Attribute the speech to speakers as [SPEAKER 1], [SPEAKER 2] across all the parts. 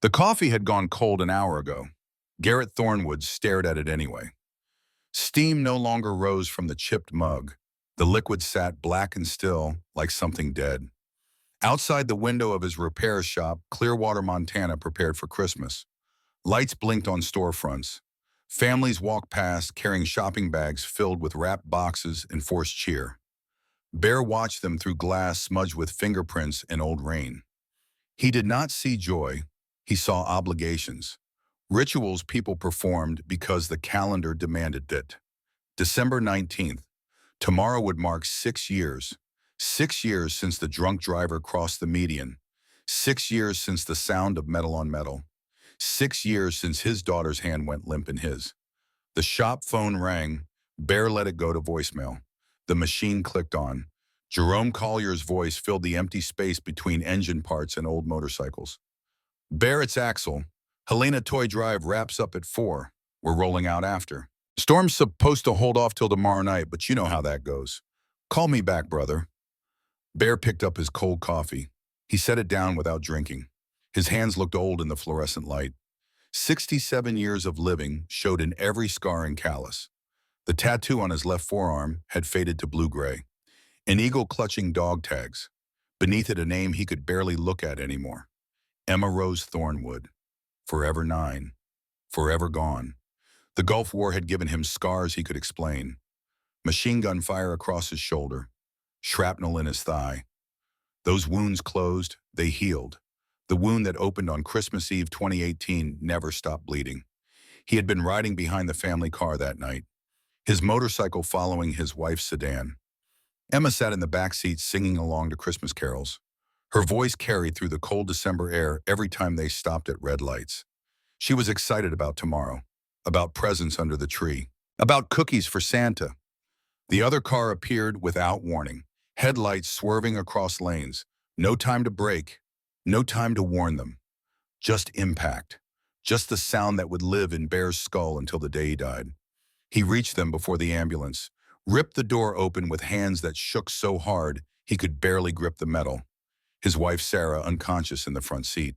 [SPEAKER 1] The coffee had gone cold an hour ago. Garrett Thornwood stared at it anyway. Steam no longer rose from the chipped mug. The liquid sat black and still, like something dead. Outside the window of his repair shop, Clearwater, Montana prepared for Christmas. Lights blinked on storefronts. Families walked past carrying shopping bags filled with wrapped boxes and forced cheer. Bear watched them through glass smudged with fingerprints and old rain. He did not see joy. He saw obligations. Rituals people performed because the calendar demanded it. December 19th. Tomorrow would mark 6 years. 6 years since the drunk driver crossed the median. 6 years since the sound of metal on metal. 6 years since his daughter's hand went limp in his. The shop phone rang. Bear let it go to voicemail. The machine clicked on. Jerome Collier's voice filled the empty space between engine parts and old motorcycles. Bear, it's Axel. Helena Toy Drive wraps up at 4. We're rolling out after. Storm's supposed to hold off till tomorrow night, but you know how that goes. Call me back, brother. Bear picked up his cold coffee. He set it down without drinking. His hands looked old in the fluorescent light. 67 years of living showed in every scar and callus. The tattoo on his left forearm had faded to blue-gray. An eagle clutching dog tags. Beneath it a name he could barely look at anymore. Emma Rose Thornwood. Forever 9. Forever gone. The Gulf War had given him scars he could explain. Machine gun fire across his shoulder. Shrapnel in his thigh. Those wounds closed, they healed. The wound that opened on Christmas Eve 2018 never stopped bleeding. He had been riding behind the family car that night, his motorcycle following his wife's sedan. Emma sat in the back seat singing along to Christmas carols. Her voice carried through the cold December air every time they stopped at red lights. She was excited about tomorrow, about presents under the tree, about cookies for Santa. The other car appeared without warning, headlights swerving across lanes. No time to brake, no time to warn them. Just impact, just the sound that would live in Bear's skull until the day he died. He reached them before the ambulance, ripped the door open with hands that shook so hard he could barely grip the metal. His wife Sarah unconscious in the front seat.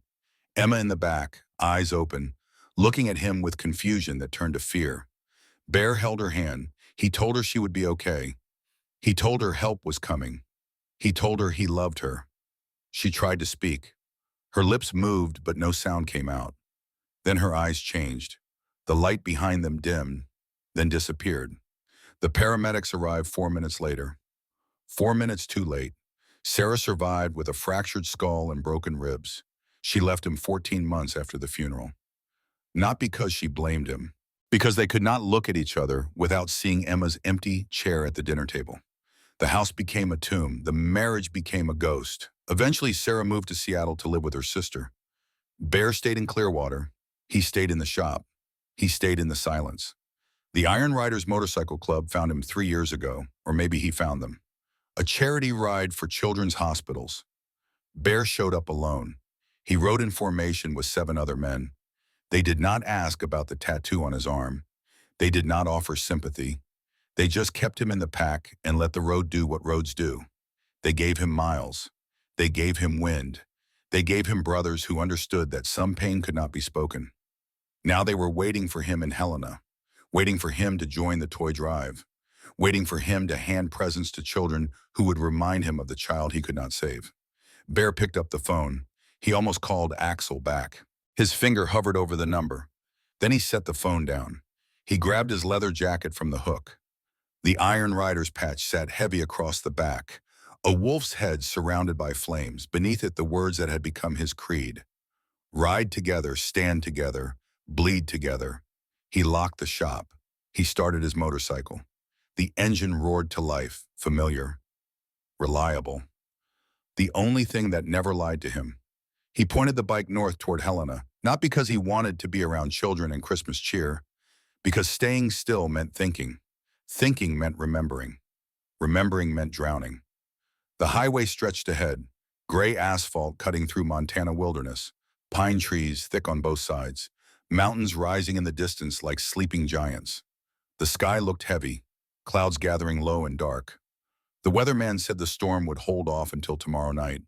[SPEAKER 1] Emma in the back, eyes open, looking at him with confusion that turned to fear. Bear held her hand. He told her she would be okay. He told her help was coming. He told her he loved her. She tried to speak. Her lips moved, but no sound came out. Then her eyes changed. The light behind them dimmed, then disappeared. The paramedics arrived 4 minutes later. 4 minutes too late. Sarah survived with a fractured skull and broken ribs. She left him 14 months after the funeral. Not because she blamed him, because they could not look at each other without seeing Emma's empty chair at the dinner table. The house became a tomb. The marriage became a ghost. Eventually, Sarah moved to Seattle to live with her sister. Bear stayed in Clearwater. He stayed in the shop. He stayed in the silence. The Iron Riders Motorcycle Club found him 3 years ago, or maybe he found them. A charity ride for children's hospitals. Bear showed up alone. He rode in formation with 7 other men. They did not ask about the tattoo on his arm. They did not offer sympathy. They just kept him in the pack and let the road do what roads do. They gave him miles. They gave him wind. They gave him brothers who understood that some pain could not be spoken. Now they were waiting for him in Helena, waiting for him to join the toy drive, waiting for him to hand presents to children who would remind him of the child he could not save. Bear picked up the phone. He almost called Axel back. His finger hovered over the number. Then he set the phone down. He grabbed his leather jacket from the hook. The Iron Rider's patch sat heavy across the back, a wolf's head surrounded by flames, beneath it the words that had become his creed. Ride together, stand together, bleed together. He locked the shop. He started his motorcycle. The engine roared to life, familiar, reliable. The only thing that never lied to him. He pointed the bike north toward Helena, not because he wanted to be around children and Christmas cheer, because staying still meant thinking. Thinking meant remembering. Remembering meant drowning. The highway stretched ahead, gray asphalt cutting through Montana wilderness, pine trees thick on both sides, mountains rising in the distance like sleeping giants. The sky looked heavy, clouds gathering low and dark. The weatherman said the storm would hold off until tomorrow night.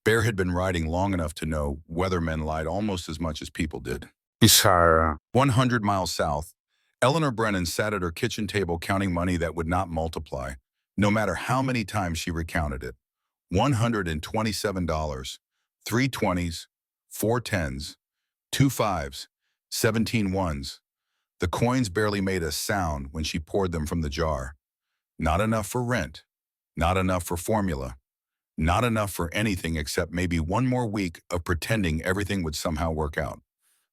[SPEAKER 1] Bear had been riding long enough to know weathermen lied almost as much as people did.
[SPEAKER 2] Ishara.
[SPEAKER 1] 100 miles south, Eleanor Brennan sat at her kitchen table counting money that would not multiply, no matter how many times she recounted it. $127, three 20s, four 10s, two 5s, 17 ones. The coins barely made a sound when she poured them from the jar. Not enough for rent, not enough for formula, not enough for anything except maybe one more week of pretending everything would somehow work out.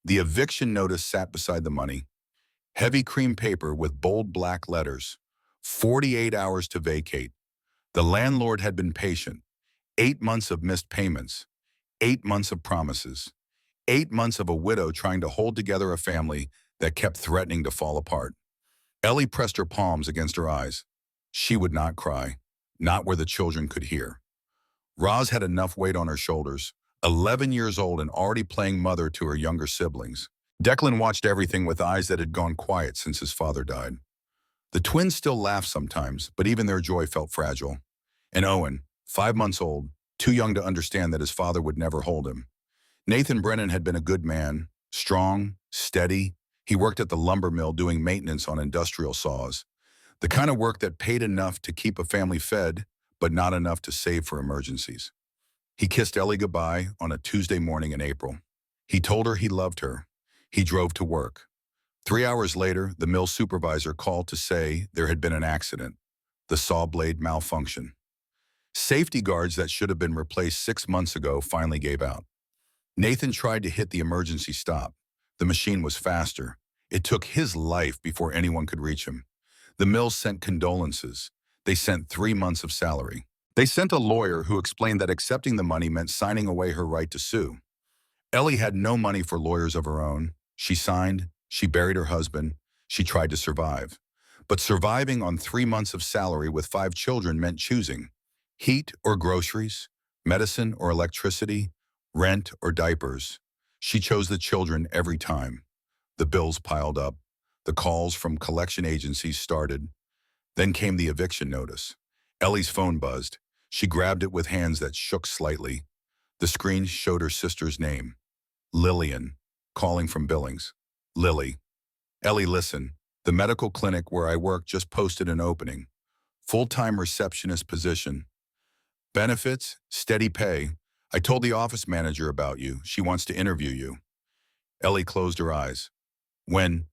[SPEAKER 1] The eviction notice sat beside the money, heavy cream paper with bold black letters. 48 hours to vacate. The landlord had been patient. 8 months of missed payments. 8 months of promises. 8 months of a widow trying to hold together a family that kept threatening to fall apart. Ellie pressed her palms against her eyes. She would not cry, not where the children could hear. Roz had enough weight on her shoulders, 11 years old and already playing mother to her younger siblings. Declan watched everything with eyes that had gone quiet since his father died. The twins still laughed sometimes, but even their joy felt fragile. And Owen, 5 months old, too young to understand that his father would never hold him. Nathan Brennan had been a good man, strong, steady. He worked at the lumber mill doing maintenance on industrial saws, the kind of work that paid enough to keep a family fed, but not enough to save for emergencies. He kissed Ellie goodbye on a Tuesday morning in April. He told her he loved her. He drove to work. 3 hours later, the mill supervisor called to say there had been an accident, the saw blade malfunction. Safety guards that should have been replaced 6 months ago finally gave out. Nathan tried to hit the emergency stop. The machine was faster. It took his life before anyone could reach him. The mill sent condolences. They sent 3 months of salary. They sent a lawyer who explained that accepting the money meant signing away her right to sue. Ellie had no money for lawyers of her own. She signed, she buried her husband, she tried to survive. But surviving on 3 months of salary with 5 children meant choosing heat or groceries, medicine or electricity, rent or diapers. She chose the children every time. The bills piled up. The calls from collection agencies started. Then came the eviction notice. Ellie's phone buzzed. She grabbed it with hands that shook slightly. The screen showed her sister's name. Lillian, calling from Billings. Lily. Ellie, listen. The medical clinic where I work just posted an opening. Full-time receptionist position. Benefits, steady pay. I told the office manager about you. She wants to interview you. Ellie closed her eyes. When?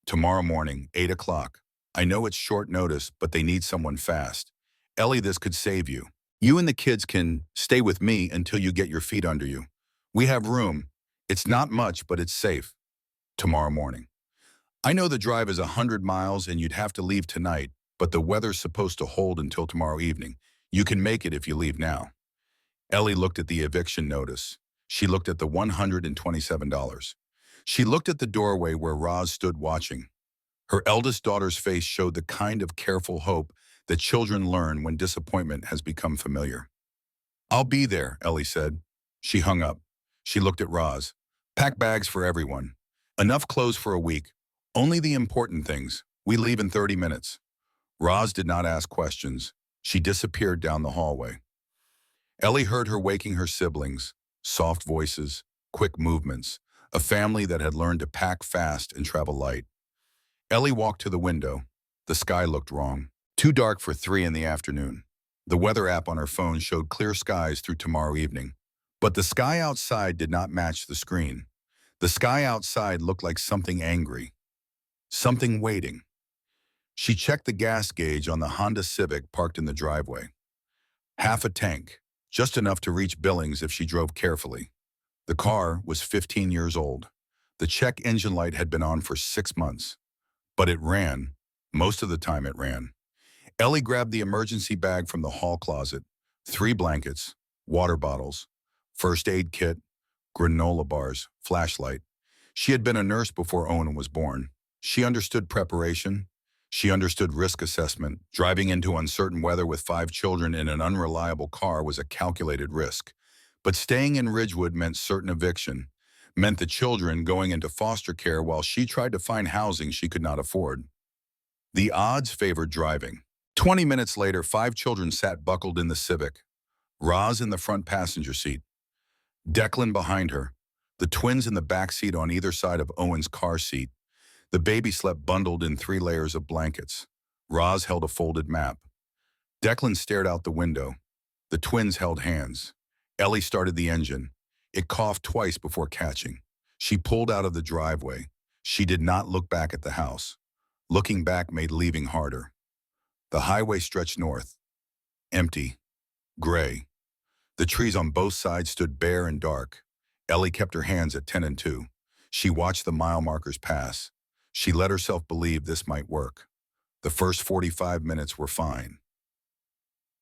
[SPEAKER 1] Tomorrow morning, 8 o'clock. I know it's short notice, but they need someone fast. Ellie, this could save you. You and the kids can stay with me until you get your feet under you. We have room. It's not much, but it's safe. Tomorrow morning. I know the drive is 100 miles and you'd have to leave tonight, but the weather's supposed to hold until tomorrow evening. You can make it if you leave now. Ellie looked at the eviction notice. She looked at the $127. She looked at the doorway where Roz stood watching. Her eldest daughter's face showed the kind of careful hope that children learn when disappointment has become familiar. I'll be there, Ellie said. She hung up. She looked at Roz. Pack bags for everyone. Enough clothes for a week. Only the important things. We leave in 30 minutes. Roz did not ask questions. She disappeared down the hallway. Ellie heard her waking her siblings, soft voices, quick movements, a family that had learned to pack fast and travel light. Ellie walked to the window. The sky looked wrong. Too dark for 3 in the afternoon. The weather app on her phone showed clear skies through tomorrow evening. But the sky outside did not match the screen. The sky outside looked like something angry. Something waiting. She checked the gas gauge on the Honda Civic parked in the driveway. Half a tank, just enough to reach Billings if she drove carefully. The car was 15 years old. The check engine light had been on for 6 months. But it ran. Most of the time it ran. Ellie grabbed the emergency bag from the hall closet. 3 blankets, water bottles, first aid kit, granola bars, flashlight. She had been a nurse before Owen was born. She understood preparation. She understood risk assessment. Driving into uncertain weather with 5 children in an unreliable car was a calculated risk. But staying in Ridgewood meant certain eviction, meant the children going into foster care while she tried to find housing she could not afford. The odds favored driving. 20 minutes later, 5 children sat buckled in the Civic. Roz in the front passenger seat, Declan behind her, the twins in the back seat on either side of Owen's car seat. The baby slept bundled in 3 layers of blankets. Roz held a folded map. Declan stared out the window. The twins held hands. Ellie started the engine. It coughed twice before catching. She pulled out of the driveway. She did not look back at the house. Looking back made leaving harder. The highway stretched north. Empty. Gray. The trees on both sides stood bare and dark. Ellie kept her hands at 10 and 2. She watched the mile markers pass. She let herself believe this might work. The first 45 minutes were fine.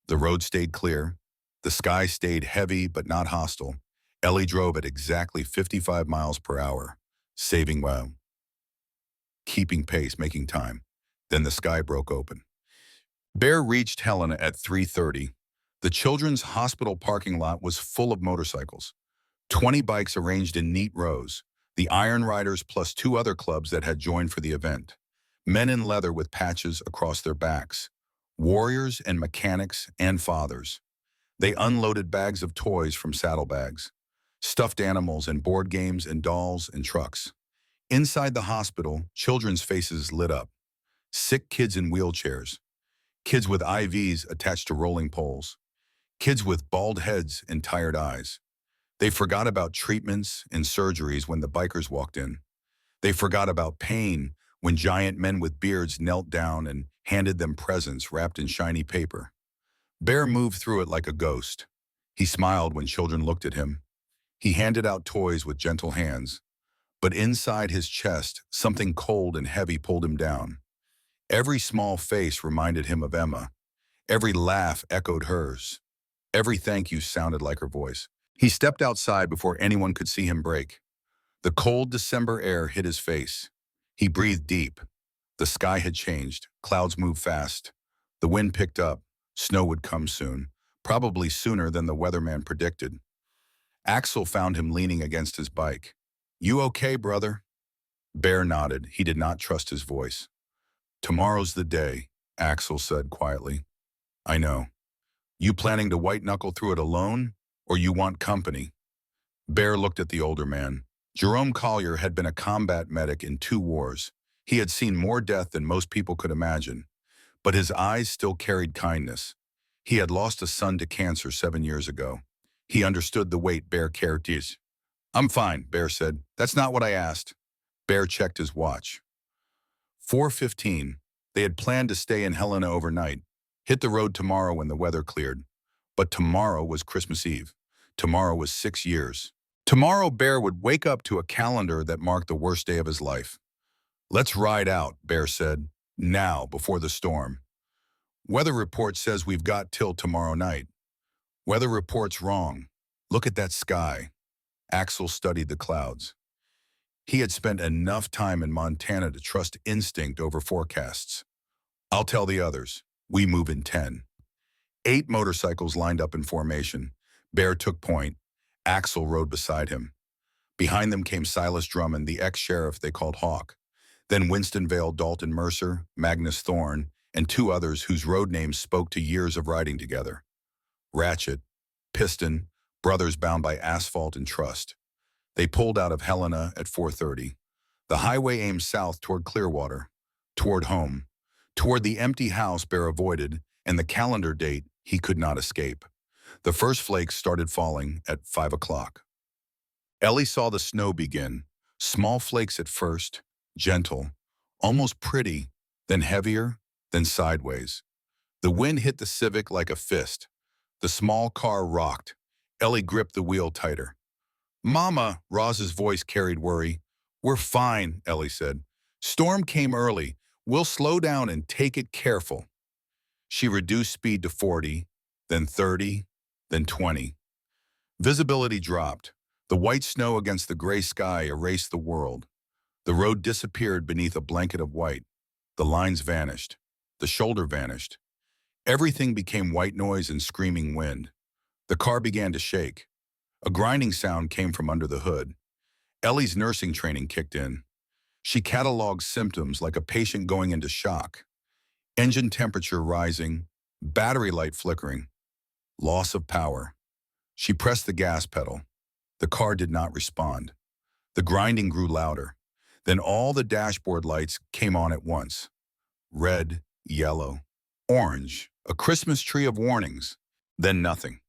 [SPEAKER 1] The road stayed clear. The sky stayed heavy but not hostile. Ellie drove at exactly 55 miles per hour, saving well, keeping pace, making time. Then the sky broke open. Bear reached Helena at 3:30. The children's hospital parking lot was full of motorcycles. 20 bikes arranged in neat rows. The Iron Riders plus 2 other clubs that had joined for the event. Men in leather with patches across their backs. Warriors and mechanics and fathers. They unloaded bags of toys from saddlebags. Stuffed animals and board games and dolls and trucks. Inside the hospital, children's faces lit up. Sick kids in wheelchairs. Kids with IVs attached to rolling poles. Kids with bald heads and tired eyes. They forgot about treatments and surgeries when the bikers walked in. They forgot about pain when giant men with beards knelt down and handed them presents wrapped in shiny paper. Bear moved through it like a ghost. He smiled when children looked at him. He handed out toys with gentle hands. But inside his chest, something cold and heavy pulled him down. Every small face reminded him of Emma. Every laugh echoed hers. Every thank you sounded like her voice. He stepped outside before anyone could see him break. The cold December air hit his face. He breathed deep. The sky had changed. Clouds moved fast. The wind picked up. Snow would come soon, probably sooner than the weatherman predicted. Axel found him leaning against his bike. "You okay, brother?" Bear nodded. He did not trust his voice. "Tomorrow's the day," Axel said quietly. "I know. You planning to white-knuckle through it alone, or you want company?" Bear looked at the older man. Jerome Collier had been a combat medic in 2 wars. He had seen more death than most people could imagine, but his eyes still carried kindness. He had lost a son to cancer 7 years ago. He understood the weight Bear carried. "I'm fine," Bear said. "That's not what I asked." Bear checked his watch. 4:15. They had planned to stay in Helena overnight, hit the road tomorrow when the weather cleared. But tomorrow was Christmas Eve. Tomorrow was 6 years. Tomorrow Bear would wake up to a calendar that marked the worst day of his life. "Let's ride out," Bear said. "Now, before the storm." "Weather report says we've got till tomorrow night." "Weather report's wrong. Look at that sky." Axel studied the clouds. He had spent enough time in Montana to trust instinct over forecasts. "I'll tell the others. We move in 10. 8 motorcycles lined up in formation. Bear took point. Axel rode beside him. Behind them came Silas Drummond, the ex-sheriff they called Hawk. Then Winston Vale, Dalton Mercer, Magnus Thorne, and 2 others whose road names spoke to years of riding together. Ratchet, Piston, brothers bound by asphalt and trust. They pulled out of Helena at 4:30. The highway aimed south toward Clearwater, toward home, toward the empty house Bear avoided, and the calendar date he could not escape. The first flakes started falling at 5 o'clock. Ellie saw the snow begin, small flakes at first, gentle, almost pretty, then heavier, then sideways. The wind hit the Civic like a fist. The small car rocked. Ellie gripped the wheel tighter. "Mama," Roz's voice carried worry. "We're fine," Ellie said. "Storm came early. We'll slow down and take it careful." She reduced speed to 40, then 30, then 20. Visibility dropped. The white snow against the gray sky erased the world. The road disappeared beneath a blanket of white. The lines vanished. The shoulder vanished. Everything became white noise and screaming wind. The car began to shake. A grinding sound came from under the hood. Ellie's nursing training kicked in. She cataloged symptoms like a patient going into shock. Engine temperature rising, battery light flickering, loss of power. She pressed the gas pedal. The car did not respond. The grinding grew louder. Then all the dashboard lights came on at once. Red, yellow, orange, a Christmas tree of warnings. Then nothing.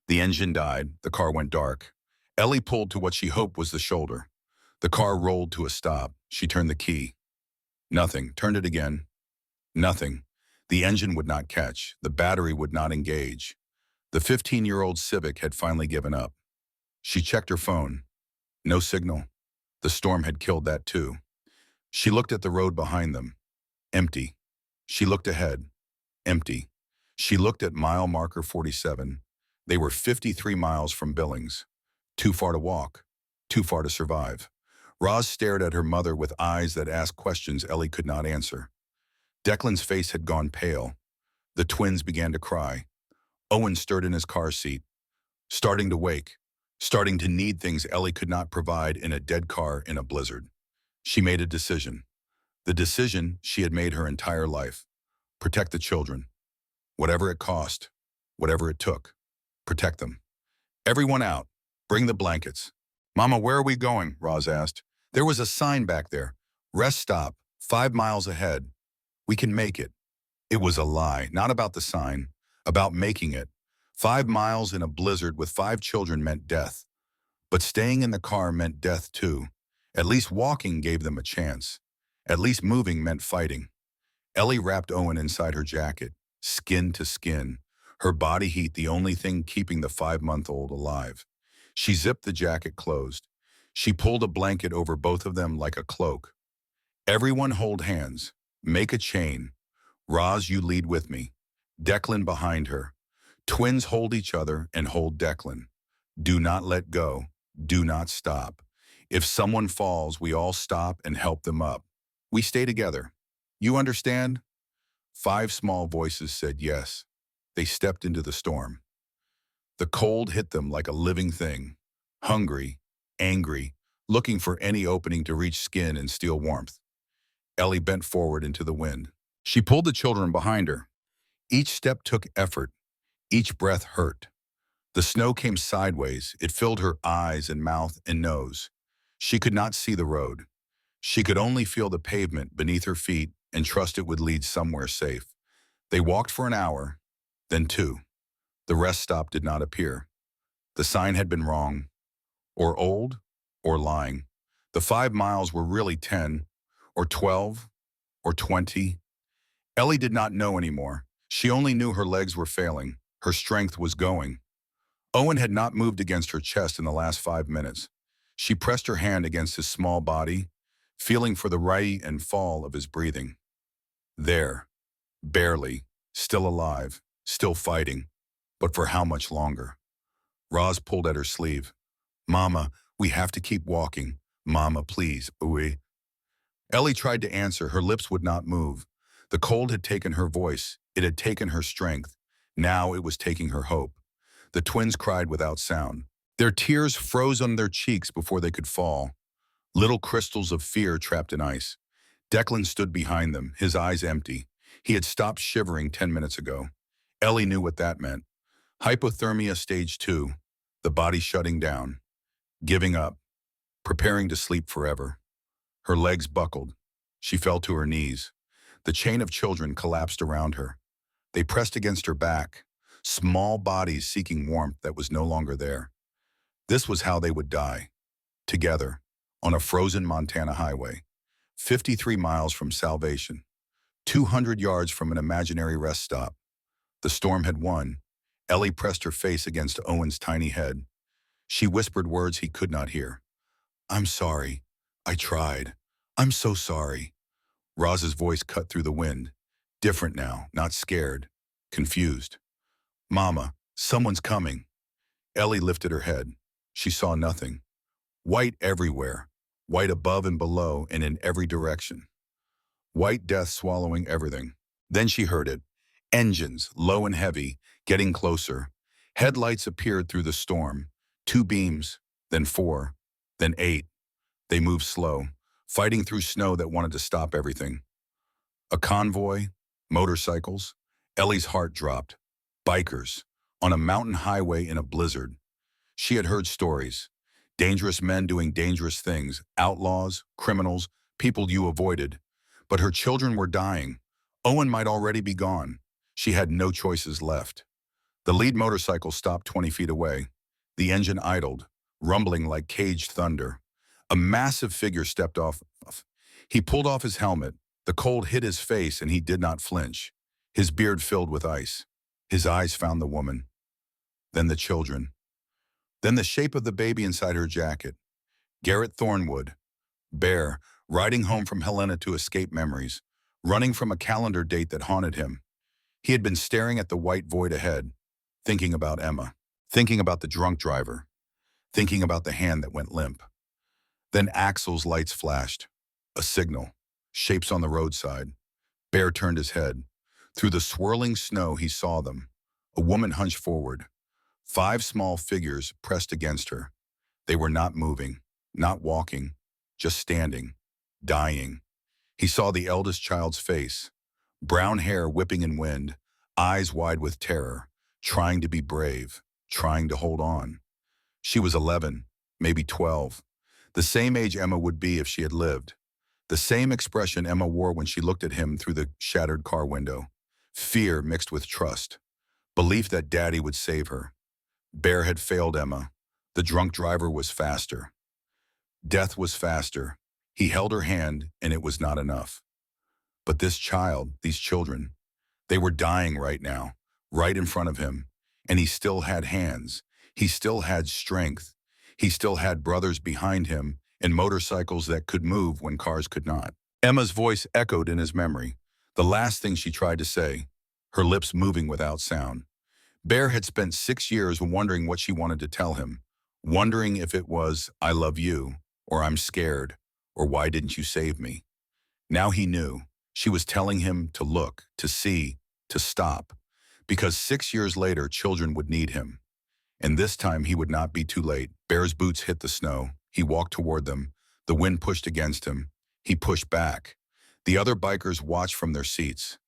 [SPEAKER 1] The engine died. The car went dark. Ellie pulled to what she hoped was the shoulder. The car rolled to a stop. She turned the key. Nothing. Turned it again. Nothing. The engine would not catch. The battery would not engage. The 15-year-old Civic had finally given up. She checked her phone. No signal. The storm had killed that too. She looked at the road behind them. Empty. She looked ahead. Empty. She looked at mile marker 47. They were 53 miles from Billings. Too far to walk. Too far to survive. Roz stared at her mother with eyes that asked questions Ellie could not answer. Declan's face had gone pale. The twins began to cry. Owen stirred in his car seat, starting to wake, starting to need things Ellie could not provide in a dead car in a blizzard. She made a decision. The decision she had made her entire life. Protect the children. Whatever it cost, whatever it took. Protect them. Everyone out. Bring the blankets. Mama, where are we going? Roz asked. There was a sign back there. Rest stop, 5 miles ahead. We can make it. It was a lie, not about the sign, about making it. 5 miles in a blizzard with 5 children meant death. But staying in the car meant death too. At least walking gave them a chance. At least moving meant fighting. Ellie wrapped Owen inside her jacket, skin to skin, her body heat the only thing keeping the 5-month-old alive. She zipped the jacket closed. She pulled a blanket over both of them like a cloak. Everyone hold hands. Make a chain. Roz, you lead with me. Declan behind her. Twins hold each other and hold Declan. Do not let go. Do not stop. If someone falls, we all stop and help them up. We stay together. You understand? 5 small voices said yes. They stepped into the storm. The cold hit them like a living thing, hungry, angry, looking for any opening to reach skin and steal warmth. Ellie bent forward into the wind. She pulled the children behind her. Each step took effort. Each breath hurt. The snow came sideways. It filled her eyes and mouth and nose. She could not see the road. She could only feel the pavement beneath her feet and trust it would lead somewhere safe. They walked for an hour, then 2. The rest stop did not appear. The sign had been wrong, or old, or lying. The 5 miles were really 10, or 12, or 20. Ellie did not know anymore. She only knew her legs were failing. Her strength was going. Owen had not moved against her chest in the last 5 minutes. She pressed her hand against his small body, feeling for the rise and fall of his breathing. There, barely, still alive, still fighting, but for how much longer? Roz pulled at her sleeve. Mama, we have to keep walking. Mama, please, oui. Ellie tried to answer. Her lips would not move. The cold had taken her voice. It had taken her strength. Now it was taking her hope. The twins cried without sound. Their tears froze on their cheeks before they could fall. Little crystals of fear trapped in ice. Declan stood behind them, his eyes empty. He had stopped shivering 10 minutes ago. Ellie knew what that meant. Hypothermia stage 2, the body shutting down, giving up, preparing to sleep forever. Her legs buckled. She fell to her knees. The chain of children collapsed around her. They pressed against her back, small bodies seeking warmth that was no longer there. This was how they would die, together, on a frozen Montana highway, 53 miles from salvation, 200 yards from an imaginary rest stop. The storm had won. Ellie pressed her face against Owen's tiny head. She whispered words he could not hear. I'm sorry. I tried. I'm so sorry. Roz's voice cut through the wind. Different now, not scared, confused. Mama, someone's coming. Ellie lifted her head. She saw nothing. White everywhere, white above and below and in every direction. White death swallowing everything. Then she heard it. Engines, low and heavy, getting closer. Headlights appeared through the storm. 2 beams, then 4, then 8. They moved slow, fighting through snow that wanted to stop everything. A convoy, motorcycles. Ellie's heart dropped. Bikers, on a mountain highway in a blizzard. She had heard stories. Dangerous men doing dangerous things, outlaws, criminals, people you avoided. But her children were dying. Owen might already be gone. She had no choices left. The lead motorcycle stopped 20 feet away. The engine idled, rumbling like caged thunder. A massive figure stepped off. He pulled off his helmet. The cold hit his face and he did not flinch. His beard filled with ice. His eyes found the woman, then the children, then the shape of the baby inside her jacket. Garrett Thornwood, Bear, riding home from Helena to escape memories, running from a calendar date that haunted him. He had been staring at the white void ahead, thinking about Emma, thinking about the drunk driver, thinking about the hand that went limp. Then Axel's lights flashed. A signal. Shapes on the roadside. Bear turned his head. Through the swirling snow, he saw them. A woman hunched forward. 5 small figures pressed against her. They were not moving, not walking, just standing, dying. He saw the eldest child's face. Brown hair whipping in wind, eyes wide with terror, trying to be brave, trying to hold on. She was 11, maybe 12. The same age Emma would be if she had lived. The same expression Emma wore when she looked at him through the shattered car window. Fear mixed with trust. Belief that Daddy would save her. Bear had failed Emma. The drunk driver was faster. Death was faster. He held her hand, and it was not enough. But this child, these children, they were dying right now, right in front of him. And he still had hands. He still had strength. He still had brothers behind him and motorcycles that could move when cars could not. Emma's voice echoed in his memory, the last thing she tried to say, her lips moving without sound. Bear had spent 6 years wondering what she wanted to tell him, wondering if it was, "I love you," or "I'm scared," or "Why didn't you save me?" Now he knew. She was telling him to look, to see, to stop, because 6 years later, children would need him. And this time he would not be too late. Bear's boots hit the snow. He walked toward them. The wind pushed against him. He pushed back. The other bikers watched from their seats.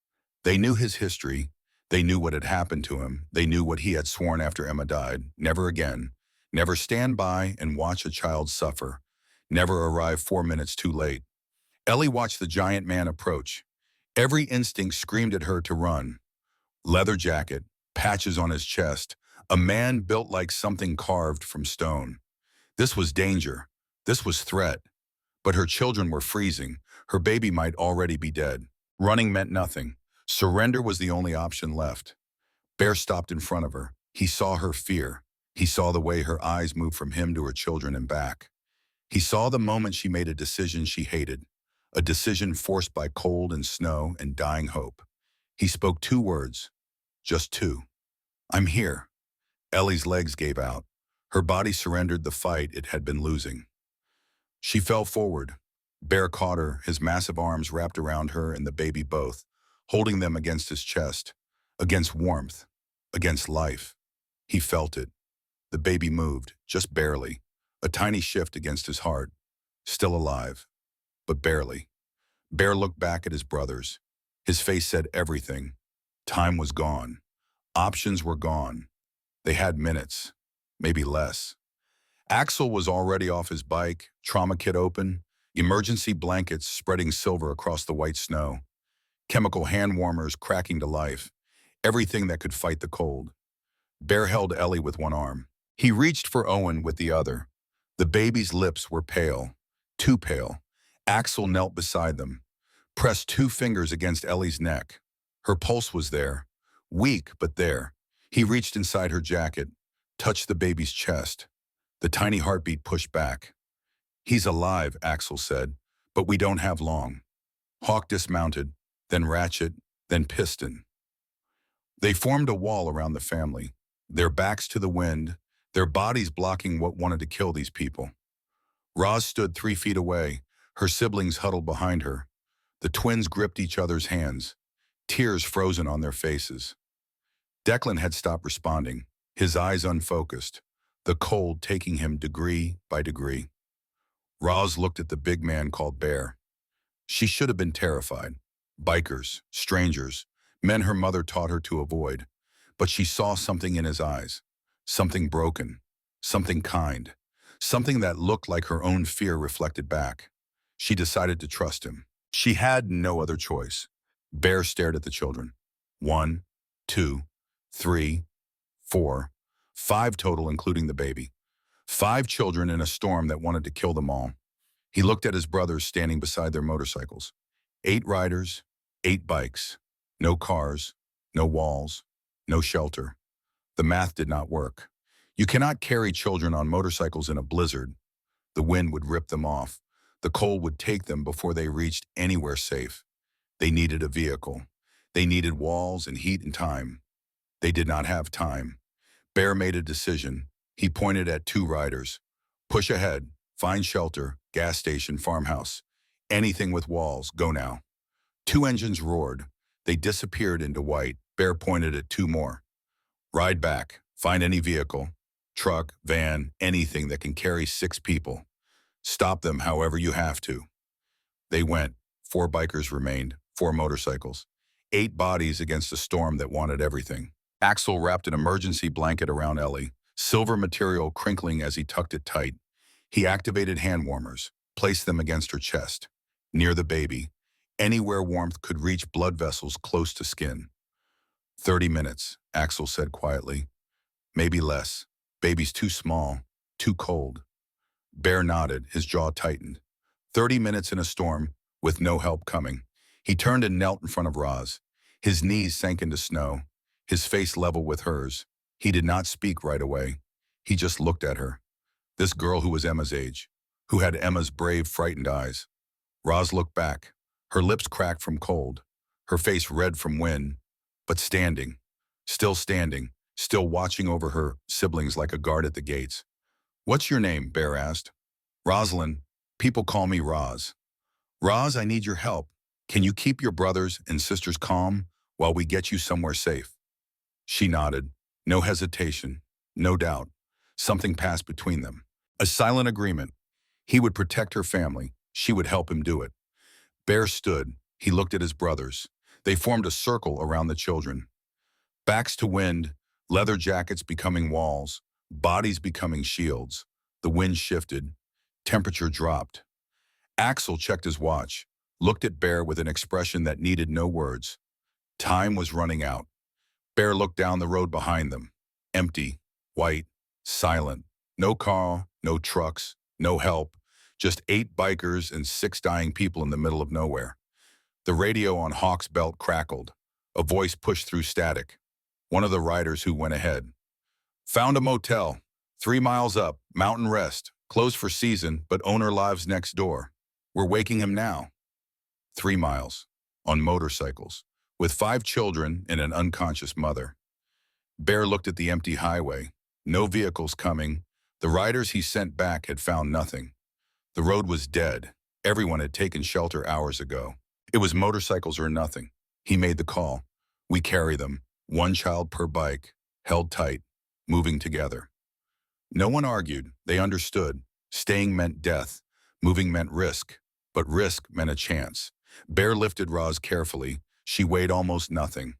[SPEAKER 1] They knew his history. They knew what had happened to him. They knew what he had sworn after Emma died. Never again. Never stand by and watch a child suffer. Never arrive 4 minutes too late. Ellie watched the giant man approach. Every instinct screamed at her to run. Leather jacket, patches on his chest, a man built like something carved from stone. This was danger. This was threat. But her children were freezing. Her baby might already be dead. Running meant nothing. Surrender was the only option left. Bear stopped in front of her. He saw her fear. He saw the way her eyes moved from him to her children and back. He saw the moment she made a decision she hated, a decision forced by cold and snow and dying hope. He spoke 2 words, just 2. "I'm here." Ellie's legs gave out. Her body surrendered the fight it had been losing. She fell forward. Bear caught her, his massive arms wrapped around her and the baby both, holding them against his chest, against warmth, against life. He felt it. The baby moved, just barely, a tiny shift against his heart. Still alive, but barely. Bear looked back at his brothers. His face said everything. Time was gone. Options were gone. They had minutes, maybe less. Axel was already off his bike, trauma kit open, emergency blankets spreading silver across the white snow, chemical hand warmers cracking to life, everything that could fight the cold. Bear held Ellie with one arm. He reached for Owen with the other. The baby's lips were pale, too pale. Axel knelt beside them, pressed 2 fingers against Ellie's neck. Her pulse was there, weak but there. He reached inside her jacket, touched the baby's chest. The tiny heartbeat pushed back. "He's alive," Axel said, "but we don't have long." Hawk dismounted, then Ratchet, then Piston. They formed a wall around the family, their backs to the wind, their bodies blocking what wanted to kill these people. Roz stood 3 feet away, her siblings huddled behind her. The twins gripped each other's hands, tears frozen on their faces. Declan had stopped responding, his eyes unfocused, the cold taking him degree by degree. Roz looked at the big man called Bear. She should have been terrified. Bikers, strangers, men her mother taught her to avoid. But she saw something in his eyes, something broken, something kind, something that looked like her own fear reflected back. She decided to trust him. She had no other choice. Bear stared at the children. 1, 2, 3, 4, 5 total, including the baby. 5 children in a storm that wanted to kill them all. He looked at his brothers standing beside their motorcycles. 8 riders, 8 bikes. No cars, no walls, no shelter. The math did not work. You cannot carry children on motorcycles in a blizzard. The wind would rip them off. The cold would take them before they reached anywhere safe. They needed a vehicle. They needed walls and heat and time. They did not have time. Bear made a decision. He pointed at 2 riders. Push ahead, find shelter, gas station, farmhouse. Anything with walls, go now. 2 engines roared. They disappeared into white. Bear pointed at 2 more. Ride back, find any vehicle, truck, van, anything that can carry 6 people. Stop them however you have to. They went. 4 bikers remained, 4 motorcycles. 8 bodies against a storm that wanted everything. Axel wrapped an emergency blanket around Ellie, silver material crinkling as he tucked it tight. He activated hand warmers, placed them against her chest, near the baby, anywhere warmth could reach blood vessels close to skin. 30 minutes, Axel said quietly. Maybe less. Baby's too small, too cold. Bear nodded, his jaw tightened. 30 minutes in a storm, with no help coming. He turned and knelt in front of Roz. His knees sank into snow, his face level with hers. He did not speak right away. He just looked at her. This girl who was Emma's age, who had Emma's brave, frightened eyes. Roz looked back, her lips cracked from cold, her face red from wind, but standing, still watching over her siblings like a guard at the gates. What's your name? Bear asked. Rosalind. People call me Roz. Roz, I need your help. Can you keep your brothers and sisters calm while we get you somewhere safe? She nodded. No hesitation, no doubt. Something passed between them. A silent agreement. He would protect her family. She would help him do it. Bear stood. He looked at his brothers. They formed a circle around the children. Backs to wind, leather jackets becoming walls, bodies becoming shields. The wind shifted. Temperature dropped. Axel checked his watch, looked at Bear with an expression that needed no words. Time was running out. Bear looked down the road behind them. Empty, white, silent. No car, no trucks, no help. Just 8 bikers and 6 dying people in the middle of nowhere. The radio on Hawk's belt crackled. A voice pushed through static. One of the riders who went ahead. Found a motel. 3 miles up, mountain rest. Closed for season, but owner lives next door. We're waking him now. 3 miles. On motorcycles. With 5 children and an unconscious mother. Bear looked at the empty highway. No vehicles coming. The riders he sent back had found nothing. The road was dead. Everyone had taken shelter hours ago. It was motorcycles or nothing. He made the call. We carry them. 1 child per bike. Held tight. Moving together. No one argued. They understood. Staying meant death. Moving meant risk. But risk meant a chance. Bear lifted Roz carefully. She weighed almost nothing.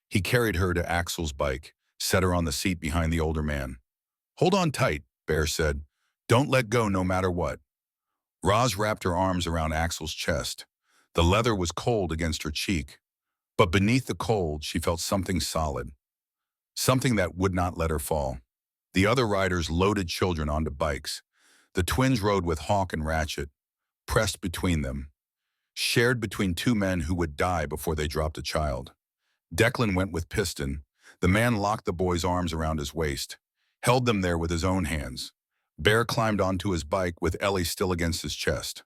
[SPEAKER 1] He carried her to Axel's bike, set her on the seat behind the older man. Hold on tight, Bear said. Don't let go no matter what. Roz wrapped her arms around Axel's chest. The leather was cold against her cheek. But beneath the cold, she felt something solid. Something that would not let her fall. The other riders loaded children onto bikes. The twins rode with Hawk and Ratchet, pressed between them. Shared between 2 men who would die before they dropped a child. Declan went with Piston. The man locked the boy's arms around his waist, held them there with his own hands. Bear climbed onto his bike with Ellie still against his chest.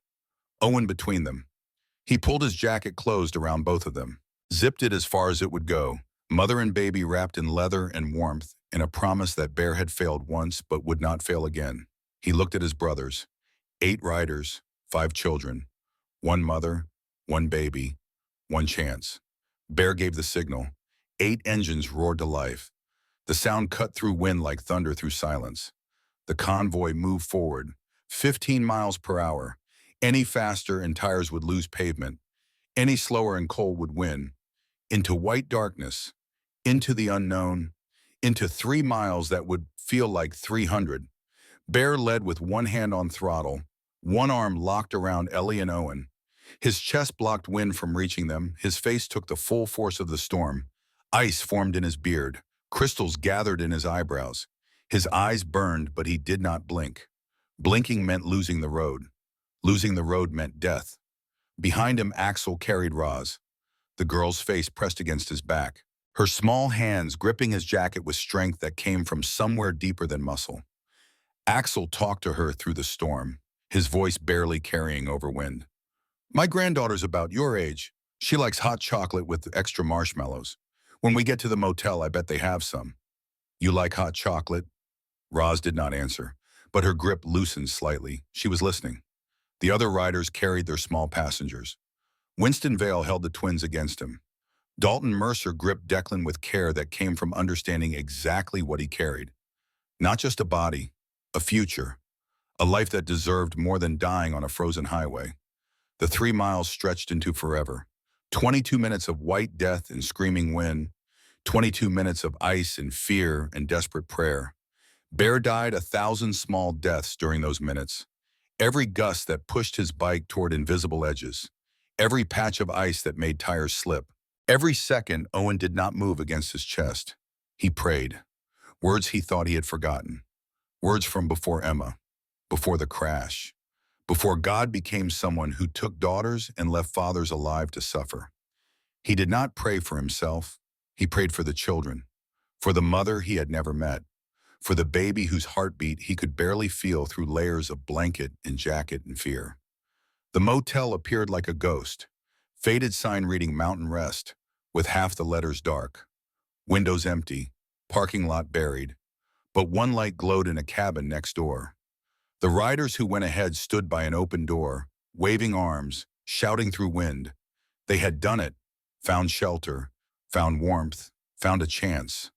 [SPEAKER 1] Owen between them. He pulled his jacket closed around both of them, zipped it as far as it would go, mother and baby wrapped in leather and warmth, and a promise that Bear had failed once but would not fail again. He looked at his brothers. 8 riders, 5 children. 1 mother, 1 baby, 1 chance. Bear gave the signal. 8 engines roared to life. The sound cut through wind like thunder through silence. The convoy moved forward, 15 miles per hour. Any faster and tires would lose pavement. Any slower and coal would win. Into white darkness, into the unknown, into 3 miles that would feel like 300. Bear led with one hand on throttle, one arm locked around Ellie and Owen. His chest blocked wind from reaching them, his face took the full force of the storm. Ice formed in his beard, crystals gathered in his eyebrows. His eyes burned, but he did not blink. Blinking meant losing the road. Losing the road meant death. Behind him, Axel carried Roz. The girl's face pressed against his back, her small hands gripping his jacket with strength that came from somewhere deeper than muscle. Axel talked to her through the storm, his voice barely carrying over wind. My granddaughter's about your age. She likes hot chocolate with extra marshmallows. When we get to the motel, I bet they have some. You like hot chocolate? Roz did not answer, but her grip loosened slightly. She was listening. The other riders carried their small passengers. Winston Vale held the twins against him. Dalton Mercer gripped Declan with care that came from understanding exactly what he carried. Not just a body, a future, a life that deserved more than dying on a frozen highway. The 3 miles stretched into forever. 22 minutes of white death and screaming wind. 22 minutes of ice and fear and desperate prayer. Bear died 1,000 small deaths during those minutes. Every gust that pushed his bike toward invisible edges. Every patch of ice that made tires slip. Every second, Owen did not move against his chest. He prayed. Words he thought he had forgotten. Words from before Emma. Before the crash. Before God became someone who took daughters and left fathers alive to suffer. He did not pray for himself. He prayed for the children. For the mother he had never met. For the baby whose heartbeat he could barely feel through layers of blanket and jacket and fear. The motel appeared like a ghost. Faded sign reading Mountain Rest, with half the letters dark. Windows empty, parking lot buried. But one light glowed in a cabin next door. The riders who went ahead stood by an open door, waving arms, shouting through wind. They had done it, found shelter, found warmth, found a chance.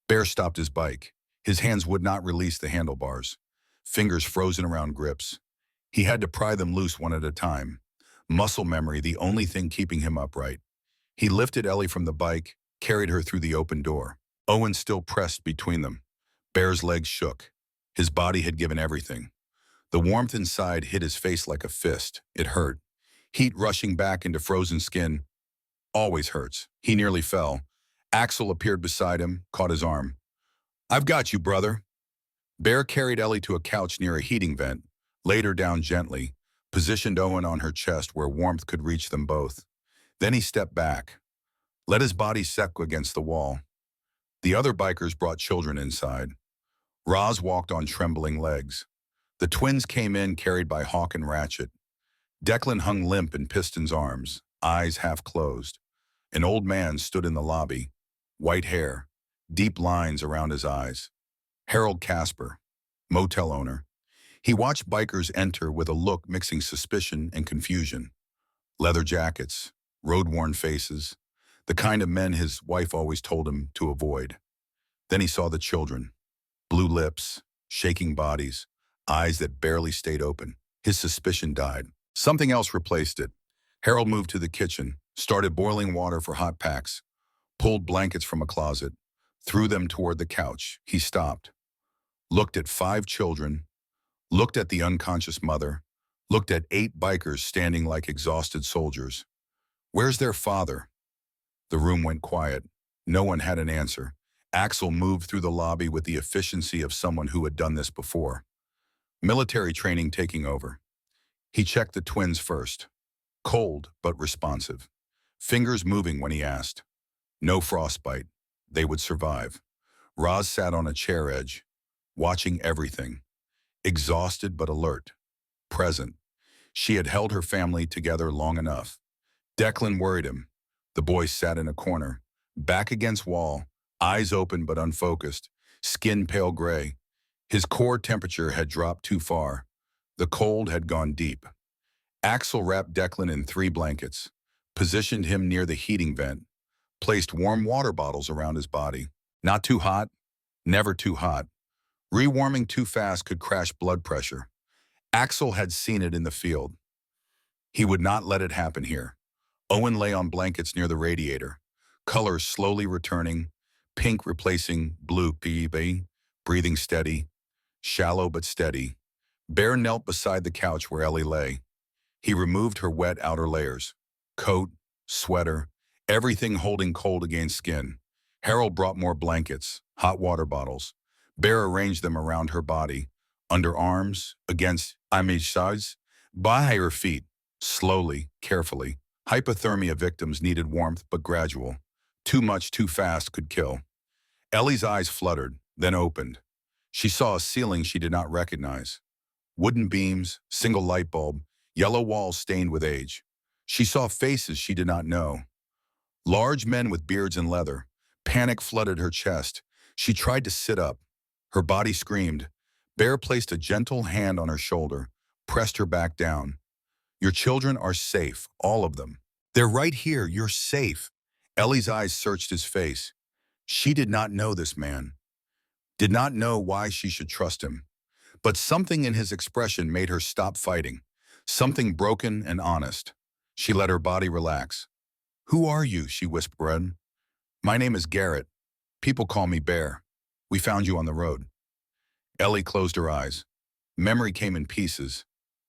[SPEAKER 1] Bear stopped his bike. His hands would not release the handlebars, fingers frozen around grips. He had to pry them loose one at a time. Muscle memory, the only thing keeping him upright. He lifted Ellie from the bike, carried her through the open door. Owen still pressed between them. Bear's legs shook. His body had given everything. The warmth inside hit his face like a fist. It hurt. Heat rushing back into frozen skin always hurts. He nearly fell. Axel appeared beside him, caught his arm. I've got you, brother. Bear carried Ellie to a couch near a heating vent, laid her down gently, positioned Owen on her chest where warmth could reach them both. Then he stepped back, let his body settle against the wall. The other bikers brought children inside. Roz walked on trembling legs. The twins came in carried by Hawk and Ratchet. Declan hung limp in Piston's arms, eyes half closed. An old man stood in the lobby, white hair, deep lines around his eyes. Harold Casper, motel owner. He watched bikers enter with a look mixing suspicion and confusion. Leather jackets, road-worn faces, the kind of men his wife always told him to avoid. Then he saw the children, blue lips, shaking bodies, eyes that barely stayed open. His suspicion died. Something else replaced it. Harold moved to the kitchen, started boiling water for hot packs, pulled blankets from a closet, threw them toward the couch. He stopped, looked at 5 children, looked at the unconscious mother, looked at 8 bikers standing like exhausted soldiers. Where's their father? The room went quiet. No one had an answer. Axel moved through the lobby with the efficiency of someone who had done this before. Military training taking over. He checked the twins first. Cold, but responsive. Fingers moving when he asked. No frostbite. They would survive. Roz sat on a chair edge, watching everything. Exhausted but alert. Present. She had held her family together long enough. Declan worried him. The boy sat in a corner, back against wall, eyes open but unfocused, skin pale gray. His core temperature had dropped too far. The cold had gone deep. Axel wrapped Declan in 3 blankets, positioned him near the heating vent, placed warm water bottles around his body. Not too hot, never too hot. Rewarming too fast could crash blood pressure. Axel had seen it in the field. He would not let it happen here. Owen lay on blankets near the radiator, colors slowly returning, pink replacing blue, breathing steady. shallow but steady. Bear knelt beside the couch where Ellie lay. He removed her wet outer layers, coat, sweater, everything holding cold against skin. Harold brought more blankets, hot water bottles. Bear arranged them around her body, under arms, against each sides, by her feet, slowly, carefully. Hypothermia victims needed warmth but gradual. Too much too fast could kill. Ellie's eyes fluttered, then opened. She saw a ceiling she did not recognize. Wooden beams, single light bulb, yellow walls stained with age. She saw faces she did not know. Large men with beards and leather. Panic flooded her chest. She tried to sit up. Her body screamed. Bear placed a gentle hand on her shoulder, pressed her back down. Your children are safe, all of them. They're right here, you're safe. Ellie's eyes searched his face. She did not know this man, did not know why she should trust him. But something in his expression made her stop fighting, something broken and honest. She let her body relax. Who are you? She whispered. My name is Garrett. People call me Bear. We found you on the road. Ellie closed her eyes. Memory came in pieces.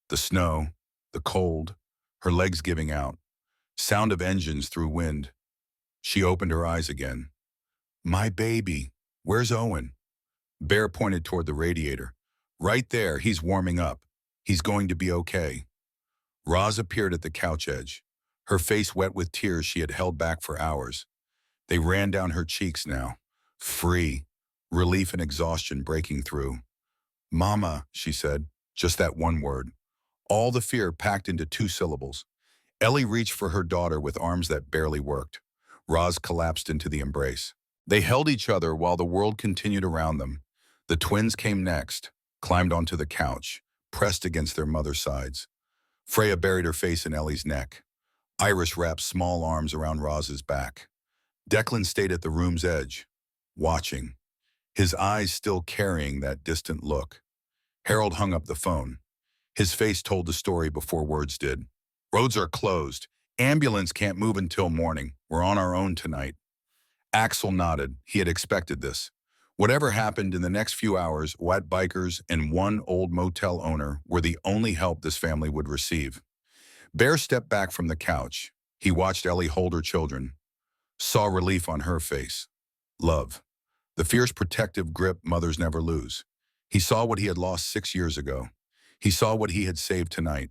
[SPEAKER 1] The snow, the cold, her legs giving out. Sound of engines through wind. She opened her eyes again. My baby. Where's Owen? Bear pointed toward the radiator. Right there, he's warming up. He's going to be okay. Roz appeared at the couch edge, her face wet with tears she had held back for hours. They ran down her cheeks now, free, relief and exhaustion breaking through. Mama, she said, just that one word. All the fear packed into 2 syllables. Ellie reached for her daughter with arms that barely worked. Roz collapsed into the embrace. They held each other while the world continued around them. The twins came next, climbed onto the couch, pressed against their mother's sides. Freya buried her face in Ellie's neck. Iris wrapped small arms around Roz's back. Declan stayed at the room's edge, watching, his eyes still carrying that distant look. Harold hung up the phone. His face told the story before words did. Roads are closed. Ambulance can't move until morning. We're on our own tonight. Axel nodded. He had expected this. Whatever happened in the next few hours, wet bikers and one old motel owner were the only help this family would receive. Bear stepped back from the couch. He watched Ellie hold her children, saw relief on her face. Love. The fierce protective grip mothers never lose. He saw what he had lost 6 years ago. He saw what he had saved tonight.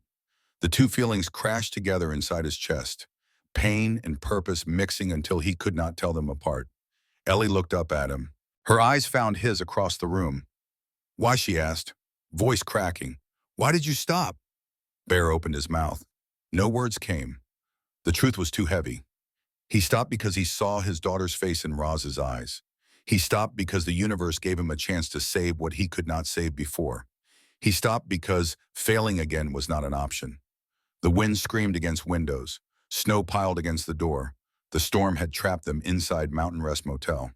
[SPEAKER 1] The 2 feelings crashed together inside his chest, pain and purpose mixing until he could not tell them apart. Ellie looked up at him. Her eyes found his across the room. Why, she asked, voice cracking. Why did you stop? Bear opened his mouth. No words came. The truth was too heavy. He stopped because he saw his daughter's face in Roz's eyes. He stopped because the universe gave him a chance to save what he could not save before. He stopped because failing again was not an option. The wind screamed against windows. Snow piled against the door. The storm had trapped them inside Mountain Rest Motel.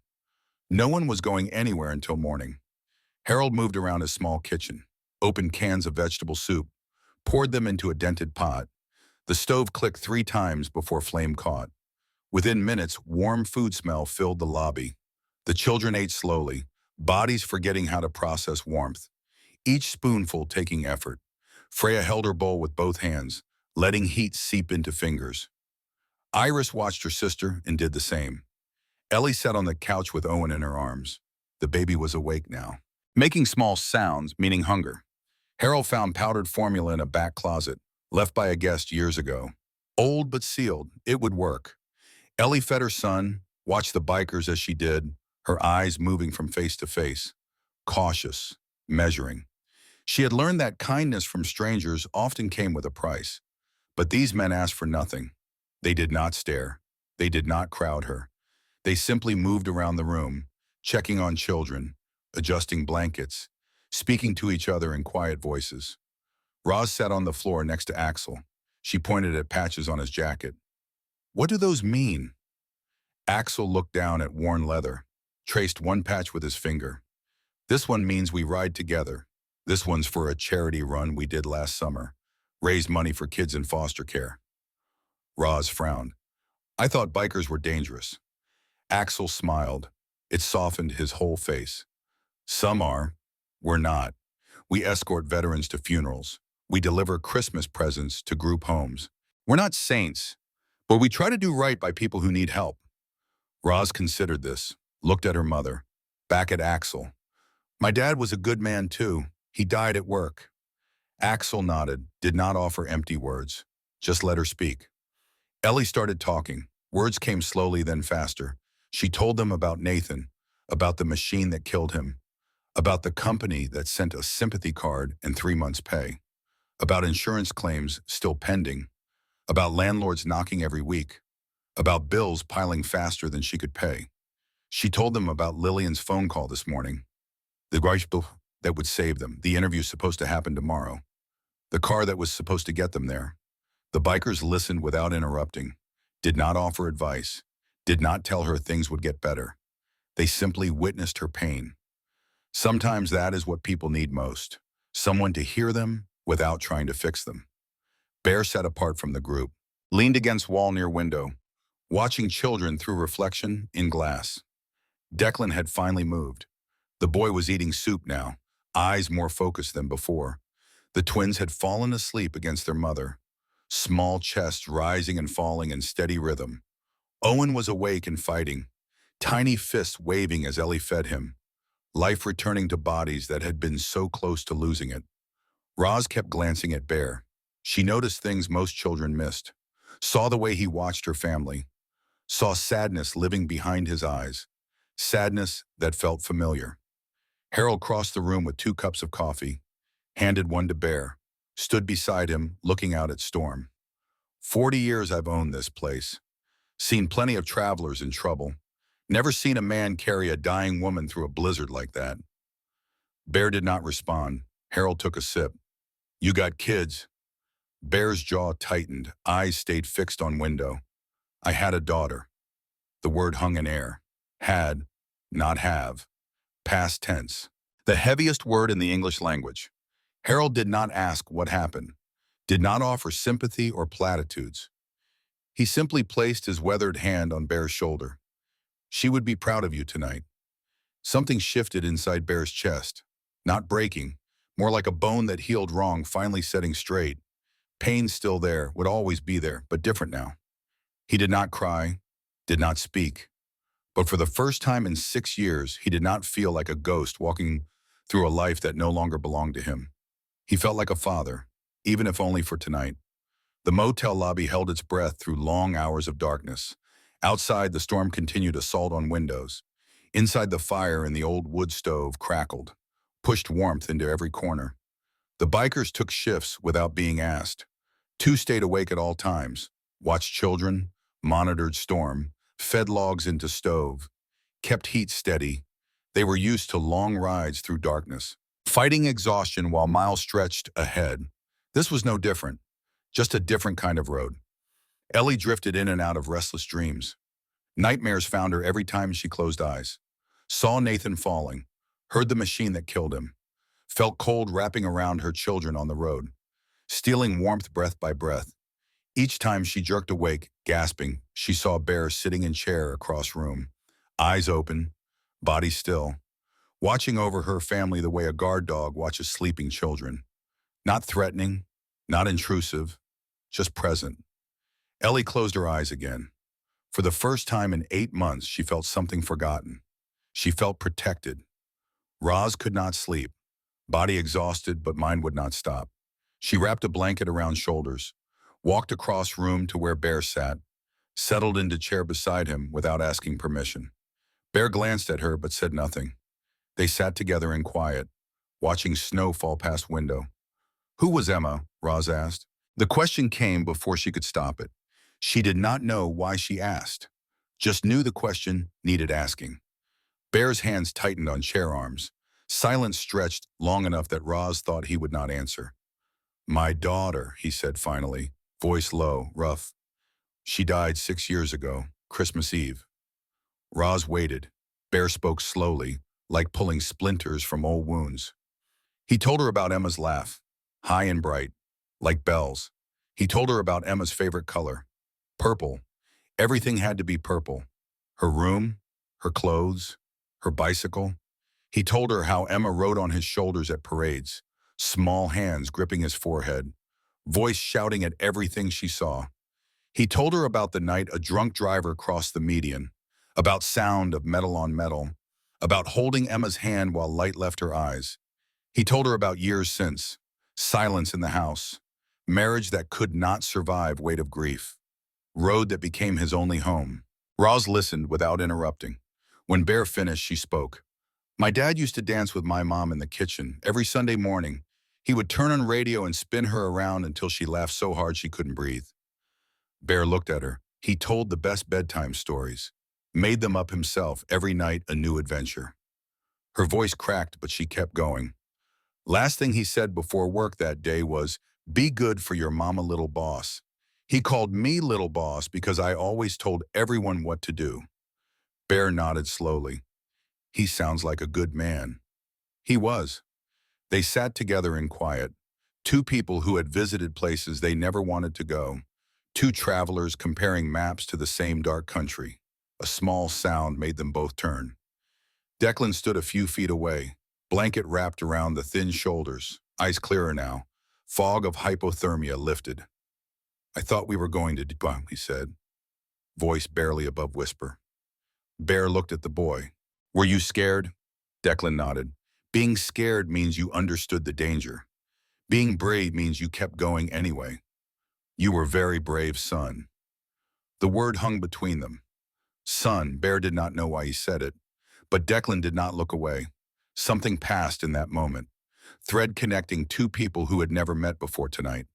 [SPEAKER 1] No one was going anywhere until morning. Harold moved around his small kitchen, opened cans of vegetable soup, poured them into a dented pot. The stove clicked 3 times before flame caught. Within minutes, warm food smell filled the lobby. The children ate slowly, bodies forgetting how to process warmth, each spoonful taking effort. Freya held her bowl with both hands, letting heat seep into fingers. Iris watched her sister and did the same. Ellie sat on the couch with Owen in her arms. The baby was awake now, making small sounds, meaning hunger. Harold found powdered formula in a back closet, left by a guest years ago. Old but sealed, it would work. Ellie fed her son, watched the bikers as she did, her eyes moving from face to face, cautious, measuring. She had learned that kindness from strangers often came with a price. But these men asked for nothing. They did not stare. They did not crowd her. They simply moved around the room, checking on children, adjusting blankets, speaking to each other in quiet voices. Roz sat on the floor next to Axel. She pointed at patches on his jacket. What do those mean? Axel looked down at worn leather, traced one patch with his finger. This one means we ride together. This one's for a charity run we did last summer. Raised money for kids in foster care. Roz frowned. I thought bikers were dangerous. Axel smiled. It softened his whole face. Some are. We're not. We escort veterans to funerals. We deliver Christmas presents to group homes. We're not saints, but we try to do right by people who need help. Roz considered this, looked at her mother, back at Axel. My dad was a good man too. He died at work. Axel nodded, did not offer empty words. Just let her speak. Ellie started talking. Words came slowly, then faster. She told them about Nathan, about the machine that killed him, about the company that sent a sympathy card and 3 months' pay, about insurance claims still pending, about landlords knocking every week, about bills piling faster than she could pay. She told them about Lillian's phone call this morning, the Greichbuch that would save them, the interview supposed to happen tomorrow, the car that was supposed to get them there. The bikers listened without interrupting, did not offer advice, did not tell her things would get better. They simply witnessed her pain. Sometimes that is what people need most, someone to hear them without trying to fix them. Bear sat apart from the group, leaned against wall near window, watching children through reflection in glass. Declan had finally moved. The boy was eating soup now, eyes more focused than before. The twins had fallen asleep against their mother, small chests rising and falling in steady rhythm. Owen was awake and fighting, tiny fists waving as Ellie fed him, life returning to bodies that had been so close to losing it. Roz kept glancing at Bear. She noticed things most children missed, saw the way he watched her family, saw sadness living behind his eyes, sadness that felt familiar. Harold crossed the room with 2 cups of coffee, handed one to Bear, stood beside him, looking out at Storm. 40 years I've owned this place, seen plenty of travelers in trouble, never seen a man carry a dying woman through a blizzard like that. Bear did not respond. Harold took a sip. You got kids? Bear's jaw tightened, eyes stayed fixed on window. I had a daughter. The word hung in air. Had, not have. Past tense. The heaviest word in the English language. Harold did not ask what happened, did not offer sympathy or platitudes. He simply placed his weathered hand on Bear's shoulder. She would be proud of you tonight. Something shifted inside Bear's chest, not breaking, more like a bone that healed wrong finally setting straight. Pain still there, would always be there, but different now. He did not cry, did not speak. But for the first time in 6 years, he did not feel like a ghost walking through a life that no longer belonged to him. He felt like a father, even if only for tonight. The motel lobby held its breath through long hours of darkness. Outside, the storm continued assault on windows. Inside, the fire in the old wood stove crackled, pushed warmth into every corner. The bikers took shifts without being asked. 2 stayed awake at all times, watched children, monitored storm, fed logs into stove, kept heat steady. They were used to long rides through darkness, fighting exhaustion while miles stretched ahead. This was no different, just a different kind of road. Ellie drifted in and out of restless dreams. Nightmares found her every time she closed eyes. Saw Nathan falling, heard the machine that killed him, felt cold wrapping around her children on the road, stealing warmth breath by breath. Each time she jerked awake, gasping, she saw Bear sitting in chair across room, eyes open, body still, watching over her family the way a guard dog watches sleeping children. Not threatening, not intrusive, just present. Ellie closed her eyes again. For the first time in 8 months, she felt something forgotten. She felt protected. Roz could not sleep, body exhausted, but mind would not stop. She wrapped a blanket around shoulders, walked across room to where Bear sat, settled into chair beside him without asking permission. Bear glanced at her but said nothing. They sat together in quiet, watching snow fall past window. Who was Emma? Roz asked. The question came before she could stop it. She did not know why she asked, just knew the question needed asking. Bear's hands tightened on chair arms. Silence stretched long enough that Roz thought he would not answer. My daughter, he said finally, voice low, rough. She died 6 years ago, Christmas Eve. Roz waited. Bear spoke slowly, like pulling splinters from old wounds. He told her about Emma's laugh, high and bright, like bells. He told her about Emma's favorite color, purple. Everything had to be purple. Her room, her clothes, her bicycle. He told her how Emma rode on his shoulders at parades, small hands gripping his forehead, voice shouting at everything she saw. He told her about the night a drunk driver crossed the median, about sound of metal on metal, about holding Emma's hand while light left her eyes. He told her about years since, silence in the house, marriage that could not survive weight of grief, road that became his only home. Roz listened without interrupting. When Bear finished, she spoke. My dad used to dance with my mom in the kitchen every Sunday morning. He would turn on radio and spin her around until she laughed so hard she couldn't breathe. Bear looked at her. He told the best bedtime stories, made them up himself every night a new adventure. Her voice cracked, but she kept going. Last thing he said before work that day was, be good for your mama, little boss. He called me little boss because I always told everyone what to do. Bear nodded slowly. He sounds like a good man. He was. They sat together in quiet. Two people who had visited places they never wanted to go. Two travelers comparing maps to the same dark country. A small sound made them both turn. Declan stood a few feet away, blanket wrapped around the thin shoulders, eyes clearer now. Fog of hypothermia lifted. I thought we were going to do, he said, voice barely above whisper. Bear looked at the boy. Were you scared? Declan nodded. Being scared means you understood the danger. Being brave means you kept going anyway. You were very brave, son. The word hung between them. Son, Bear did not know why he said it, but Declan did not look away. Something passed in that moment, thread connecting two people who had never met before tonight.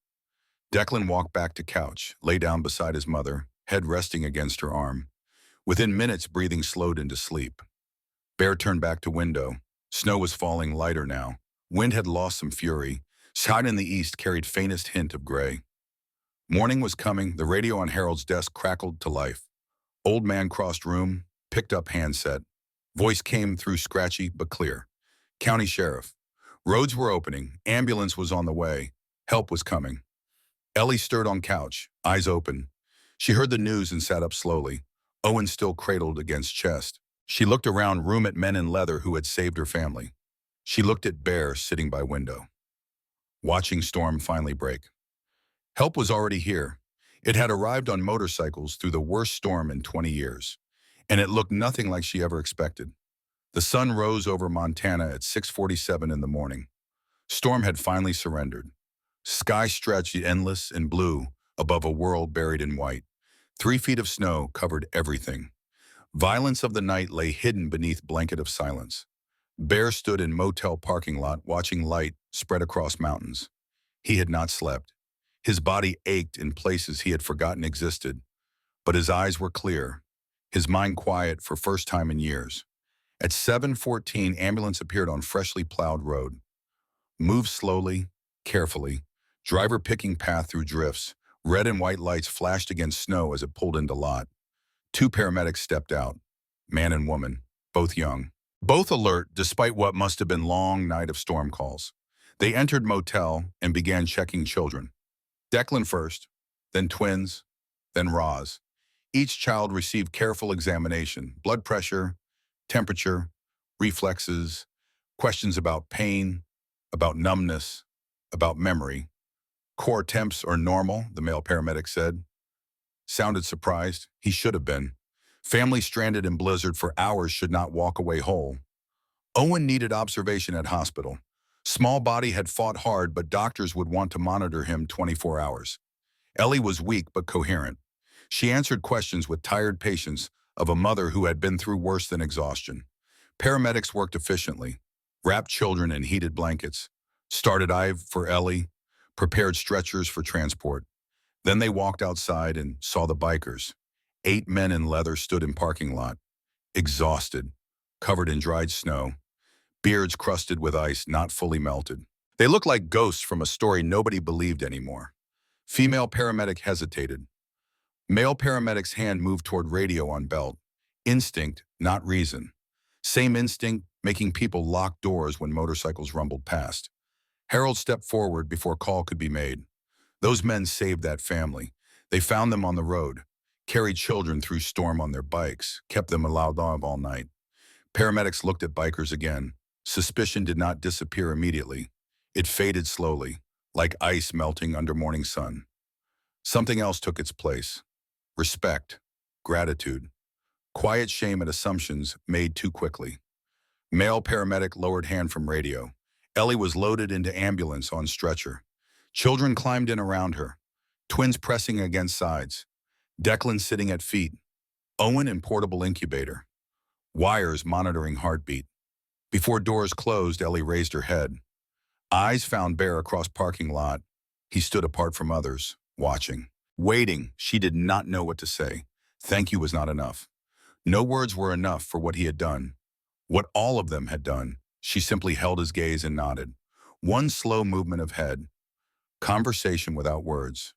[SPEAKER 1] Declan walked back to couch, lay down beside his mother, head resting against her arm. Within minutes, breathing slowed into sleep. Bear turned back to window. Snow was falling lighter now. Wind had lost some fury. Sky in the east carried faintest hint of gray. Morning was coming. The radio on Harold's desk crackled to life. Old man crossed room, picked up handset. Voice came through scratchy but clear. County Sheriff. Roads were opening. Ambulance was on the way. Help was coming. Ellie stirred on couch, eyes open. She heard the news and sat up slowly. Owen still cradled against chest. She looked around room at men in leather who had saved her family. She looked at Bear sitting by window, watching storm finally break. Help was already here. It had arrived on motorcycles through the worst storm in 20 years, and it looked nothing like she ever expected. The sun rose over Montana at 6:47 in the morning. Storm had finally surrendered. Sky stretched endless and blue above a world buried in white. 3 feet of snow covered everything. Violence of the night lay hidden beneath blanket of silence. Bear stood in motel parking lot watching light spread across mountains. He had not slept. His body ached in places he had forgotten existed, but his eyes were clear, his mind quiet for first time in years. At 7:14, ambulance appeared on freshly plowed road. Moved slowly, carefully, driver picking path through drifts. Red and white lights flashed against snow as it pulled into lot. Two paramedics stepped out, man and woman, both young. Both alert despite what must have been long night of storm calls. They entered motel and began checking children. Declan first, then twins, then Roz. Each child received careful examination, blood pressure, temperature, reflexes, questions about pain, about numbness, about memory. Core temps are normal, the male paramedic said. Sounded surprised. He should have been. Family stranded in blizzard for hours should not walk away whole. Owen needed observation at hospital. Small body had fought hard, but doctors would want to monitor him 24 hours. Ellie was weak but coherent. She answered questions with tired patience of a mother who had been through worse than exhaustion. Paramedics worked efficiently, wrapped children in heated blankets, started IV for Ellie, prepared stretchers for transport. Then they walked outside and saw the bikers. 8 men in leather stood in parking lot, exhausted, covered in dried snow, beards crusted with ice not fully melted. They looked like ghosts from a story nobody believed anymore. Female paramedic hesitated. Male paramedic's hand moved toward radio on belt. Instinct, not reason. Same instinct making people lock doors when motorcycles rumbled past. Harold stepped forward before call could be made. Those men saved that family. They found them on the road, carried children through storm on their bikes, kept them allowed on all night. Paramedics looked at bikers again. Suspicion did not disappear immediately. It faded slowly, like ice melting under morning sun. Something else took its place. Respect, gratitude, quiet shame at assumptions made too quickly. Male paramedic lowered hand from radio. Ellie was loaded into ambulance on stretcher. Children climbed in around her, twins pressing against sides. Declan sitting at feet. Owen in portable incubator. Wires monitoring heartbeat. Before doors closed, Ellie raised her head. Eyes found Bear across parking lot. He stood apart from others, watching. Waiting, she did not know what to say. Thank you was not enough. No words were enough for what he had done. What all of them had done. She simply held his gaze and nodded. One slow movement of head. Conversation without words.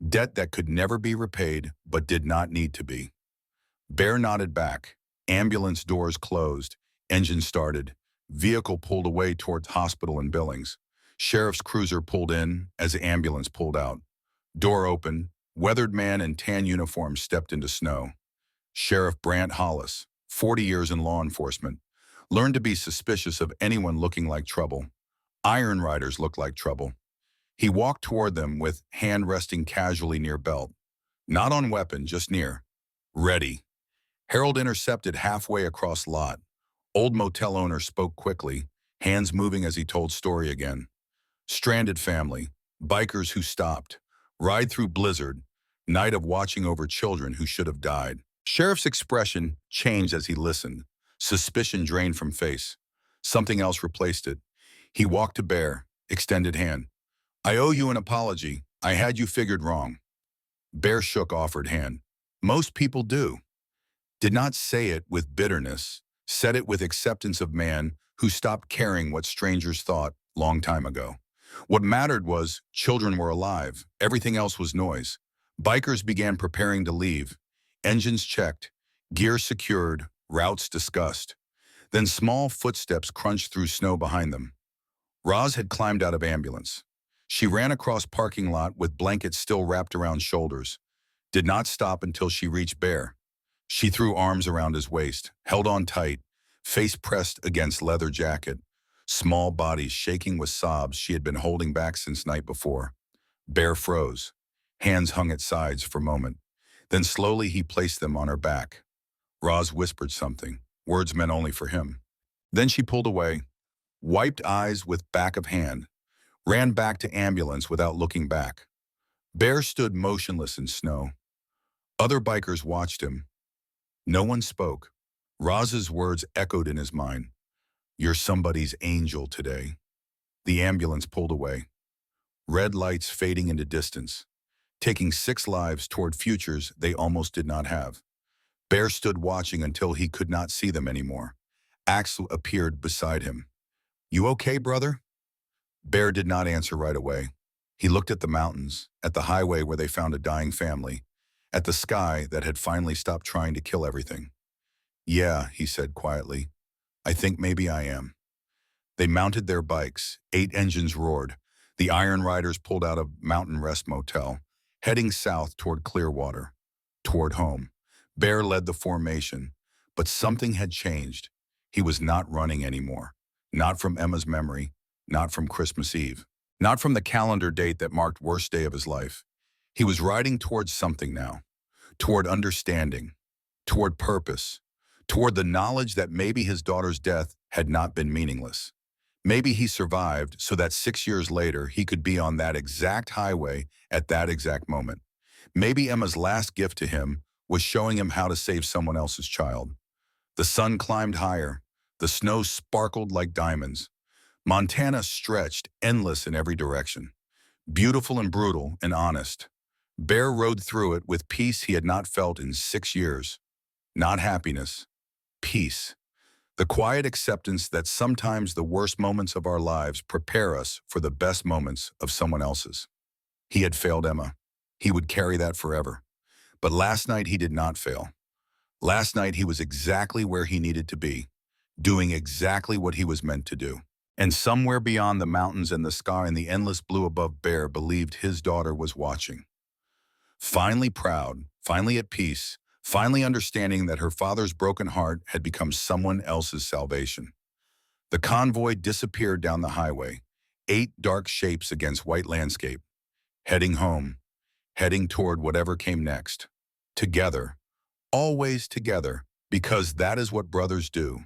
[SPEAKER 1] Debt that could never be repaid, but did not need to be. Bear nodded back. Ambulance doors closed. Engine started. Vehicle pulled away towards hospital and Billings. Sheriff's cruiser pulled in as the ambulance pulled out. Door opened. Weathered man in tan uniform stepped into snow. Sheriff Brant Hollis, 40 years in law enforcement, learned to be suspicious of anyone looking like trouble. Iron Riders looked like trouble. He walked toward them with hand resting casually near belt. Not on weapon, just near. Ready. Harold intercepted halfway across lot. Old motel owner spoke quickly, hands moving as he told story again. Stranded family, bikers who stopped, ride through blizzard, night of watching over children who should have died. Sheriff's expression changed as he listened. Suspicion drained from face. Something else replaced it. He walked to Bear, extended hand. I owe you an apology. I had you figured wrong. Bear shook offered hand. Most people do. Did not say it with bitterness, said it with acceptance of man who stopped caring what strangers thought long time ago. What mattered was children were alive. Everything else was noise. Bikers began preparing to leave. Engines checked, gear secured, routes discussed. Then small footsteps crunched through snow behind them. Roz had climbed out of ambulance. She ran across parking lot with blankets still wrapped around shoulders. Did not stop until she reached Bear. She threw arms around his waist, held on tight, face pressed against leather jacket, small body shaking with sobs she had been holding back since night before. Bear froze. Hands hung at sides for a moment. Then slowly he placed them on her back. Roz whispered something, words meant only for him. Then she pulled away, wiped eyes with back of hand, ran back to ambulance without looking back. Bear stood motionless in snow. Other bikers watched him. No one spoke. Roz's words echoed in his mind. You're somebody's angel today. The ambulance pulled away. Red lights fading into distance, taking 6 lives toward futures they almost did not have. Bear stood watching until he could not see them anymore. Axel appeared beside him. You okay, brother? Bear did not answer right away. He looked at the mountains, at the highway where they found a dying family, at the sky that had finally stopped trying to kill everything. Yeah, he said quietly. I think maybe I am. They mounted their bikes. 8 engines roared. The Iron Riders pulled out of Mountain Rest Motel, heading south toward Clearwater, toward home. Bear led the formation, but something had changed. He was not running anymore. Not from Emma's memory, not from Christmas Eve, not from the calendar date that marked worst day of his life. He was riding towards something now, toward understanding, toward purpose, toward the knowledge that maybe his daughter's death had not been meaningless. Maybe he survived so that 6 years later he could be on that exact highway at that exact moment. Maybe Emma's last gift to him was showing him how to save someone else's child. The sun climbed higher. The snow sparkled like diamonds. Montana stretched endless in every direction. Beautiful and brutal and honest. Bear rode through it with peace he had not felt in 6 years. Not happiness. Peace. The quiet acceptance that sometimes the worst moments of our lives prepare us for the best moments of someone else's. He had failed Emma. He would carry that forever. But last night he did not fail. Last night he was exactly where he needed to be, doing exactly what he was meant to do. And somewhere beyond the mountains and the sky and the endless blue above, Bear believed his daughter was watching. Finally proud, finally at peace, finally understanding that her father's broken heart had become someone else's salvation. The convoy disappeared down the highway, 8 dark shapes against white landscape, heading home, heading toward whatever came next. Together, always together, because that is what brothers do.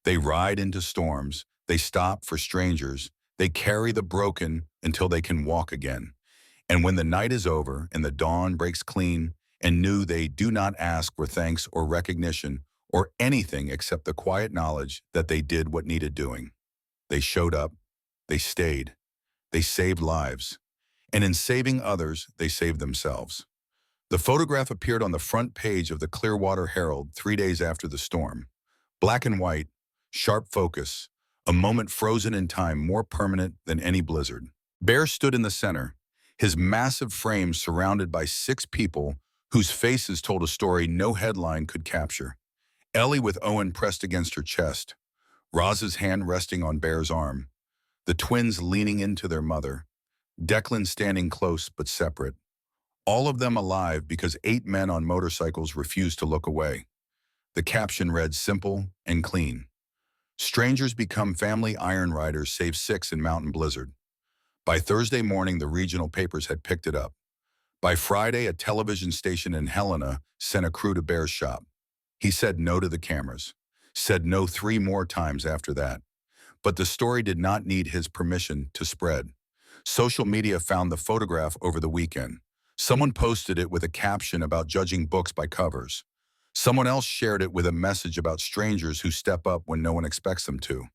[SPEAKER 1] They ride into storms, they stop for strangers, they carry the broken until they can walk again. And when the night is over and the dawn breaks clean and new, they do not ask for thanks or recognition or anything except the quiet knowledge that they did what needed doing. They showed up, they stayed, they saved lives, and in saving others, they saved themselves. The photograph appeared on the front page of the Clearwater Herald 3 days after the storm. Black and white, sharp focus, a moment frozen in time more permanent than any blizzard. Bear stood in the center, his massive frame surrounded by 6 people whose faces told a story no headline could capture. Ellie with Owen pressed against her chest, Roz's hand resting on Bear's arm, the twins leaning into their mother, Declan standing close but separate. All of them alive because 8 men on motorcycles refused to look away. The caption read simple and clean. Strangers become family. Iron Riders save 6 in mountain blizzard. By Thursday morning, the regional papers had picked it up. By Friday, a television station in Helena sent a crew to Bear's shop. He said no to the cameras, said no 3 more times after that. But the story did not need his permission to spread. Social media found the photograph over the weekend. Someone posted it with a caption about judging books by covers. Someone else shared it with a message about strangers who step up when no one expects them to.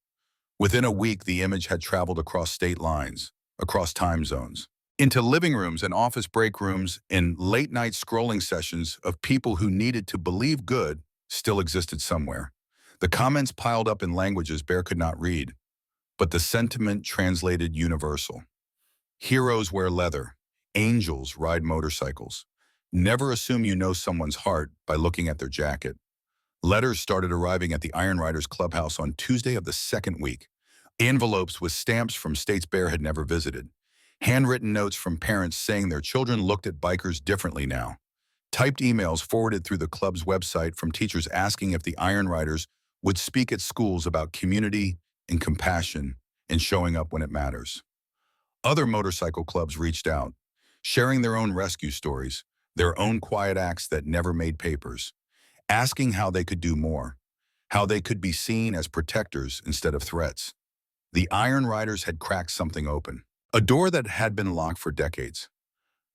[SPEAKER 1] Within a week, the image had traveled across state lines, across time zones, into living rooms and office break rooms, in late-night scrolling sessions of people who needed to believe good still existed somewhere. The comments piled up in languages Bear could not read, but the sentiment translated universal. Heroes wear leather. Angels ride motorcycles. Never assume you know someone's heart by looking at their jacket. Letters started arriving at the Iron Riders clubhouse on Tuesday of the second week. Envelopes with stamps from states Bear had never visited. Handwritten notes from parents saying their children looked at bikers differently now. Typed emails forwarded through the club's website from teachers asking if the Iron Riders would speak at schools about community and compassion and showing up when it matters. Other motorcycle clubs reached out, sharing their own rescue stories, their own quiet acts that never made papers, asking how they could do more, how they could be seen as protectors instead of threats. The Iron Riders had cracked something open, a door that had been locked for decades.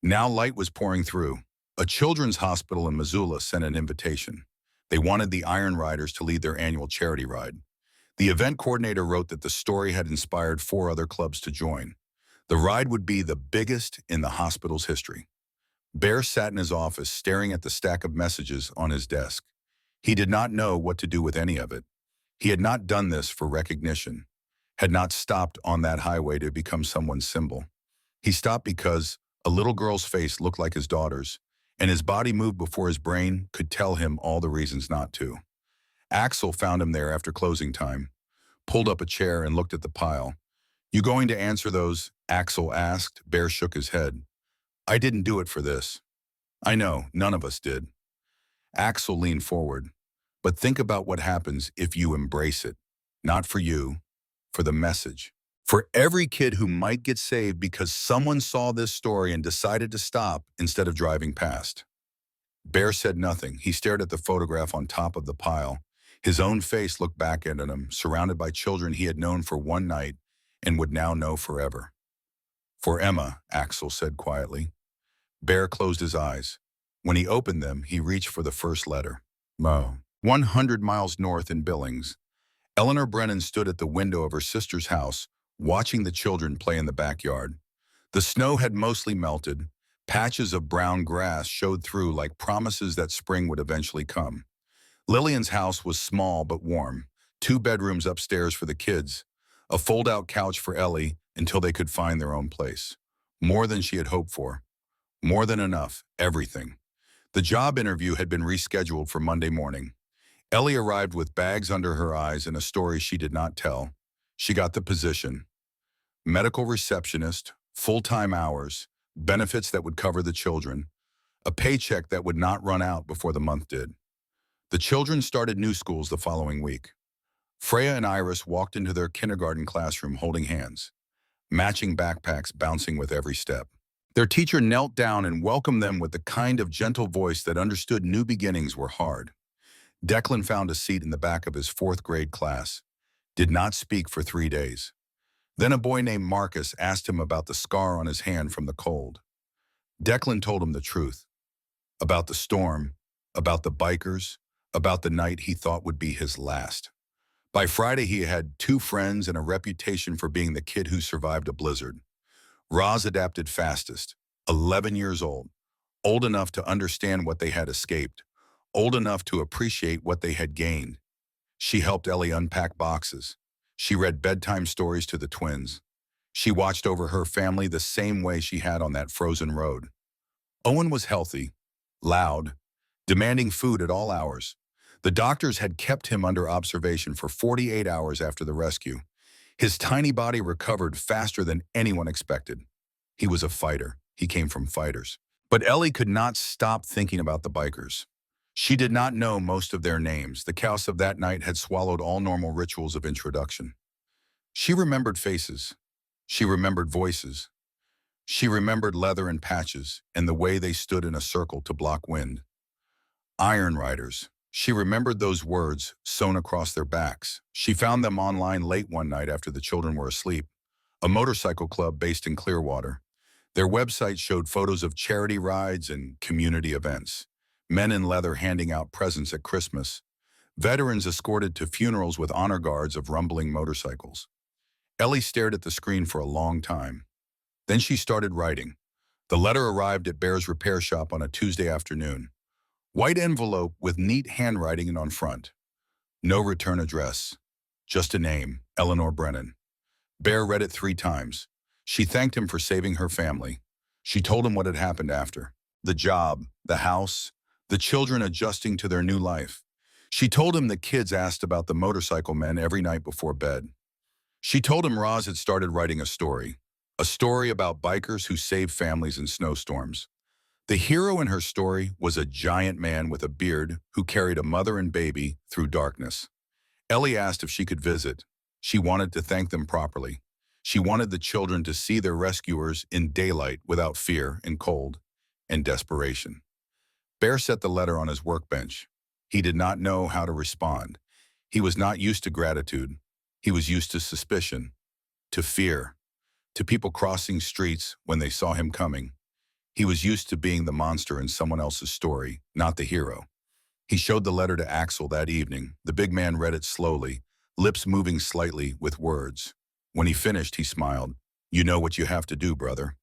[SPEAKER 1] Now light was pouring through. A children's hospital in Missoula sent an invitation. They wanted the Iron Riders to lead their annual charity ride. The event coordinator wrote that the story had inspired 4 other clubs to join. The ride would be the biggest in the hospital's history. Bear sat in his office staring at the stack of messages on his desk. He did not know what to do with any of it. He had not done this for recognition, had not stopped on that highway to become someone's symbol. He stopped because a little girl's face looked like his daughter's, and his body moved before his brain could tell him all the reasons not to. Axel found him there after closing time, pulled up a chair and looked at the pile. "You going to answer those?" Axel asked. Bear shook his head. "I didn't do it for this." "I know, none of us did." Axel leaned forward. "But think about what happens if you embrace it. Not for you, for the message. For every kid who might get saved because someone saw this story and decided to stop instead of driving past." Bear said nothing. He stared at the photograph on top of the pile. His own face looked back at him, surrounded by children he had known for one night and would now know forever. "For Emma," Axel said quietly. Bear closed his eyes. When he opened them, he reached for the first letter. Mo. 100 miles north in Billings, Eleanor Brennan stood at the window of her sister's house, watching the children play in the backyard. The snow had mostly melted. Patches of brown grass showed through like promises that spring would eventually come. Lillian's house was small but warm. 2 bedrooms upstairs for the kids, a fold-out couch for Ellie until they could find their own place. More than she had hoped for. More than enough, everything. The job interview had been rescheduled for Monday morning. Ellie arrived with bags under her eyes and a story she did not tell. She got the position. Medical receptionist, full-time hours, benefits that would cover the children, a paycheck that would not run out before the month did. The children started new schools the following week. Freya and Iris walked into their kindergarten classroom holding hands, matching backpacks bouncing with every step. Their teacher knelt down and welcomed them with the kind of gentle voice that understood new beginnings were hard. Declan found a seat in the back of his fourth grade class, did not speak for 3 days. Then a boy named Marcus asked him about the scar on his hand from the cold. Declan told him the truth, about the storm, about the bikers, about the night he thought would be his last. By Friday, he had 2 friends and a reputation for being the kid who survived a blizzard. Roz adapted fastest, 11 years old enough to understand what they had escaped, old enough to appreciate what they had gained. She helped Ellie unpack boxes. She read bedtime stories to the twins. She watched over her family the same way she had on that frozen road. Owen was healthy, loud, demanding food at all hours. The doctors had kept him under observation for 48 hours after the rescue. His tiny body recovered faster than anyone expected. He was a fighter. He came from fighters. But Ellie could not stop thinking about the bikers. She did not know most of their names. The chaos of that night had swallowed all normal rituals of introduction. She remembered faces. She remembered voices. She remembered leather and patches and the way they stood in a circle to block wind. Iron Riders. She remembered those words sewn across their backs. She found them online late one night after the children were asleep. A motorcycle club based in Clearwater. Their website showed photos of charity rides and community events. Men in leather handing out presents at Christmas. Veterans escorted to funerals with honor guards of rumbling motorcycles. Ellie stared at the screen for a long time. Then she started writing. The letter arrived at Bear's repair shop on a Tuesday afternoon. White envelope with neat handwriting on front. No return address. Just a name, Eleanor Brennan. Bear read it 3 times. She thanked him for saving her family. She told him what had happened after. The job, the house, the children adjusting to their new life. She told him the kids asked about the motorcycle men every night before bed. She told him Roz had started writing a story about bikers who saved families in snowstorms. The hero in her story was a giant man with a beard who carried a mother and baby through darkness. Ellie asked if she could visit. She wanted to thank them properly. She wanted the children to see their rescuers in daylight without fear and cold and desperation. Bear set the letter on his workbench. He did not know how to respond. He was not used to gratitude. He was used to suspicion, to fear, to people crossing streets when they saw him coming. He was used to being the monster in someone else's story, not the hero. He showed the letter to Axel that evening. The big man read it slowly, lips moving slightly with words. When he finished, he smiled. "You know what you have to do, brother."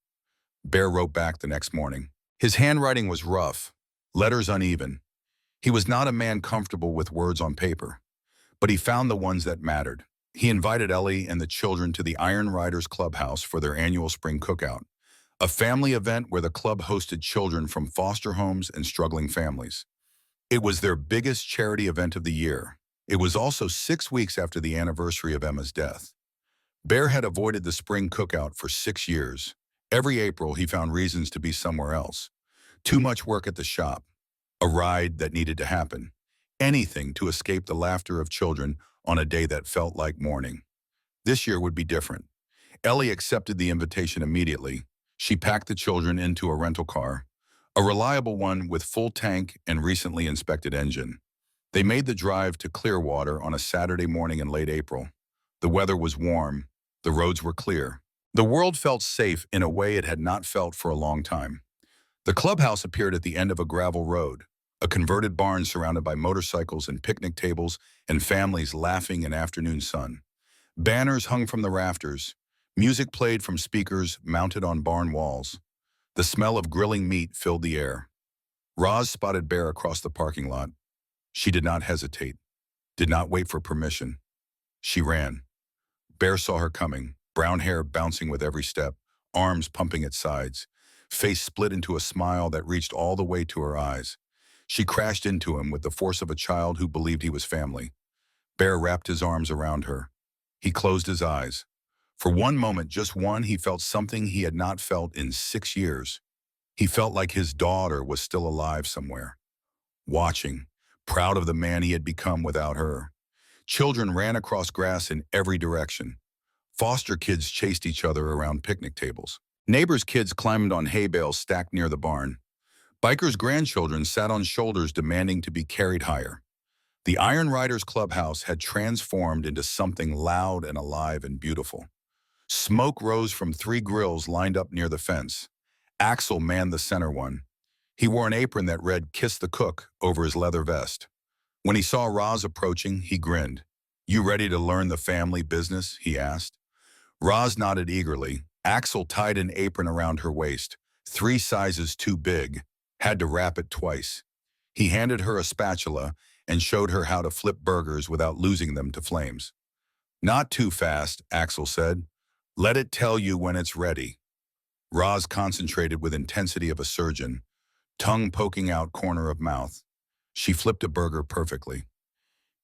[SPEAKER 1] Bear wrote back the next morning. His handwriting was rough, letters uneven. He was not a man comfortable with words on paper, but he found the ones that mattered. He invited Ellie and the children to the Iron Riders Clubhouse for their annual spring cookout, a family event where the club hosted children from foster homes and struggling families. It was their biggest charity event of the year. It was also 6 weeks after the anniversary of Emma's death. Bear had avoided the spring cookout for 6 years. Every April, he found reasons to be somewhere else. Too much work at the shop, a ride that needed to happen, anything to escape the laughter of children on a day that felt like mourning. This year would be different. Ellie accepted the invitation immediately. She packed the children into a rental car, a reliable one with full tank and recently inspected engine. They made the drive to Clearwater on a Saturday morning in late April. The weather was warm. The roads were clear. The world felt safe in a way it had not felt for a long time. The clubhouse appeared at the end of a gravel road, a converted barn surrounded by motorcycles and picnic tables and families laughing in afternoon sun. Banners hung from the rafters. Music played from speakers mounted on barn walls. The smell of grilling meat filled the air. Roz spotted Bear across the parking lot. She did not hesitate, did not wait for permission. She ran. Bear saw her coming, brown hair bouncing with every step, arms pumping at sides, face split into a smile that reached all the way to her eyes. She crashed into him with the force of a child who believed he was family. Bear wrapped his arms around her. He closed his eyes. For one moment, just one, he felt something he had not felt in 6 years. He felt like his daughter was still alive somewhere, watching, proud of the man he had become without her. Children ran across grass in every direction. Foster kids chased each other around picnic tables. Neighbors' kids climbed on hay bales stacked near the barn. Bikers' grandchildren sat on shoulders demanding to be carried higher. The Iron Riders clubhouse had transformed into something loud and alive and beautiful. Smoke rose from 3 grills lined up near the fence. Axel manned the center one. He wore an apron that read "Kiss the Cook" over his leather vest. When he saw Roz approaching, he grinned. "You ready to learn the family business?" he asked. Roz nodded eagerly. Axel tied an apron around her waist, 3 sizes too big, had to wrap it twice. He handed her a spatula and showed her how to flip burgers without losing them to flames. "Not too fast," Axel said. "Let it tell you when it's ready." Roz concentrated with intensity of a surgeon, tongue poking out corner of mouth. She flipped a burger perfectly.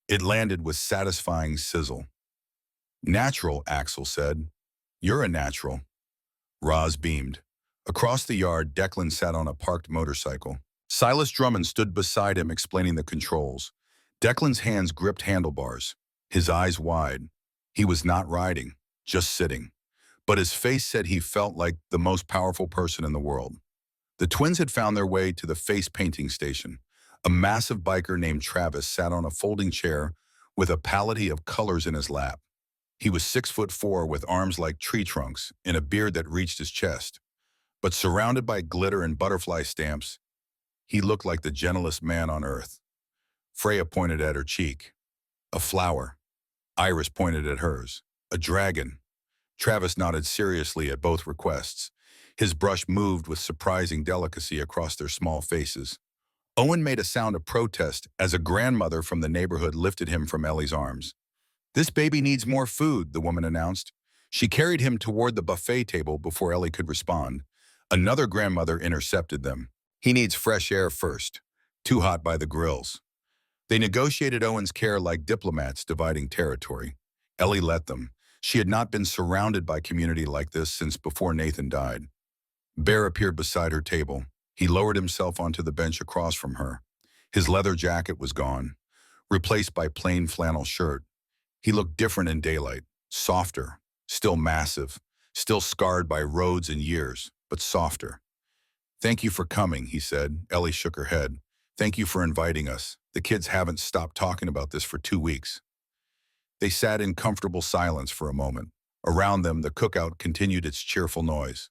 [SPEAKER 1] It landed with satisfying sizzle. "Natural," Axel said. "You're a natural." Roz beamed. Across the yard, Declan sat on a parked motorcycle. Silas Drummond stood beside him explaining the controls. Declan's hands gripped handlebars, his eyes wide. He was not riding, just sitting. But his face said he felt like the most powerful person in the world. The twins had found their way to the face painting station. A massive biker named Travis sat on a folding chair with a palette of colors in his lap. He was 6'4" with arms like tree trunks and a beard that reached his chest. But surrounded by glitter and butterfly stamps, he looked like the gentlest man on earth. Freya pointed at her cheek. "A flower." Iris pointed at hers. "A dragon." Travis nodded seriously at both requests. His brush moved with surprising delicacy across their small faces. Owen made a sound of protest as a grandmother from the neighborhood lifted him from Ellie's arms. "This baby needs more food," the woman announced. She carried him toward the buffet table before Ellie could respond. Another grandmother intercepted them. "He needs fresh air first. Too hot by the grills." They negotiated Owen's care like diplomats dividing territory. Ellie let them. She had not been surrounded by community like this since before Nathan died. Bear appeared beside her table. He lowered himself onto the bench across from her. His leather jacket was gone, replaced by plain flannel shirt. He looked different in daylight, softer, still massive, still scarred by roads and years, but softer. "Thank you for coming," he said. Ellie shook her head. "Thank you for inviting us. The kids haven't stopped talking about this for 2 weeks." They sat in comfortable silence for a moment. Around them, the cookout continued its cheerful noise.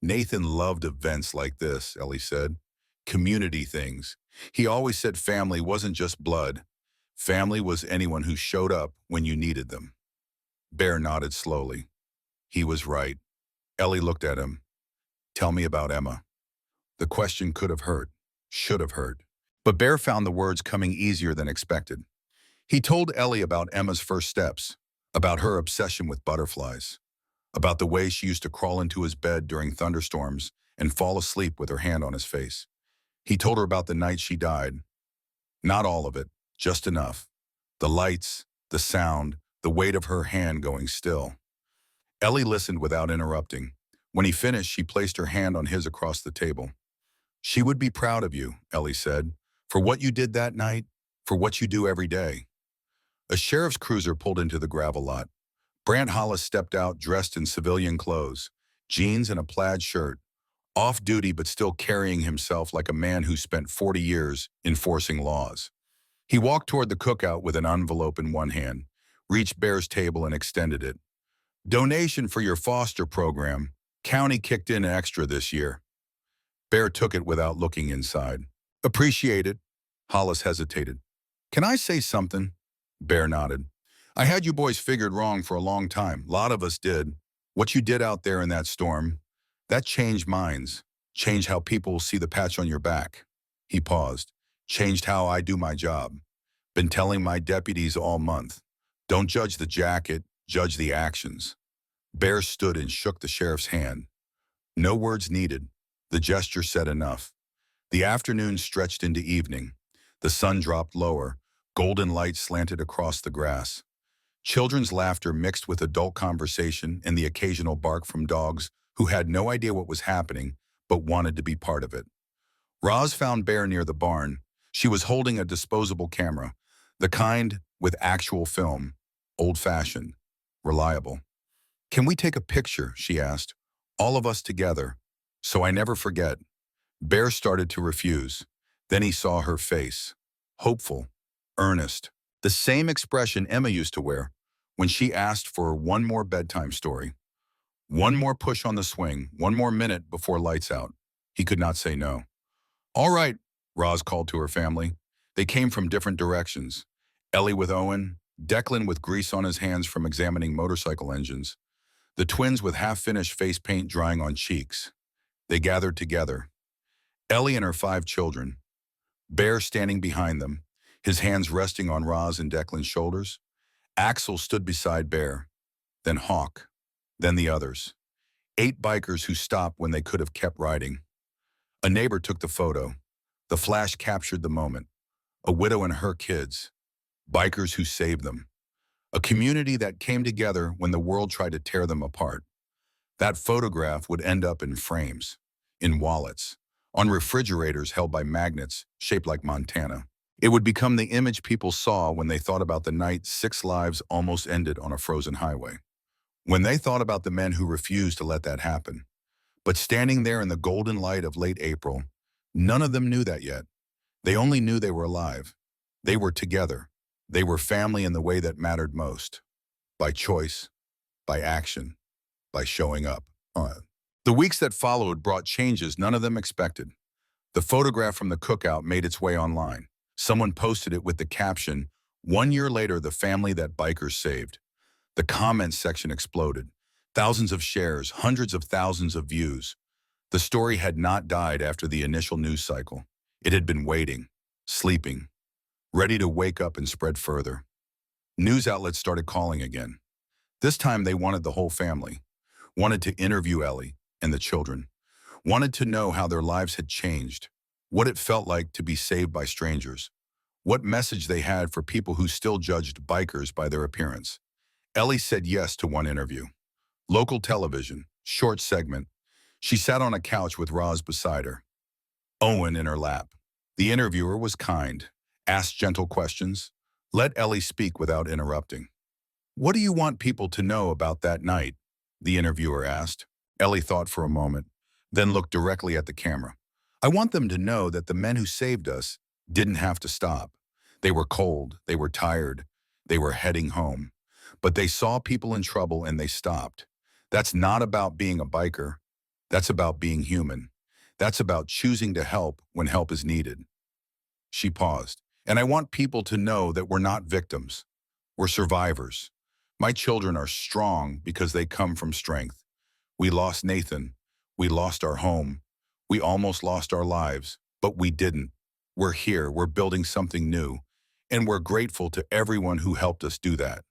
[SPEAKER 1] "Nathan loved events like this," Ellie said. "Community things. He always said family wasn't just blood. Family was anyone who showed up when you needed them." Bear nodded slowly. He was right. Ellie looked at him. "Tell me about Emma." The question could have hurt, should have hurt. But Bear found the words coming easier than expected. He told Ellie about Emma's first steps, about her obsession with butterflies, about the way she used to crawl into his bed during thunderstorms and fall asleep with her hand on his face. He told her about the night she died. Not all of it, just enough. The lights, the sound, the weight of her hand going still. Ellie listened without interrupting. When he finished, she placed her hand on his across the table. "She would be proud of you," Ellie said, "for what you did that night, for what you do every day." A sheriff's cruiser pulled into the gravel lot. Brant Hollis stepped out dressed in civilian clothes, jeans and a plaid shirt, off-duty but still carrying himself like a man who spent 40 years enforcing laws. He walked toward the cookout with an envelope in one hand, reached Bear's table and extended it. "Donation for your foster program. County kicked in extra this year." Bear took it without looking inside. "Appreciate it." Hollis hesitated. "Can I say something?" Bear nodded. "I had you boys figured wrong for a long time. A lot of us did. What you did out there in that storm, that changed minds, changed how people see the patch on your back." He paused. "Changed how I do my job. Been telling my deputies all month. Don't judge the jacket, judge the actions." Bear stood and shook the sheriff's hand. No words needed. The gesture said enough. The afternoon stretched into evening. The sun dropped lower. Golden light slanted across the grass. Children's laughter mixed with adult conversation and the occasional bark from dogs who had no idea what was happening but wanted to be part of it. Roz found Bear near the barn. She was holding a disposable camera. The kind with actual film, old-fashioned, reliable. "Can we take a picture?" she asked. "All of us together." So I never forget. Bear started to refuse. Then he saw her face. Hopeful, earnest. The same expression Emma used to wear when she asked for one more bedtime story. One more push on the swing, one more minute before lights out. He could not say no. "All right," Roz called to her family. They came from different directions. Ellie with Owen, Declan with grease on his hands from examining motorcycle engines, the twins with half-finished face paint drying on cheeks. They gathered together. Ellie and her 5 children. Bear standing behind them, his hands resting on Roz and Declan's shoulders. Axel stood beside Bear, then Hawk, then the others. 8 bikers who stopped when they could have kept riding. A neighbor took the photo. The flash captured the moment. A widow and her kids. Bikers who saved them. A community that came together when the world tried to tear them apart. That photograph would end up in frames, in wallets, on refrigerators held by magnets shaped like Montana. It would become the image people saw when they thought about the night 6 lives almost ended on a frozen highway. When they thought about the men who refused to let that happen. But standing there in the golden light of late April, none of them knew that yet. They only knew they were alive. They were together. They were family in the way that mattered most. By choice, by action, by showing up. The weeks that followed brought changes none of them expected. The photograph from the cookout made its way online. Someone posted it with the caption, "One year later, the family that bikers saved." The comments section exploded. Thousands of shares, hundreds of thousands of views. The story had not died after the initial news cycle. It had been waiting, sleeping, ready to wake up and spread further. News outlets started calling again. This time they wanted the whole family, wanted to interview Ellie and the children, wanted to know how their lives had changed, what it felt like to be saved by strangers, what message they had for people who still judged bikers by their appearance. Ellie said yes to one interview. Local television, short segment. She sat on a couch with Roz beside her, Owen in her lap. The interviewer was kind, asked gentle questions, let Ellie speak without interrupting. "What do you want people to know about that night?" the interviewer asked. Ellie thought for a moment, then looked directly at the camera. "I want them to know that the men who saved us didn't have to stop. They were cold, they were tired, they were heading home. But they saw people in trouble and they stopped. That's not about being a biker. That's about being human. That's about choosing to help when help is needed." She paused. "And I want people to know that we're not victims. We're survivors. My children are strong because they come from strength. We lost Nathan. We lost our home. We almost lost our lives, but we didn't. We're here. We're building something new. And we're grateful to everyone who helped us do that."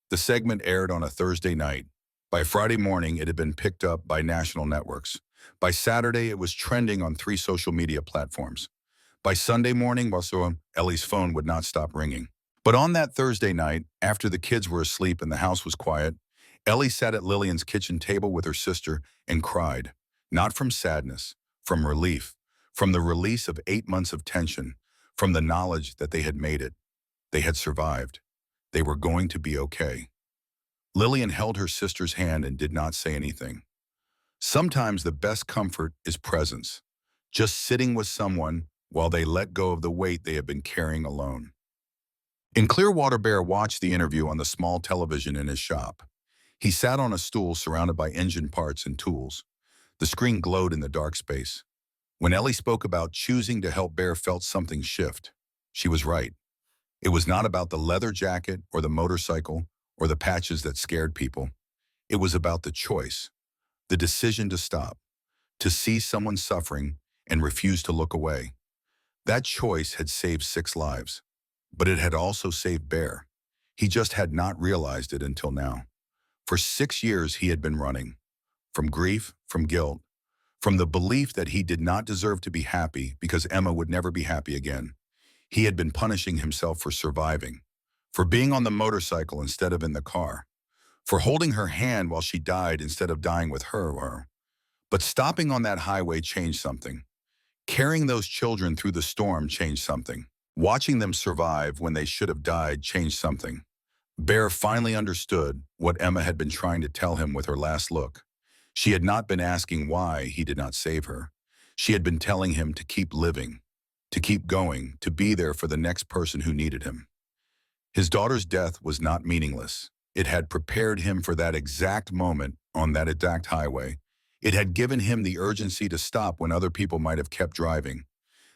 [SPEAKER 1] The segment aired on a Thursday night. By Friday morning, it had been picked up by national networks. By Saturday, it was trending on 3 social media platforms. By Sunday morning, Ellie's phone would not stop ringing. But on that Thursday night, after the kids were asleep and the house was quiet, Ellie sat at Lillian's kitchen table with her sister and cried. Not from sadness, from relief, from the release of 8 months of tension, from the knowledge that they had made it. They had survived. They were going to be okay. Lillian held her sister's hand and did not say anything. Sometimes the best comfort is presence, just sitting with someone while they let go of the weight they have been carrying alone. In Clearwater, Bear watched the interview on the small television in his shop. He sat on a stool surrounded by engine parts and tools. The screen glowed in the dark space. When Ellie spoke about choosing to help, Bear felt something shift. She was right. It was not about the leather jacket or the motorcycle or the patches that scared people. It was about the choice, the decision to stop, to see someone suffering and refuse to look away. That choice had saved 6 lives, but it had also saved Bear. He just had not realized it until now. For 6 years he had been running, from grief, from guilt, from the belief that he did not deserve to be happy because Emma would never be happy again. He had been punishing himself for surviving, for being on the motorcycle instead of in the car, for holding her hand while she died instead of dying with her. But stopping on that highway changed something. Carrying those children through the storm changed something. Watching them survive when they should have died changed something. Bear finally understood what Emma had been trying to tell him with her last look. She had not been asking why he did not save her. She had been telling him to keep living, to keep going, to be there for the next person who needed him. His daughter's death was not meaningless. It had prepared him for that exact moment on that exact highway. It had given him the urgency to stop when other people might have kept driving.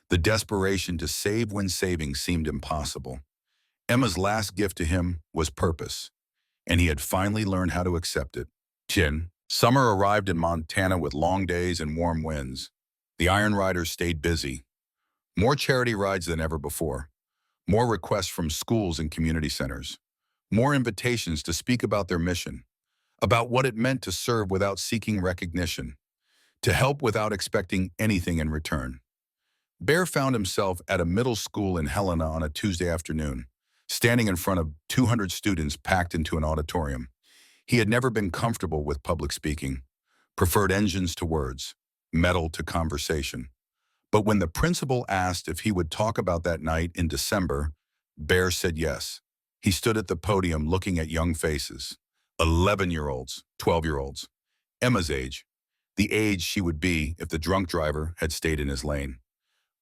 [SPEAKER 1] The desperation to save when saving seemed impossible. Emma's last gift to him was purpose, and he had finally learned how to accept it. Summer arrived in Montana with long days and warm winds. The Iron Riders stayed busy. More charity rides than ever before. More requests from schools and community centers. More invitations to speak about their mission, about what it meant to serve without seeking recognition, to help without expecting anything in return. Bear found himself at a middle school in Helena on a Tuesday afternoon, standing in front of 200 students packed into an auditorium. He had never been comfortable with public speaking, preferred engines to words, metal to conversation. But when the principal asked if he would talk about that night in December, Bear said yes. He stood at the podium looking at young faces, 11-year-olds, 12-year-olds, Emma's age, the age she would be if the drunk driver had stayed in his lane.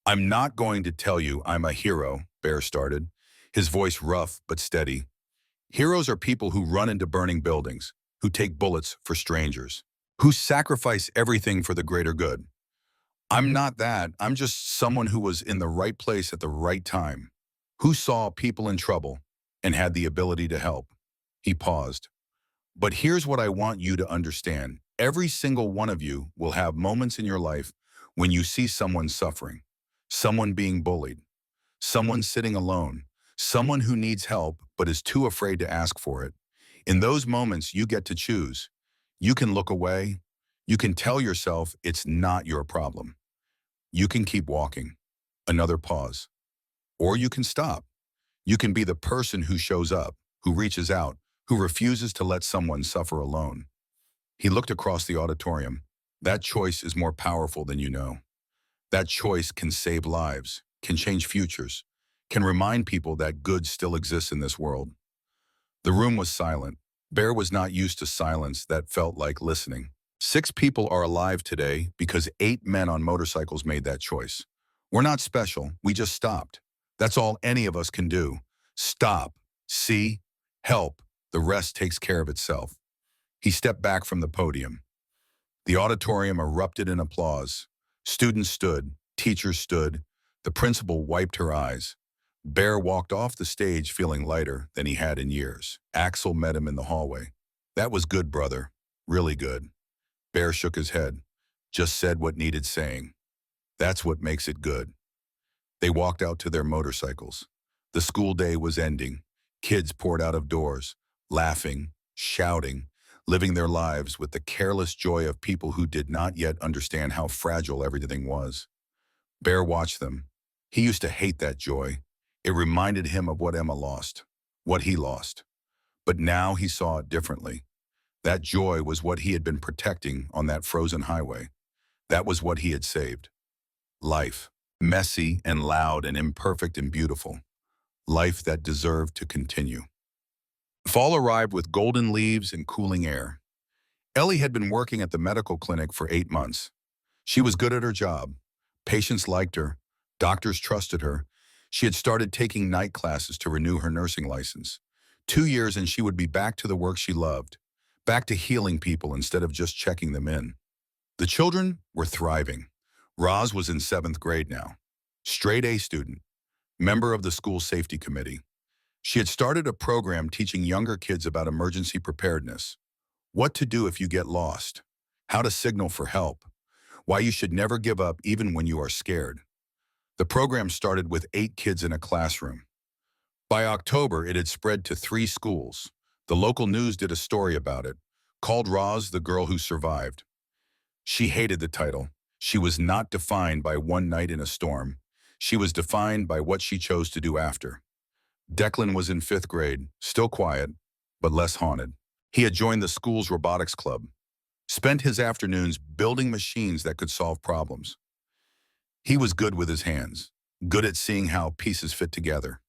[SPEAKER 1] "I'm not going to tell you I'm a hero," Bear started, his voice rough but steady. "Heroes are people who run into burning buildings, who take bullets for strangers, who sacrifice everything for the greater good. I'm not that. I'm just someone who was in the right place at the right time, who saw people in trouble and had the ability to help." He paused. "But here's what I want you to understand. Every single one of you will have moments in your life when you see someone suffering, someone being bullied, someone sitting alone, someone who needs help but is too afraid to ask for it. In those moments, you get to choose. You can look away. You can tell yourself it's not your problem. You can keep walking." Another pause. "Or you can stop. You can be the person who shows up, who reaches out, who refuses to let someone suffer alone." He looked across the auditorium. "That choice is more powerful than you know. That choice can save lives, can change futures, can remind people that good still exists in this world." The room was silent. Bear was not used to silence that felt like listening. 6 people are alive today because 8 men on motorcycles made that choice. We're not special. We just stopped. That's all any of us can do. Stop. See? Help. The rest takes care of itself. He stepped back from the podium. The auditorium erupted in applause. Students stood. Teachers stood. The principal wiped her eyes. Bear walked off the stage feeling lighter than he had in years. Axel met him in the hallway. "That was good, brother. Really good." Bear shook his head. "Just said what needed saying. That's what makes it good." They walked out to their motorcycles. The school day was ending. Kids poured out of doors, laughing, shouting, living their lives with the careless joy of people who did not yet understand how fragile everything was. Bear watched them. He used to hate that joy. It reminded him of what Emma lost, what he lost. But now he saw it differently. That joy was what he had been protecting on that frozen highway. That was what he had saved. Life, messy and loud and imperfect and beautiful. Life that deserved to continue. Fall arrived with golden leaves and cooling air. Ellie had been working at the medical clinic for 8 months. She was good at her job. Patients liked her. Doctors trusted her. She had started taking night classes to renew her nursing license. 2 years and she would be back to the work she loved, back to healing people instead of just checking them in. The children were thriving. Roz was in 7th grade now. Straight A student, member of the school safety committee. She had started a program teaching younger kids about emergency preparedness, what to do if you get lost, how to signal for help, why you should never give up even when you are scared. The program started with 8 kids in a classroom. By October, it had spread to 3 schools. The local news did a story about it, called Roz the girl who survived. She hated the title. She was not defined by one night in a storm. She was defined by what she chose to do after. Declan was in 5th grade, still quiet, but less haunted. He had joined the school's robotics club, spent his afternoons building machines that could solve problems. He was good with his hands, good at seeing how pieces fit together.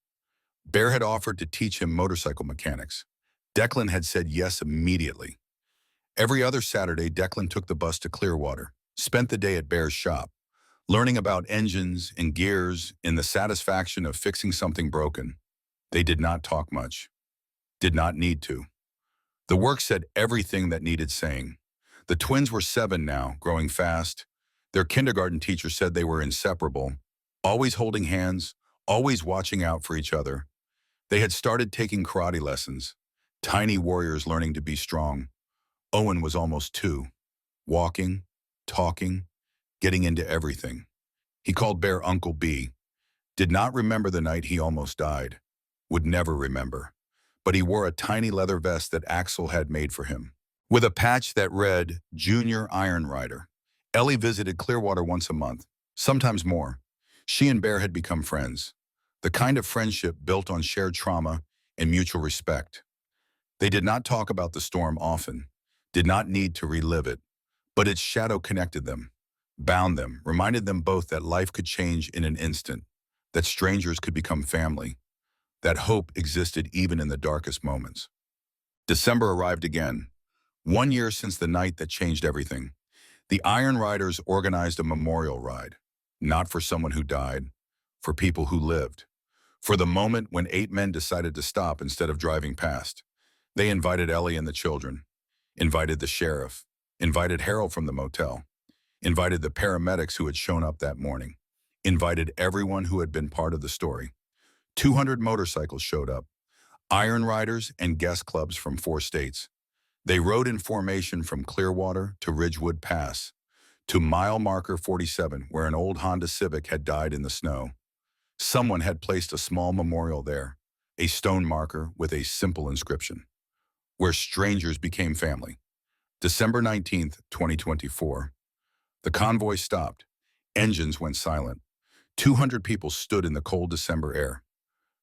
[SPEAKER 1] Bear had offered to teach him motorcycle mechanics. Declan had said yes immediately. Every other Saturday, Declan took the bus to Clearwater, spent the day at Bear's shop, learning about engines and gears and the satisfaction of fixing something broken. They did not talk much, did not need to. The work said everything that needed saying. The twins were 7 now, growing fast. Their kindergarten teacher said they were inseparable, always holding hands, always watching out for each other. They had started taking karate lessons, tiny warriors learning to be strong. Owen was almost 2, walking, talking, getting into everything. He called Bear Uncle B, did not remember the night he almost died, would never remember. But he wore a tiny leather vest that Axel had made for him, with a patch that read, Junior Iron Rider. Ellie visited Clearwater once a month, sometimes more. She and Bear had become friends, the kind of friendship built on shared trauma and mutual respect. They did not talk about the storm often, did not need to relive it, but its shadow connected them, bound them, reminded them both that life could change in an instant, that strangers could become family, that hope existed even in the darkest moments. December arrived again, 1 year since the night that changed everything. The Iron Riders organized a memorial ride, not for someone who died, for people who lived. For the moment when 8 men decided to stop instead of driving past, they invited Ellie and the children, invited the sheriff, invited Harold from the motel, invited the paramedics who had shown up that morning, invited everyone who had been part of the story. 200 motorcycles showed up, Iron Riders and guest clubs from 4 states. They rode in formation from Clearwater to Ridgewood Pass, to mile marker 47, where an old Honda Civic had died in the snow. Someone had placed a small memorial there, a stone marker with a simple inscription, where strangers became family. December 19th, 2024. The convoy stopped. Engines went silent. 200 people stood in the cold December air.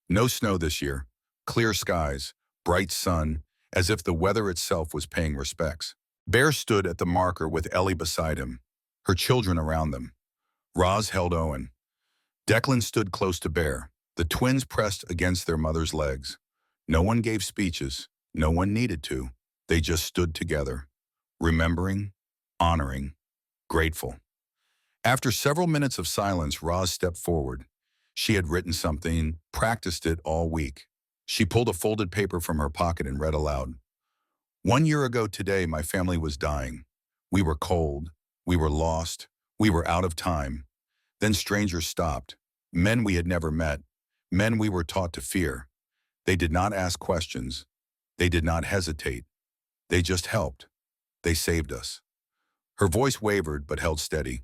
[SPEAKER 1] No snow this year, clear skies, bright sun, as if the weather itself was paying respects. Bear stood at the marker with Ellie beside him, her children around them. Roz held Owen. Declan stood close to Bear. The twins pressed against their mother's legs. No one gave speeches. No one needed to. They just stood together, remembering, honoring, grateful. After several minutes of silence, Roz stepped forward. She had written something, practiced it all week. She pulled a folded paper from her pocket and read aloud. 1 year ago today, my family was dying. We were cold. We were lost. We were out of time. Then strangers stopped. Men we had never met. Men we were taught to fear. They did not ask questions. They did not hesitate. They just helped. They saved us. Her voice wavered but held steady.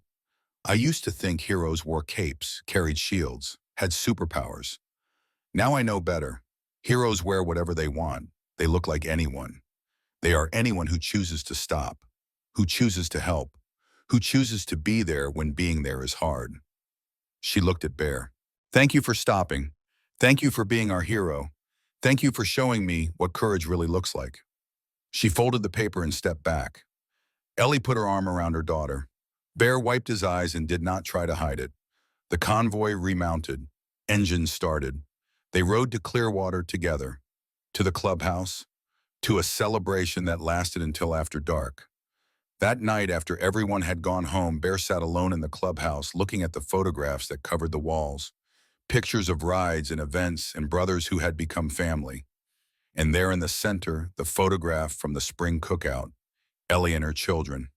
[SPEAKER 1] I used to think heroes wore capes, carried shields, had superpowers. Now I know better. Heroes wear whatever they want. They look like anyone. They are anyone who chooses to stop, who chooses to help, who chooses to be there when being there is hard. She looked at Bear. Thank you for stopping. Thank you for being our hero. Thank you for showing me what courage really looks like. She folded the paper and stepped back. Ellie put her arm around her daughter. Bear wiped his eyes and did not try to hide it. The convoy remounted. Engines started. They rode to Clearwater together, to the clubhouse, to a celebration that lasted until after dark. That night, after everyone had gone home, Bear sat alone in the clubhouse looking at the photographs that covered the walls, pictures of rides and events and brothers who had become family. And there in the center, the photograph from the spring cookout, Ellie and her children.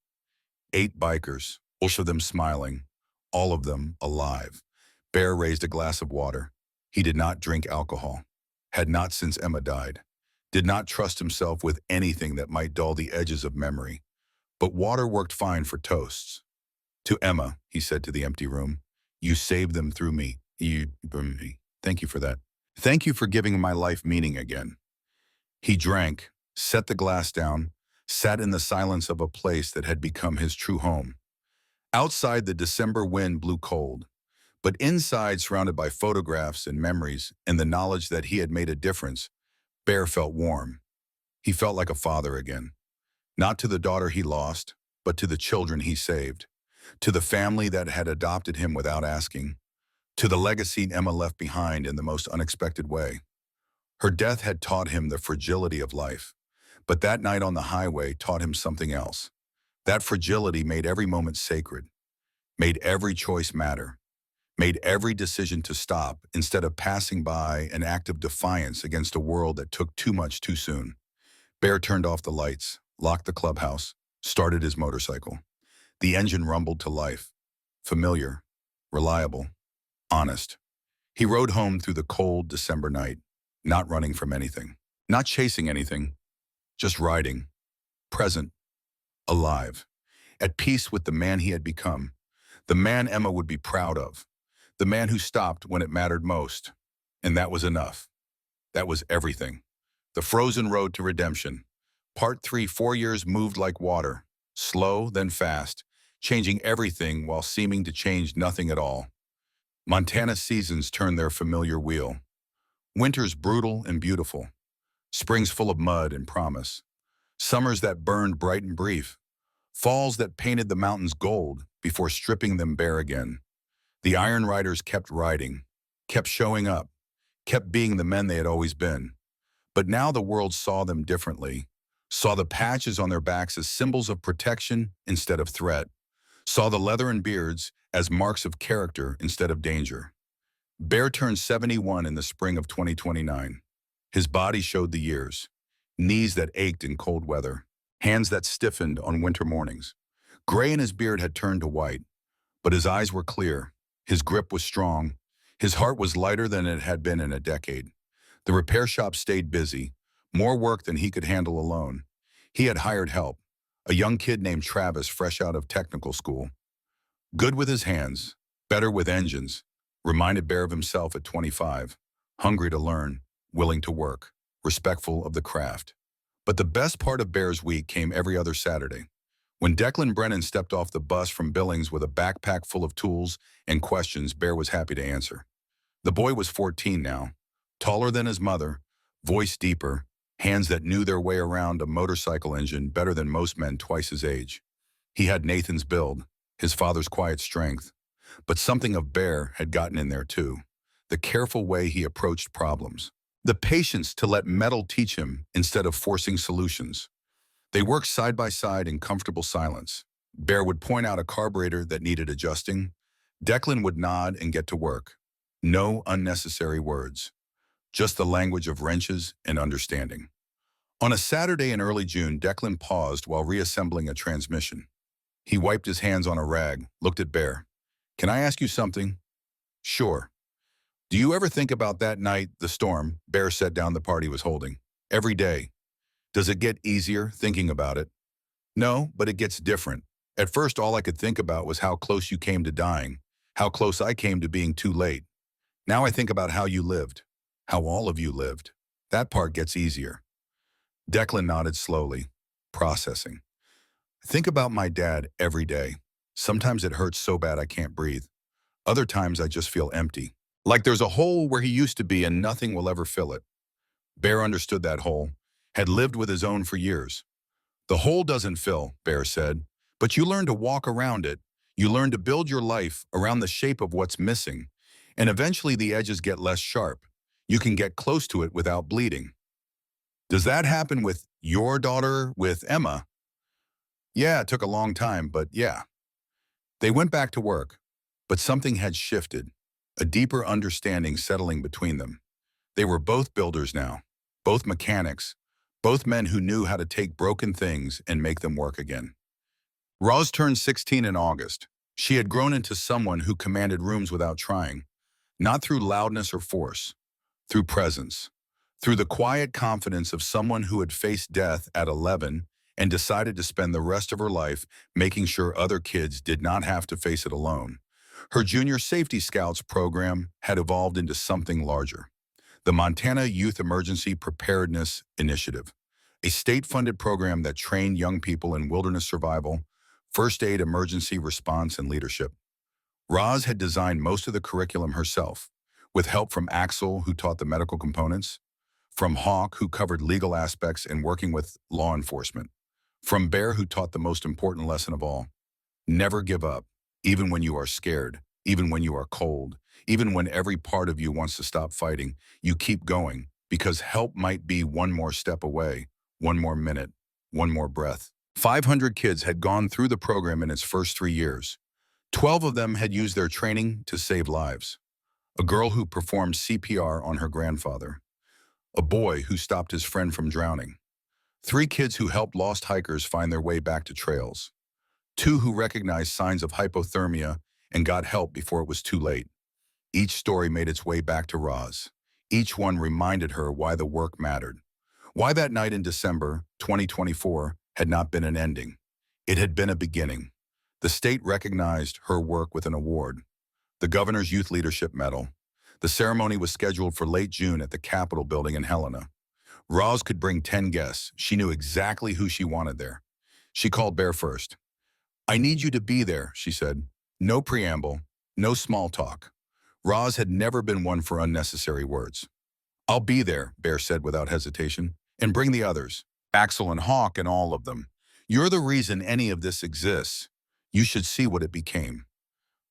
[SPEAKER 1] 8 bikers, most of them smiling, all of them alive. Bear raised a glass of water. He did not drink alcohol, had not since Emma died, did not trust himself with anything that might dull the edges of memory. But water worked fine for toasts. To Emma, he said to the empty room, you saved them through me. Thank you for that. Thank you for giving my life meaning again. He drank, set the glass down, sat in the silence of a place that had become his true home. Outside, the December wind blew cold, but inside, surrounded by photographs and memories and the knowledge that he had made a difference, Bear felt warm. He felt like a father again. Not to the daughter he lost, but to the children he saved, to the family that had adopted him without asking, to the legacy Emma left behind in the most unexpected way. Her death had taught him the fragility of life, but that night on the highway taught him something else. That fragility made every moment sacred, made every choice matter, made every decision to stop instead of passing by an act of defiance against a world that took too much too soon. Bear turned off the lights, locked the clubhouse, started his motorcycle. The engine rumbled to life, familiar, reliable, honest. He rode home through the cold December night, not running from anything, not chasing anything, just riding, present, alive, at peace with the man he had become, the man Emma would be proud of, the man who stopped when it mattered most. And that was enough. That was everything. The Frozen Road to Redemption. Part 3. 4 years moved like water, slow then fast, changing everything while seeming to change nothing at all. Montana seasons turned their familiar wheel. Winters brutal and beautiful. Springs full of mud and promise. Summers that burned bright and brief. Falls that painted the mountains gold before stripping them bare again. The Iron Riders kept riding, kept showing up, kept being the men they had always been. But now the world saw them differently, saw the patches on their backs as symbols of protection instead of threat, saw the leather and beards as marks of character instead of danger. Bear turned 71 in the spring of 2029. His body showed the years, knees that ached in cold weather, hands that stiffened on winter mornings. Gray in his beard had turned to white, but his eyes were clear, his grip was strong, his heart was lighter than it had been in a decade. The repair shop stayed busy, more work than he could handle alone. He had hired help, a young kid named Travis fresh out of technical school. Good with his hands, better with engines, reminded Bear of himself at 25, hungry to learn, willing to work, respectful of the craft. But the best part of Bear's week came every other Saturday. When Declan Brennan stepped off the bus from Billings with a backpack full of tools and questions Bear was happy to answer. The boy was 14 now, taller than his mother, voice deeper, hands that knew their way around a motorcycle engine better than most men twice his age. He had Nathan's build, his father's quiet strength, but something of Bear had gotten in there too. The careful way he approached problems. The patience to let metal teach him instead of forcing solutions. They worked side by side in comfortable silence. Bear would point out a carburetor that needed adjusting. Declan would nod and get to work. No unnecessary words. Just the language of wrenches and understanding. On a Saturday in early June, Declan paused while reassembling a transmission. He wiped his hands on a rag, looked at Bear. "Can I ask you something?" "Sure." "Do you ever think about that night, the storm?" Bear set down the part he was holding. "Every day. Does it get easier thinking about it?" "No, but it gets different. At first, all I could think about was how close you came to dying, how close I came to being too late. Now I think about how you lived, how all of you lived. That part gets easier." Declan nodded slowly, processing. "I think about my dad every day. Sometimes it hurts so bad I can't breathe. Other times I just feel empty. Like there's a hole where he used to be and nothing will ever fill it." Bear understood that hole, had lived with his own for years. "The hole doesn't fill," Bear said, "but you learn to walk around it. You learn to build your life around the shape of what's missing. And eventually the edges get less sharp. You can get close to it without bleeding." "Does that happen with your daughter, with Emma?" "Yeah, it took a long time, but yeah." They went back to work, but something had shifted, a deeper understanding settling between them. They were both builders now, both mechanics, both men who knew how to take broken things and make them work again. Roz turned 16 in August. She had grown into someone who commanded rooms without trying, not through loudness or force, through presence, through the quiet confidence of someone who had faced death at 11 and decided to spend the rest of her life making sure other kids did not have to face it alone. Her Junior Safety Scouts program had evolved into something larger. The Montana Youth Emergency Preparedness Initiative, a state-funded program that trained young people in wilderness survival, first aid, emergency response, and leadership. Roz had designed most of the curriculum herself, with help from Axel, who taught the medical components, from Hawk, who covered legal aspects and working with law enforcement, from Bear, who taught the most important lesson of all: never give up, even when you are scared. Even when you are cold, even when every part of you wants to stop fighting, you keep going because help might be one more step away, one more minute, one more breath. 500 kids had gone through the program in its first 3 years. 12 of them had used their training to save lives. A girl who performed CPR on her grandfather. A boy who stopped his friend from drowning. 3 kids who helped lost hikers find their way back to trails. 2 who recognized signs of hypothermia and got help before it was too late. Each story made its way back to Roz. Each one reminded her why the work mattered. Why that night in December 2024 had not been an ending. It had been a beginning. The state recognized her work with an award, the Governor's Youth Leadership Medal. The ceremony was scheduled for late June at the Capitol building in Helena. Roz could bring 10 guests. She knew exactly who she wanted there. She called Bear first. "I need you to be there," she said. No preamble, no small talk. Roz had never been one for unnecessary words. "I'll be there," Bear said without hesitation. "And bring the others. Axel and Hawk and all of them. You're the reason any of this exists. You should see what it became."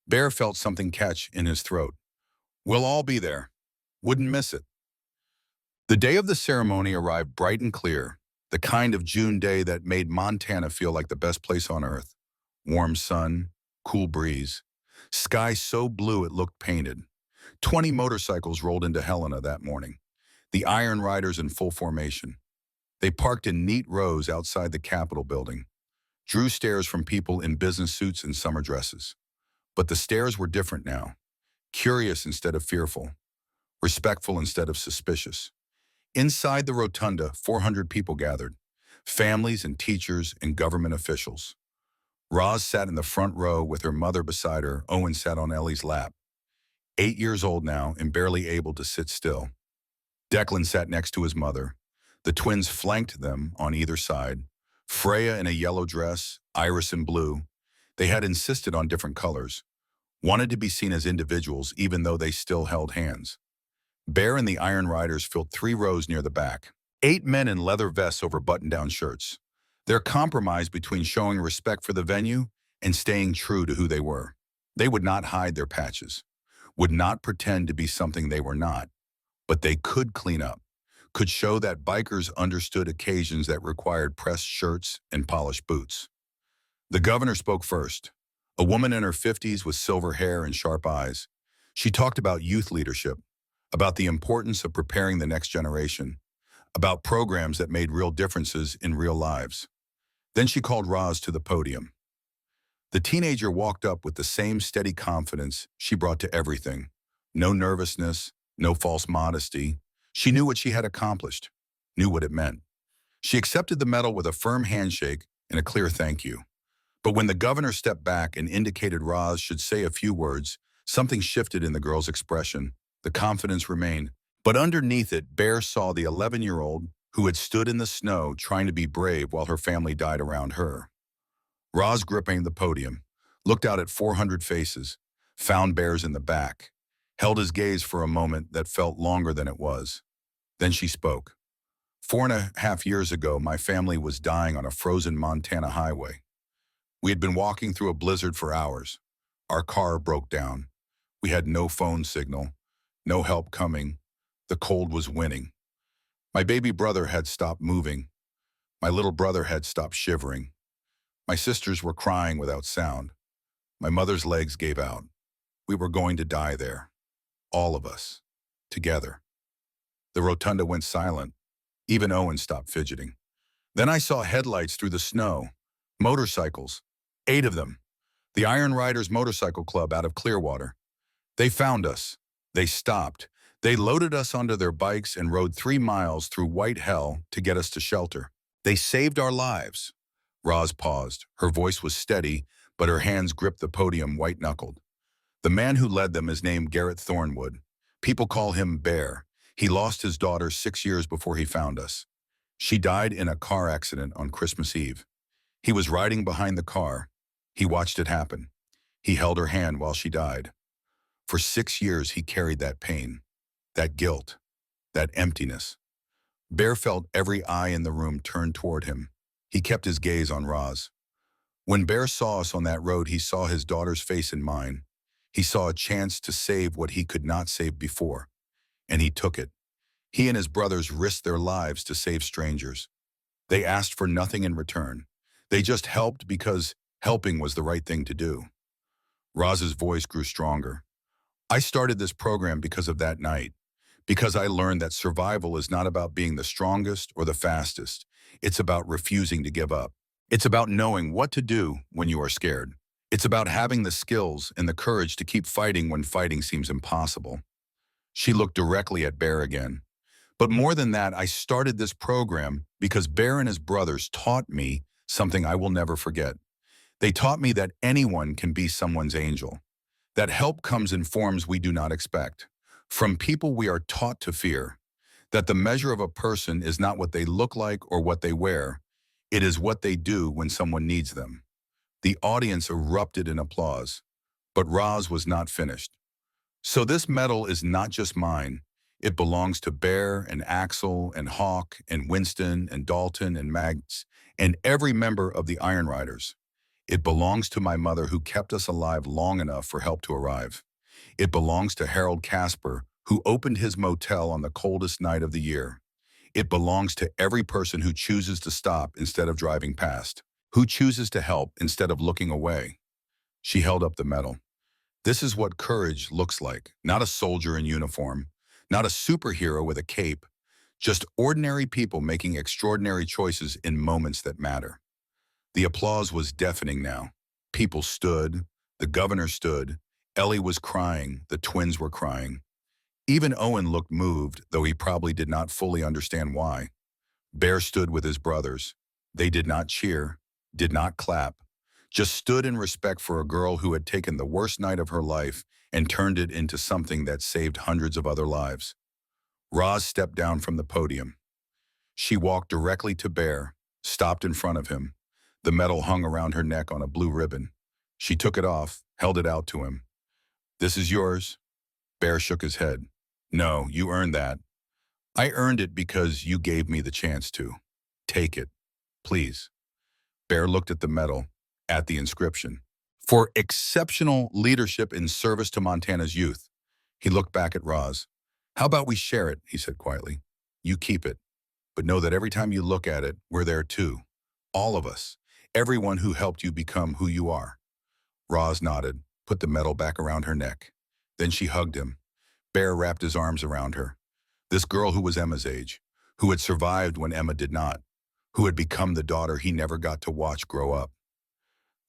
[SPEAKER 1] Bear felt something catch in his throat. "We'll all be there. Wouldn't miss it." The day of the ceremony arrived bright and clear, the kind of June day that made Montana feel like the best place on earth. Warm sun, cool breeze, sky so blue it looked painted. 20 motorcycles rolled into Helena that morning, the Iron Riders in full formation. They parked in neat rows outside the Capitol building, drew stares from people in business suits and summer dresses. But the stares were different now, curious instead of fearful, respectful instead of suspicious. Inside the rotunda, 400 people gathered, families and teachers and government officials. Roz sat in the front row with her mother beside her. Owen sat on Ellie's lap, 8 years old now and barely able to sit still. Declan sat next to his mother. The twins flanked them on either side. Freya in a yellow dress, Iris in blue. They had insisted on different colors, wanted to be seen as individuals even though they still held hands. Bear and the Iron Riders filled 3 rows near the back. 8 men in leather vests over button-down shirts. Their compromise between showing respect for the venue and staying true to who they were. They would not hide their patches, would not pretend to be something they were not, but they could clean up, could show that bikers understood occasions that required pressed shirts and polished boots. The governor spoke first, a woman in her 50s with silver hair and sharp eyes. She talked about youth leadership, about the importance of preparing the next generation, about programs that made real differences in real lives. Then she called Roz to the podium. The teenager walked up with the same steady confidence she brought to everything. No nervousness, no false modesty. She knew what she had accomplished, knew what it meant. She accepted the medal with a firm handshake and a clear thank you. But when the governor stepped back and indicated Roz should say a few words, something shifted in the girl's expression. The confidence remained, but underneath it, Bear saw the 11-year-old who had stood in the snow trying to be brave while her family died around her. Roz gripping the podium, looked out at 400 faces, found Bear's in the back, held his gaze for a moment that felt longer than it was. Then she spoke. 4.5 years ago, my family was dying on a frozen Montana highway. We had been walking through a blizzard for hours. Our car broke down. We had no phone signal, no help coming. The cold was winning. My baby brother had stopped moving. My little brother had stopped shivering. My sisters were crying without sound. My mother's legs gave out. We were going to die there. All of us. Together. The rotunda went silent. Even Owen stopped fidgeting. Then I saw headlights through the snow. Motorcycles. 8 of them. The Iron Riders Motorcycle Club out of Clearwater. They found us. They stopped. They loaded us onto their bikes and rode 3 miles through white hell to get us to shelter. They saved our lives. Roz paused. Her voice was steady, but her hands gripped the podium white-knuckled. The man who led them is named Garrett Thornwood. People call him Bear. He lost his daughter 6 years before he found us. She died in a car accident on Christmas Eve. He was riding behind the car. He watched it happen. He held her hand while she died. For 6 years, he carried that pain, that guilt, that emptiness. Bear felt every eye in the room turned toward him. He kept his gaze on Roz. When Bear saw us on that road, he saw his daughter's face in mine. He saw a chance to save what he could not save before, and he took it. He and his brothers risked their lives to save strangers. They asked for nothing in return. They just helped because helping was the right thing to do. Roz's voice grew stronger. I started this program because of that night, because I learned that survival is not about being the strongest or the fastest. It's about refusing to give up. It's about knowing what to do when you are scared. It's about having the skills and the courage to keep fighting when fighting seems impossible. She looked directly at Bear again. But more than that, I started this program because Bear and his brothers taught me something I will never forget. They taught me that anyone can be someone's angel, that help comes in forms we do not expect, from people we are taught to fear, that the measure of a person is not what they look like or what they wear, it is what they do when someone needs them. The audience erupted in applause, but Roz was not finished. So this medal is not just mine. It belongs to Bear and Axel and Hawk and Winston and Dalton and Mags and every member of the Iron Riders. It belongs to my mother who kept us alive long enough for help to arrive. It belongs to Harold Casper, who opened his motel on the coldest night of the year. It belongs to every person who chooses to stop instead of driving past, who chooses to help instead of looking away. She held up the medal. This is what courage looks like, not a soldier in uniform, not a superhero with a cape, just ordinary people making extraordinary choices in moments that matter. The applause was deafening now. People stood, the governor stood, Ellie was crying, the twins were crying. Even Owen looked moved, though he probably did not fully understand why. Bear stood with his brothers. They did not cheer, did not clap, just stood in respect for a girl who had taken the worst night of her life and turned it into something that saved hundreds of other lives. Roz stepped down from the podium. She walked directly to Bear, stopped in front of him. The medal hung around her neck on a blue ribbon. She took it off, held it out to him. "This is yours." Bear shook his head. "No, you earned that. I earned it because you gave me the chance to. Take it, please." Bear looked at the medal, at the inscription. "For exceptional leadership in service to Montana's youth." He looked back at Roz. "How about we share it?" he said quietly. "You keep it, but know that every time you look at it, we're there too. All of us. Everyone who helped you become who you are." Roz nodded, put the medal back around her neck. Then she hugged him. Bear wrapped his arms around her. This girl who was Emma's age, who had survived when Emma did not, who had become the daughter he never got to watch grow up.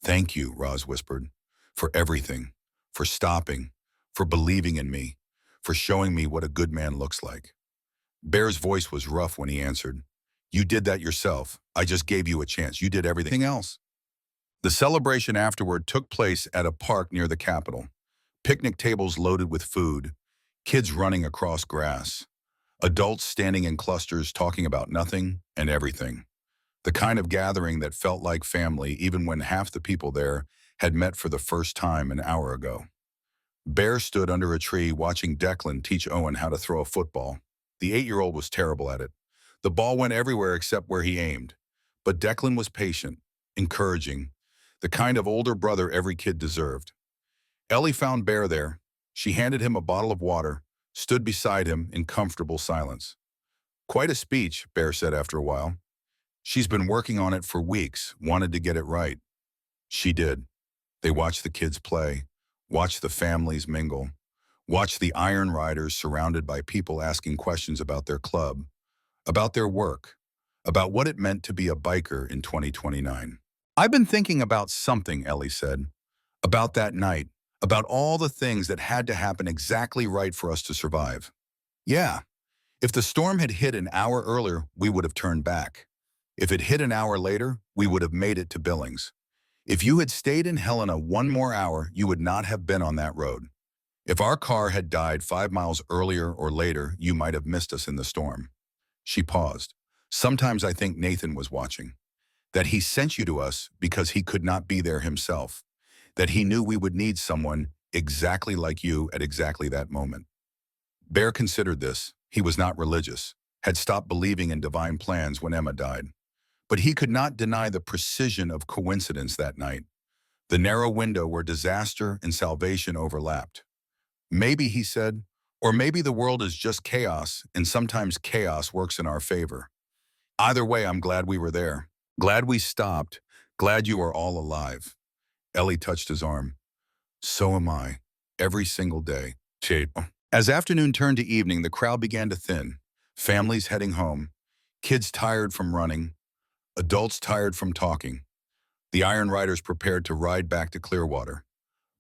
[SPEAKER 1] "Thank you," Roz whispered, "for everything, for stopping, for believing in me, for showing me what a good man looks like." Bear's voice was rough when he answered, "You did that yourself. I just gave you a chance. You did everything else." The celebration afterward took place at a park near the Capitol. Picnic tables loaded with food, kids running across grass, adults standing in clusters talking about nothing and everything. The kind of gathering that felt like family even when half the people there had met for the first time an hour ago. Bear stood under a tree watching Declan teach Owen how to throw a football. The 8-year-old was terrible at it. The ball went everywhere except where he aimed. But Declan was patient, encouraging, the kind of older brother every kid deserved. Ellie found Bear there. She handed him a bottle of water, stood beside him in comfortable silence. "Quite a speech," Bear said after a while. "She's been working on it for weeks, wanted to get it right." She did. They watched the kids play, watched the families mingle, watched the Iron Riders surrounded by people asking questions about their club, about their work, about what it meant to be a biker in 2029. "I've been thinking about something," Ellie said. "About that night, about all the things that had to happen exactly right for us to survive. Yeah, if the storm had hit an hour earlier, we would have turned back. If it hit an hour later, we would have made it to Billings. If you had stayed in Helena one more hour, you would not have been on that road. If our car had died 5 miles earlier or later, you might have missed us in the storm." She paused. "Sometimes I think Nathan was watching. That he sent you to us because he could not be there himself. That he knew we would need someone exactly like you at exactly that moment." Bear considered this. He was not religious, had stopped believing in divine plans when Emma died. But he could not deny the precision of coincidence that night. the narrow window where disaster and salvation overlapped. Maybe, he said, or maybe the world is just chaos, and sometimes chaos works in our favor. Either way, I'm glad we were there. Glad we stopped. Glad you are all alive. Ellie touched his arm. So am I. Every single day. Shade. As afternoon turned to evening, the crowd began to thin. Families heading home. Kids tired from running. Adults tired from talking. The Iron Riders prepared to ride back to Clearwater.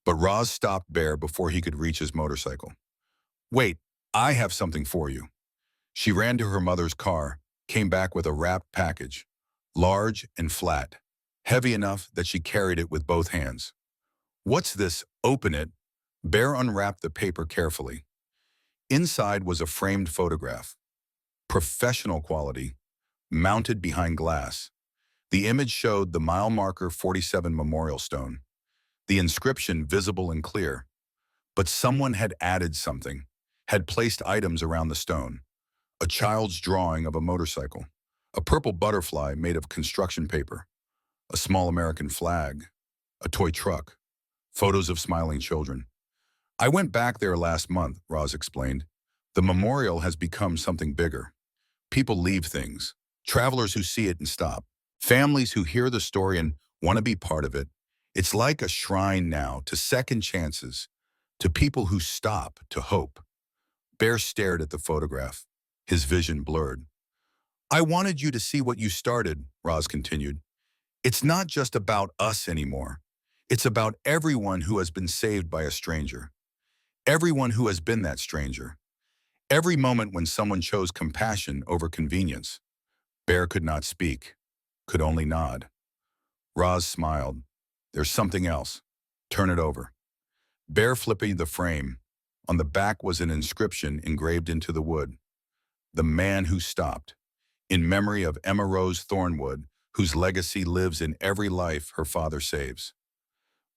[SPEAKER 1] But Roz stopped Bear before he could reach his motorcycle. Wait, I have something for you. She ran to her mother's car, came back with a wrapped package, large and flat, heavy enough that she carried it with both hands. What's this? Open it. Bear unwrapped the paper carefully. Inside was a framed photograph, professional quality, mounted behind glass. The image showed the mile marker 47 memorial stone, the inscription visible and clear. But someone had added something, had placed items around the stone. A child's drawing of a motorcycle, a purple butterfly made of construction paper, a small American flag, a toy truck, photos of smiling children. I went back there last month, Roz explained. The memorial has become something bigger. People leave things, travelers who see it and stop, families who hear the story and want to be part of it. It's like a shrine now to second chances, to people who stop, to hope. Bear stared at the photograph, his vision blurred. I wanted you to see what you started, Roz continued. It's not just about us anymore. It's about everyone who has been saved by a stranger. Everyone who has been that stranger. Every moment when someone chose compassion over convenience. Bear could not speak, could only nod. Roz smiled. There's something else. Turn it over. Bear flipping the frame. On the back was an inscription engraved into the wood. The man who stopped. In memory of Emma Rose Thornwood, whose legacy lives in every life her father saves.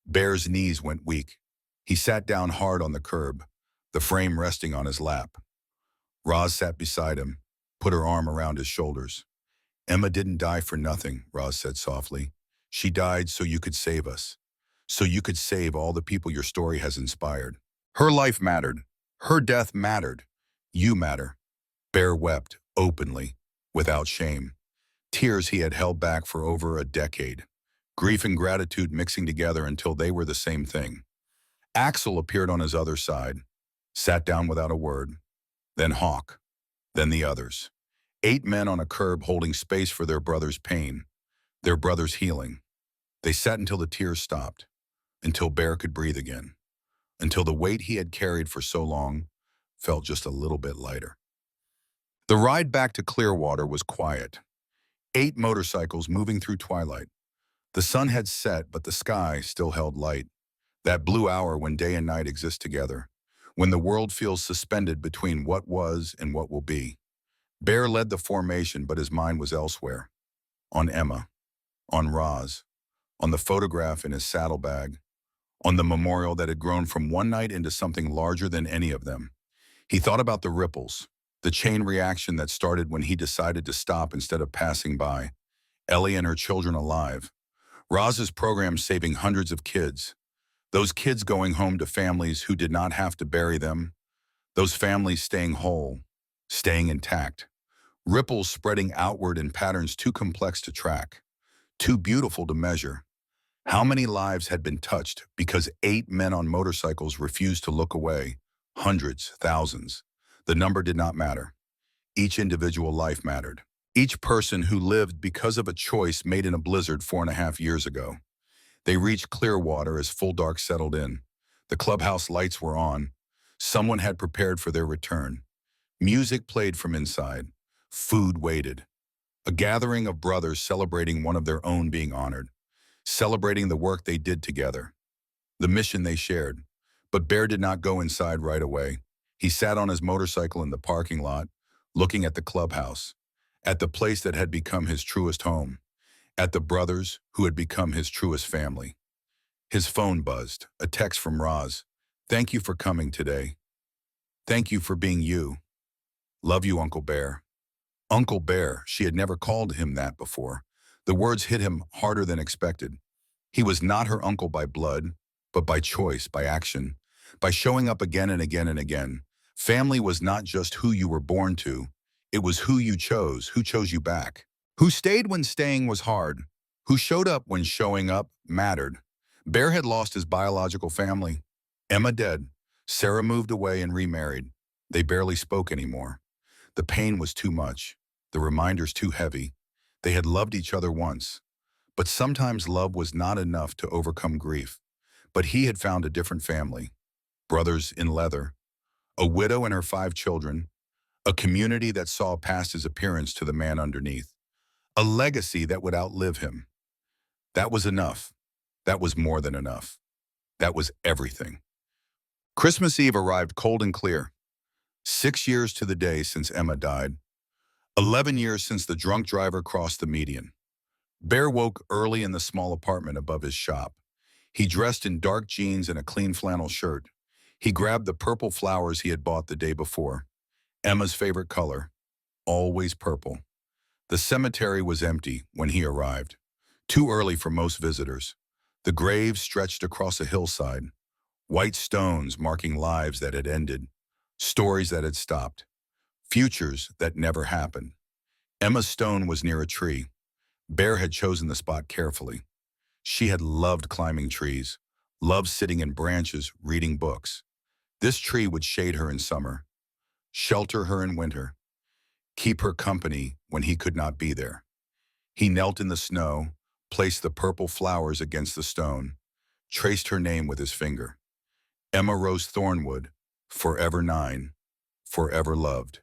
[SPEAKER 1] Bear's knees went weak. He sat down hard on the curb, the frame resting on his lap. Roz sat beside him, put her arm around his shoulders. Emma didn't die for nothing, Roz said softly. She died so you could save us, so you could save all the people your story has inspired. Her life mattered. Her death mattered. You matter. Bear wept, openly, without shame. Tears he had held back for over a decade. Grief and gratitude mixing together until they were the same thing. Axel appeared on his other side, sat down without a word. Then Hawk, then the others. 8 men on a curb holding space for their brother's pain, their brother's healing. They sat until the tears stopped, until Bear could breathe again, until the weight he had carried for so long felt just a little bit lighter. The ride back to Clearwater was quiet. 8 motorcycles moving through twilight. The sun had set, but the sky still held light. That blue hour when day and night exist together, when the world feels suspended between what was and what will be. Bear led the formation, but his mind was elsewhere. On Emma, on Roz, on the photograph in his saddlebag, on the memorial that had grown from one night into something larger than any of them. He thought about the ripples, the chain reaction that started when he decided to stop instead of passing by. Ellie and her children alive. Roz's program saving hundreds of kids. Those kids going home to families who did not have to bury them. Those families staying whole, staying intact. Ripples spreading outward in patterns too complex to track, too beautiful to measure. How many lives had been touched because 8 men on motorcycles refused to look away? Hundreds, thousands. The number did not matter. Each individual life mattered. Each person who lived because of a choice made in a blizzard 4.5 years ago. They reached Clearwater as full dark settled in. The clubhouse lights were on. Someone had prepared for their return. Music played from inside. Food waited. A gathering of brothers celebrating one of their own being honored. Celebrating the work they did together. The mission they shared. But Bear did not go inside right away. He sat on his motorcycle in the parking lot, looking at the clubhouse, at the place that had become his truest home, at the brothers who had become his truest family. His phone buzzed, a text from Roz. Thank you for coming today. Thank you for being you. Love you, Uncle Bear. Uncle Bear, she had never called him that before. The words hit him harder than expected. He was not her uncle by blood, but by choice, by action, by showing up again and again and again. Family was not just who you were born to, it was who chose you back, who stayed when staying was hard, who showed up when showing up mattered. Bear had lost his biological family. Emma dead. Sarah moved away and remarried. They barely spoke anymore. The pain was too much, the reminders too heavy. They had loved each other once, but sometimes love was not enough to overcome grief. But he had found a different family, brothers in leather, a widow and her 5 children, a community that saw past his appearance to the man underneath, a legacy that would outlive him. That was enough. That was more than enough. That was everything. Christmas Eve arrived cold and clear. 6 years to the day since Emma died. 11 years since the drunk driver crossed the median. Bear woke early in the small apartment above his shop. He dressed in dark jeans and a clean flannel shirt. He grabbed the purple flowers he had bought the day before. Emma's favorite color, always purple. The cemetery was empty when he arrived. Too early for most visitors. The grave stretched across a hillside. White stones marking lives that had ended. Stories that had stopped. Futures that never happened. Emma's stone was near a tree. Bear had chosen the spot carefully. She had loved climbing trees, loved sitting in branches, reading books. This tree would shade her in summer, shelter her in winter, keep her company when he could not be there. He knelt in the snow, placed the purple flowers against the stone, traced her name with his finger. Emma Rose Thornwood, forever 9, forever loved.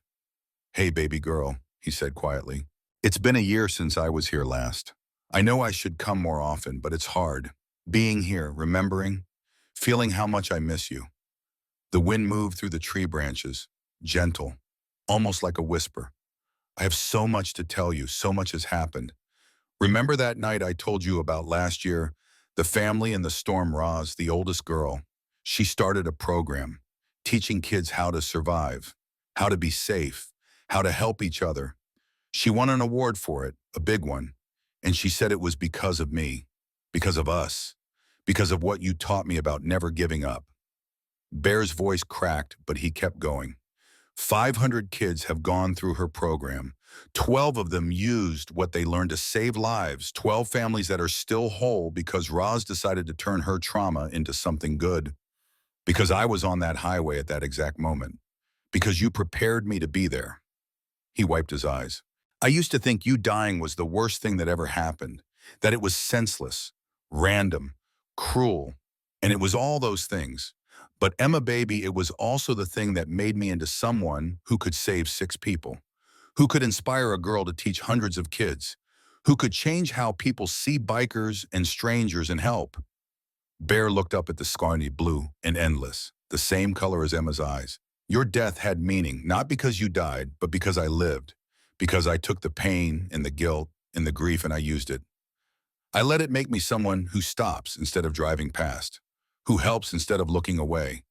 [SPEAKER 1] "Hey, baby girl," he said quietly. "It's been a year since I was here last. I know I should come more often, but it's hard. Being here, remembering, feeling how much I miss you." The wind moved through the tree branches, gentle, almost like a whisper. "I have so much to tell you, so much has happened. Remember that night I told you about last year? The family in the storm, Roz, the oldest girl. She started a program, teaching kids how to survive, how to be safe, how to help each other. She won an award for it, a big one. And she said it was because of me, because of us, because of what you taught me about never giving up." Bear's voice cracked, but he kept going. 500 kids have gone through her program. 12 of them used what they learned to save lives. 12 families that are still whole because Roz decided to turn her trauma into something good. Because I was on that highway at that exact moment. Because you prepared me to be there. He wiped his eyes. "I used to think you dying was the worst thing that ever happened, that it was senseless, random, cruel, and it was all those things. But Emma, baby, it was also the thing that made me into someone who could save 6 people, who could inspire a girl to teach hundreds of kids, who could change how people see bikers and strangers and help." Bear looked up at the sky, blue and endless, the same color as Emma's eyes. "Your death had meaning, not because you died, but because I lived. Because I took the pain and the guilt and the grief and I used it. I let it make me someone who stops instead of driving past, who helps instead of looking away,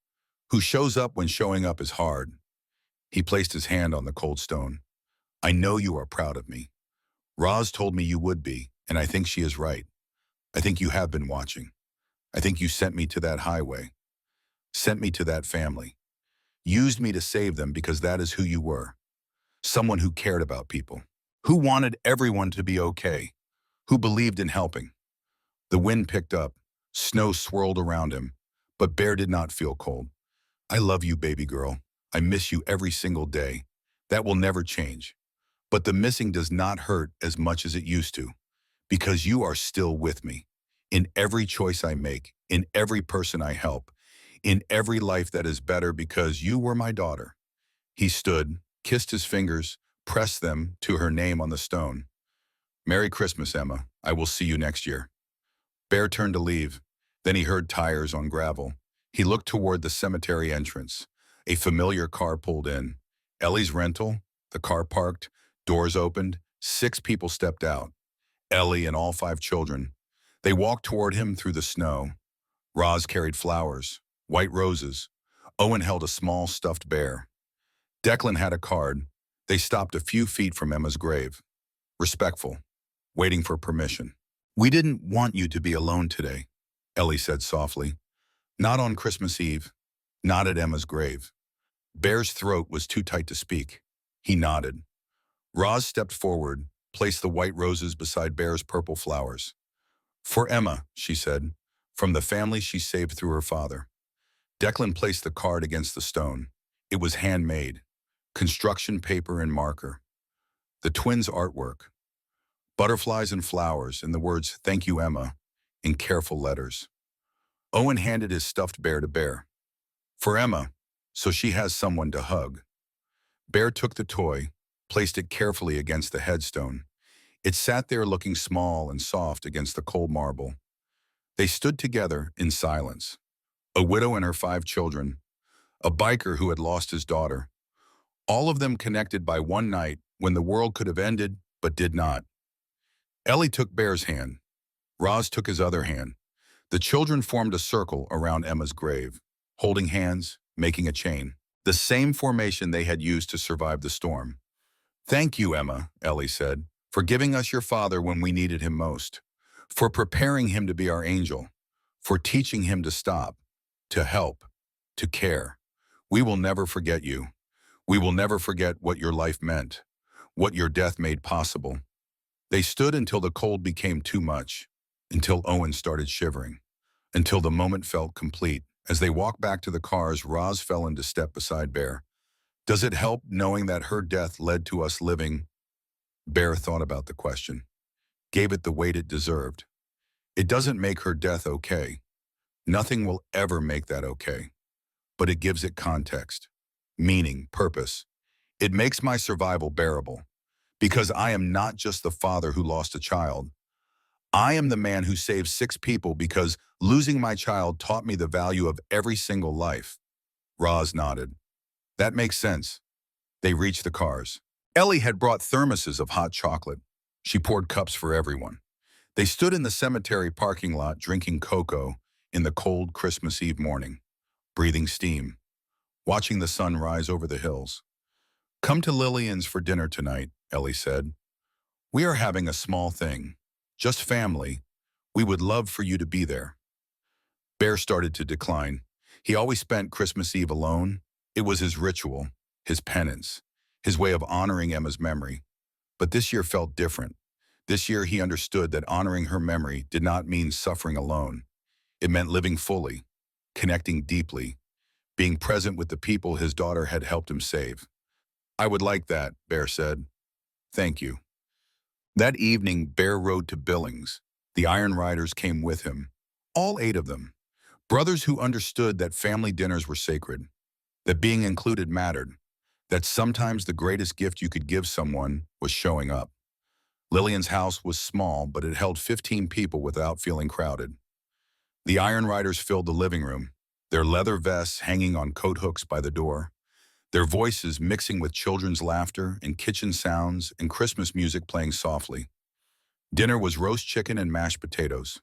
[SPEAKER 1] who shows up when showing up is hard." He placed his hand on the cold stone. "I know you are proud of me. Roz told me you would be, and I think she is right. I think you have been watching. I think you sent me to that highway, sent me to that family, used me to save them because that is who you were. Someone who cared about people, who wanted everyone to be okay, who believed in helping." The wind picked up, snow swirled around him, but Bear did not feel cold. "I love you, baby girl. I miss you every single day. That will never change. But the missing does not hurt as much as it used to, because you are still with me. In every choice I make, in every person I help, in every life that is better because you were my daughter." He stood, kissed his fingers, pressed them to her name on the stone. "Merry Christmas, Emma. I will see you next year." Bear turned to leave. Then he heard tires on gravel. He looked toward the cemetery entrance. A familiar car pulled in. Ellie's rental, the car parked, doors opened, 6 people stepped out. Ellie and all 5 children. They walked toward him through the snow. Roz carried flowers, white roses. Owen held a small stuffed bear. Declan had a card. They stopped a few feet from Emma's grave. Respectful, waiting for permission. "We didn't want you to be alone today," Ellie said softly. "Not on Christmas Eve. Not at Emma's grave." Bear's throat was too tight to speak. He nodded. Roz stepped forward, placed the white roses beside Bear's purple flowers. "For Emma," she said, "from the family she saved through her father." Declan placed the card against the stone. It was handmade, construction paper and marker. The twins' artwork, butterflies and flowers, and the words, "Thank you, Emma," in careful letters. Owen handed his stuffed bear to Bear. "For Emma, so she has someone to hug." Bear took the toy, placed it carefully against the headstone. It sat there looking small and soft against the cold marble. They stood together in silence. A widow and her 5 children, a biker who had lost his daughter, all of them connected by one night when the world could have ended but did not. Ellie took Bear's hand. Roz took his other hand. The children formed a circle around Emma's grave, holding hands, making a chain. The same formation they had used to survive the storm. "Thank you, Emma," Ellie said, "for giving us your father when we needed him most, for preparing him to be our angel, for teaching him to stop, to help, to care. We will never forget you. We will never forget what your life meant, what your death made possible." They stood until the cold became too much, until Owen started shivering, until the moment felt complete. As they walked back to the cars, Roz fell into step beside Bear. "Does it help knowing that her death led to us living?" Bear thought about the question, gave it the weight it deserved. "It doesn't make her death okay. Nothing will ever make that okay. But it gives it context, meaning, purpose. It makes my survival bearable. Because I am not just the father who lost a child. I am the man who saved 6 people because losing my child taught me the value of every single life." Roz nodded. "That makes sense." They reached the cars. Ellie had brought thermoses of hot chocolate. She poured cups for everyone. They stood in the cemetery parking lot drinking cocoa in the cold Christmas Eve morning, breathing steam, watching the sun rise over the hills. "Come to Lillian's for dinner tonight," Ellie said. "We are having a small thing. Just family. We would love for you to be there." Bear started to decline. He always spent Christmas Eve alone. It was his ritual, his penance, his way of honoring Emma's memory. But this year felt different. This year he understood that honoring her memory did not mean suffering alone. It meant living fully, connecting deeply, being present with the people his daughter had helped him save. "I would like that," Bear said. "Thank you." That evening, Bear rode to Billings. The Iron Riders came with him. All 8 of them. Brothers who understood that family dinners were sacred, that being included mattered, that sometimes the greatest gift you could give someone was showing up. Lillian's house was small, but it held 15 people without feeling crowded. The Iron Riders filled the living room, their leather vests hanging on coat hooks by the door, their voices mixing with children's laughter and kitchen sounds and Christmas music playing softly. Dinner was roast chicken and mashed potatoes,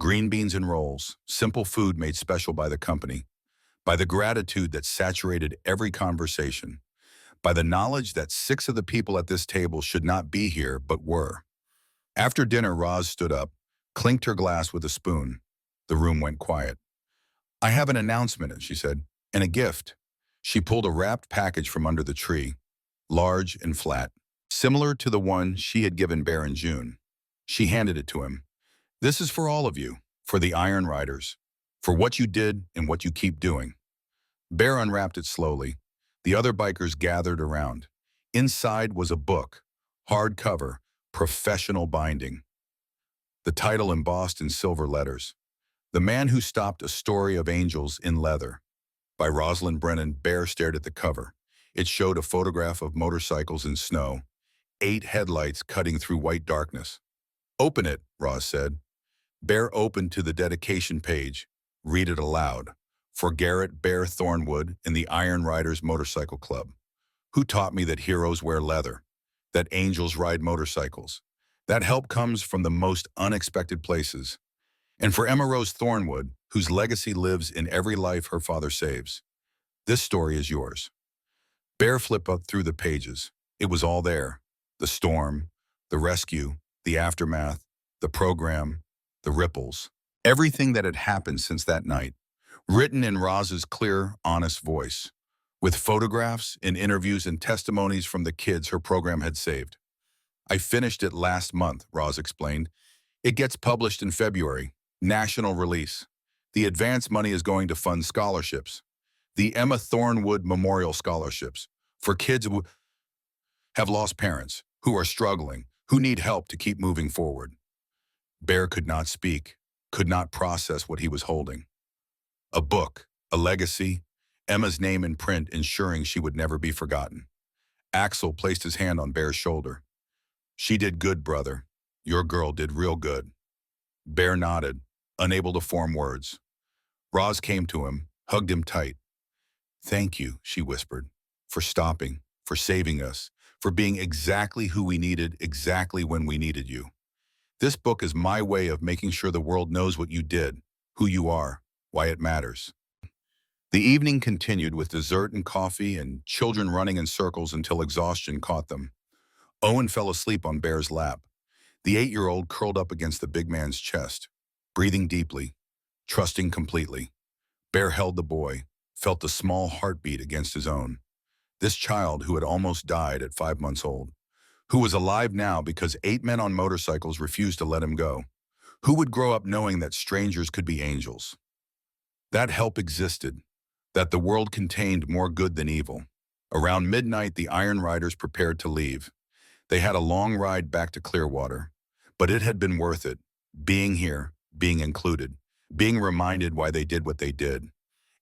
[SPEAKER 1] green beans and rolls, simple food made special by the company, by the gratitude that saturated every conversation, by the knowledge that 6 of the people at this table should not be here but were. After dinner, Roz stood up, clinked her glass with a spoon. The room went quiet. "I have an announcement," she said, "and a gift." She pulled a wrapped package from under the tree, large and flat, similar to the one she had given Bear in June. She handed it to him. "This is for all of you, for the Iron Riders, for what you did and what you keep doing." Bear unwrapped it slowly. The other bikers gathered around. Inside was a book, hardcover, professional binding. The title embossed in silver letters. "The Man Who Stopped a Story of Angels in Leather." By Rosalind Brennan. Bear stared at the cover. It showed a photograph of motorcycles in snow, 8 headlights cutting through white darkness. "Open it," Roz said. Bear opened to the dedication page. Read it aloud. "For Garrett Bear Thornwood in the Iron Riders Motorcycle Club, who taught me that heroes wear leather, that angels ride motorcycles. That help comes from the most unexpected places. And for Emma Rose Thornwood, whose legacy lives in every life her father saves. This story is yours." Bear flipped up through the pages. It was all there. The storm, the rescue, the aftermath, the program, the ripples, everything that had happened since that night, written in Roz's clear, honest voice, with photographs and interviews and testimonies from the kids her program had saved. I finished it last month, Roz explained. It gets published in February. National release. The advance money is going to fund scholarships. The Emma Thornwood Memorial Scholarships for kids who have lost parents, who are struggling, who need help to keep moving forward. Bear could not speak, could not process what he was holding. A book, a legacy, Emma's name in print ensuring she would never be forgotten. Axel placed his hand on Bear's shoulder. She did good, brother. Your girl did real good. Bear nodded, unable to form words. Roz came to him, hugged him tight. Thank you, she whispered, for stopping, for saving us, for being exactly who we needed exactly when we needed you. This book is my way of making sure the world knows what you did, who you are, why it matters. The evening continued with dessert and coffee and children running in circles until exhaustion caught them. Owen fell asleep on Bear's lap. The 8-year-old curled up against the big man's chest, breathing deeply, trusting completely. Bear held the boy, felt the small heartbeat against his own. This child who had almost died at 5 months old, who was alive now because 8 men on motorcycles refused to let him go, who would grow up knowing that strangers could be angels. That help existed, that the world contained more good than evil. Around midnight, the Iron Riders prepared to leave. They had a long ride back to Clearwater, but it had been worth it, being here, being included, being reminded why they did what they did.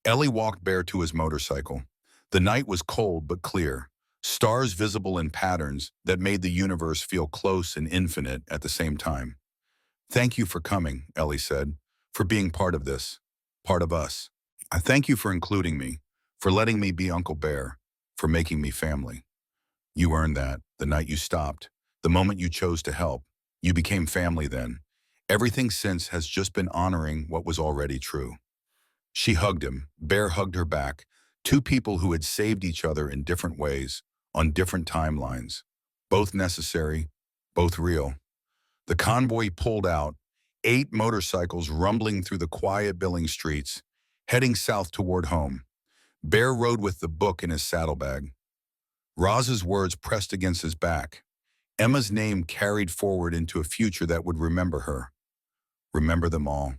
[SPEAKER 1] Ellie walked Bear to his motorcycle. The night was cold but clear, stars visible in patterns that made the universe feel close and infinite at the same time. Thank you for coming, Ellie said, for being part of this, part of us. I thank you for including me, for letting me be Uncle Bear, for making me family. You earned that, the night you stopped, the moment you chose to help. You became family then. Everything since has just been honoring what was already true. She hugged him. Bear hugged her back. Two people who had saved each other in different ways, on different timelines. Both necessary, both real. The convoy pulled out, 8 motorcycles rumbling through the quiet Billings streets, heading south toward home. Bear rode with the book in his saddlebag. Roz's words pressed against his back. Emma's name carried forward into a future that would remember her. Remember them all.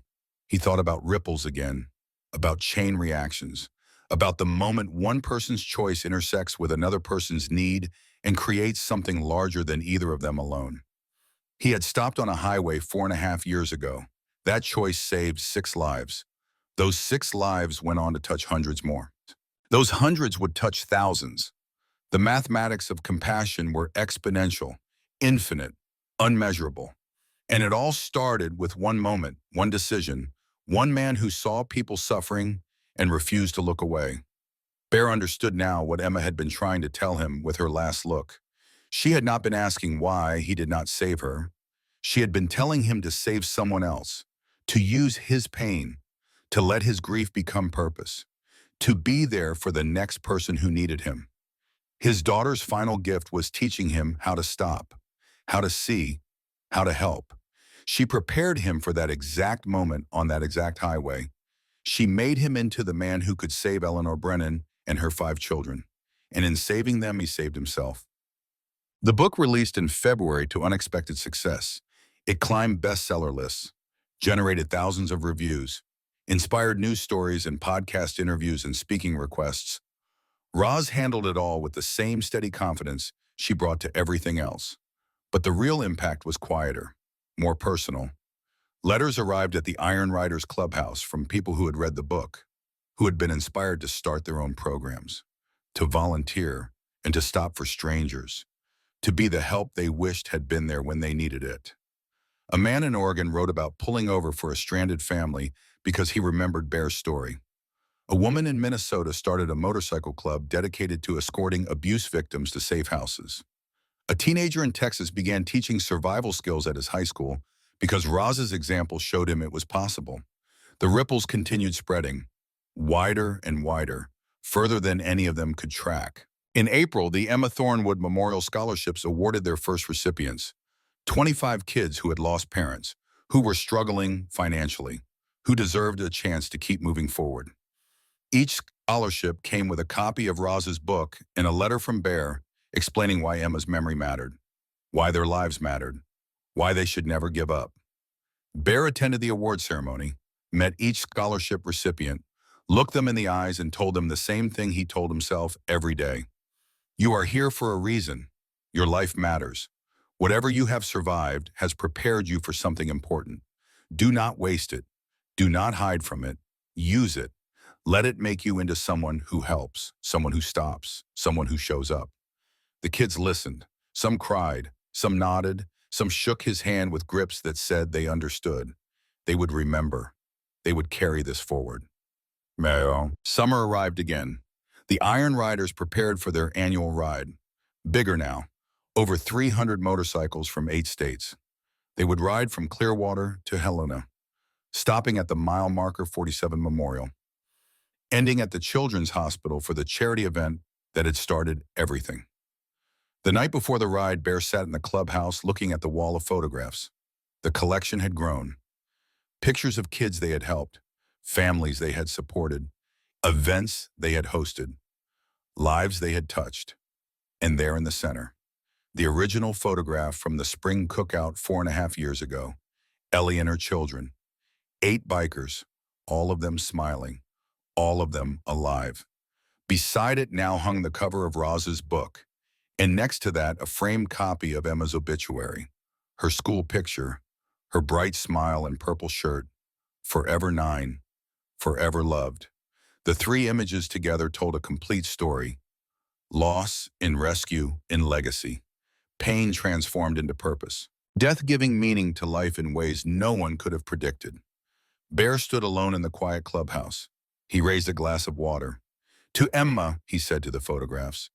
[SPEAKER 1] He thought about ripples again, about chain reactions, about the moment one person's choice intersects with another person's need and creates something larger than either of them alone. He had stopped on a highway 4.5 years ago. That choice saved 6 lives. Those 6 lives went on to touch hundreds more. Those hundreds would touch thousands. The mathematics of compassion were exponential, infinite, unmeasurable. And it all started with one moment, one decision, one man who saw people suffering and refused to look away. Bear understood now what Emma had been trying to tell him with her last look. She had not been asking why he did not save her. She had been telling him to save someone else, to use his pain, to let his grief become purpose, to be there for the next person who needed him. His daughter's final gift was teaching him how to stop, how to see, how to help. She prepared him for that exact moment on that exact highway. She made him into the man who could save Eleanor Brennan and her 5 children. And in saving them, he saved himself. The book released in February to unexpected success. It climbed bestseller lists, generated thousands of reviews, inspired news stories and podcast interviews and speaking requests. Roz handled it all with the same steady confidence she brought to everything else. But the real impact was quieter, more personal. Letters arrived at the Iron Riders Clubhouse from people who had read the book, who had been inspired to start their own programs, to volunteer, and to stop for strangers, to be the help they wished had been there when they needed it. A man in Oregon wrote about pulling over for a stranded family because he remembered Bear's story. A woman in Minnesota started a motorcycle club dedicated to escorting abuse victims to safe houses. A teenager in Texas began teaching survival skills at his high school because Roz's example showed him it was possible. The ripples continued spreading, wider and wider, further than any of them could track. In April, the Emma Thornwood Memorial Scholarships awarded their first recipients. 25 kids who had lost parents, who were struggling financially, who deserved a chance to keep moving forward. Each scholarship came with a copy of Roz's book and a letter from Bear explaining why Emma's memory mattered, why their lives mattered, why they should never give up. Bear attended the award ceremony, met each scholarship recipient, looked them in the eyes and told them the same thing he told himself every day. You are here for a reason. Your life matters. Whatever you have survived has prepared you for something important. Do not waste it. Do not hide from it. Use it. Let it make you into someone who helps, someone who stops, someone who shows up. The kids listened. Some cried, some nodded, some shook his hand with grips that said they understood. They would remember. They would carry this forward. Mayo. Summer arrived again. The Iron Riders prepared for their annual ride. Bigger now. Over 300 motorcycles from 8 states. They would ride from Clearwater to Helena, stopping at the mile marker 47 Memorial, ending at the Children's Hospital for the charity event that had started everything. The night before the ride, Bear sat in the clubhouse looking at the wall of photographs. The collection had grown. Pictures of kids they had helped, families they had supported, events they had hosted, lives they had touched. And there in the center, the original photograph from the spring cookout 4.5 years ago, Ellie and her children, 8 bikers, all of them smiling, all of them alive. Beside it now hung the cover of Roz's book, and next to that a framed copy of Emma's obituary, her school picture, her bright smile and purple shirt, forever 9, forever loved. The 3 images together told a complete story. Loss in rescue, in legacy. Pain transformed into purpose. Death giving meaning to life in ways no one could have predicted. Bear stood alone in the quiet clubhouse. He raised a glass of water. To Emma, he said to the photographs,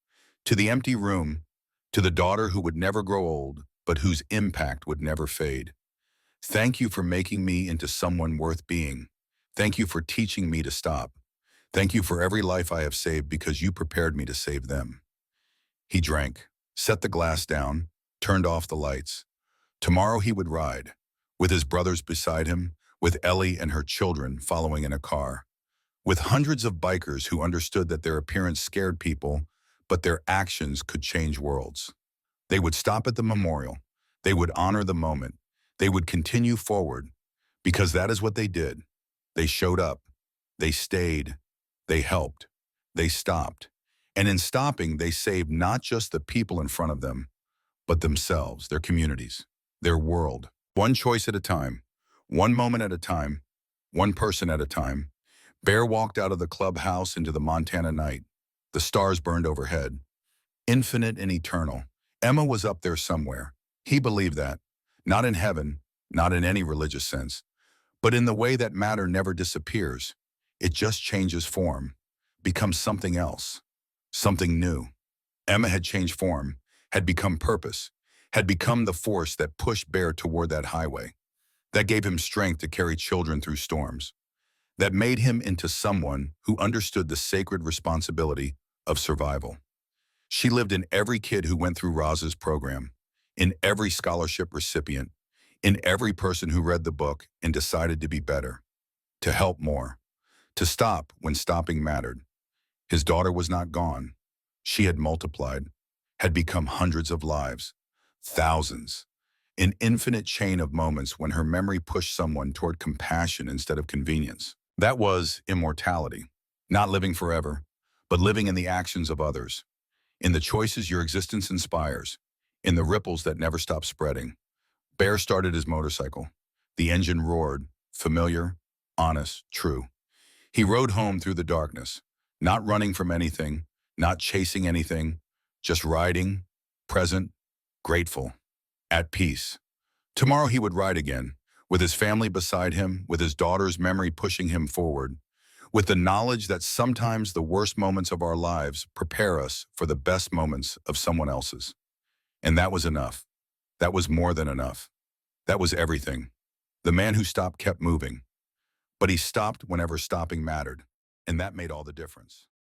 [SPEAKER 1] to the empty room, to the daughter who would never grow old, but whose impact would never fade. Thank you for making me into someone worth being. Thank you for teaching me to stop. Thank you for every life I have saved because you prepared me to save them. He drank, set the glass down, turned off the lights. Tomorrow he would ride, with his brothers beside him, with Ellie and her children following in a car, with hundreds of bikers who understood that their appearance scared people, but their actions could change worlds. They would stop at the memorial. They would honor the moment. They would continue forward, because that is what they did. They showed up. They stayed. They helped. They stopped. And in stopping, they saved not just the people in front of them, but themselves, their communities, their world. One choice at a time, one moment at a time, one person at a time. Bear walked out of the clubhouse into the Montana night. The stars burned overhead, infinite and eternal. Emma was up there somewhere. He believed that, not in heaven, not in any religious sense, but in the way that matter never disappears. It just changes form, becomes something else, something new. Emma had changed form, had become purpose, had become the force that pushed Bear toward that highway, that gave him strength to carry children through storms, that made him into someone who understood the sacred responsibility of survival. She lived in every kid who went through Roz's program, in every scholarship recipient, in every person who read the book and decided to be better, to help more, to stop when stopping mattered. His daughter was not gone. She had multiplied, had become hundreds of lives, thousands, an infinite chain of moments when her memory pushed someone toward compassion instead of convenience. That was immortality, not living forever, but living in the actions of others, in the choices your existence inspires, in the ripples that never stop spreading. Bear started his motorcycle. The engine roared, familiar, honest, true. He rode home through the darkness, not running from anything, not chasing anything, just riding, present, grateful, at peace. Tomorrow he would ride again, with his family beside him, with his daughter's memory pushing him forward, with the knowledge that sometimes the worst moments of our lives prepare us for the best moments of someone else's. And that was enough. That was more than enough. That was everything. The man who stopped kept moving. But he stopped whenever stopping mattered, and that made all the difference.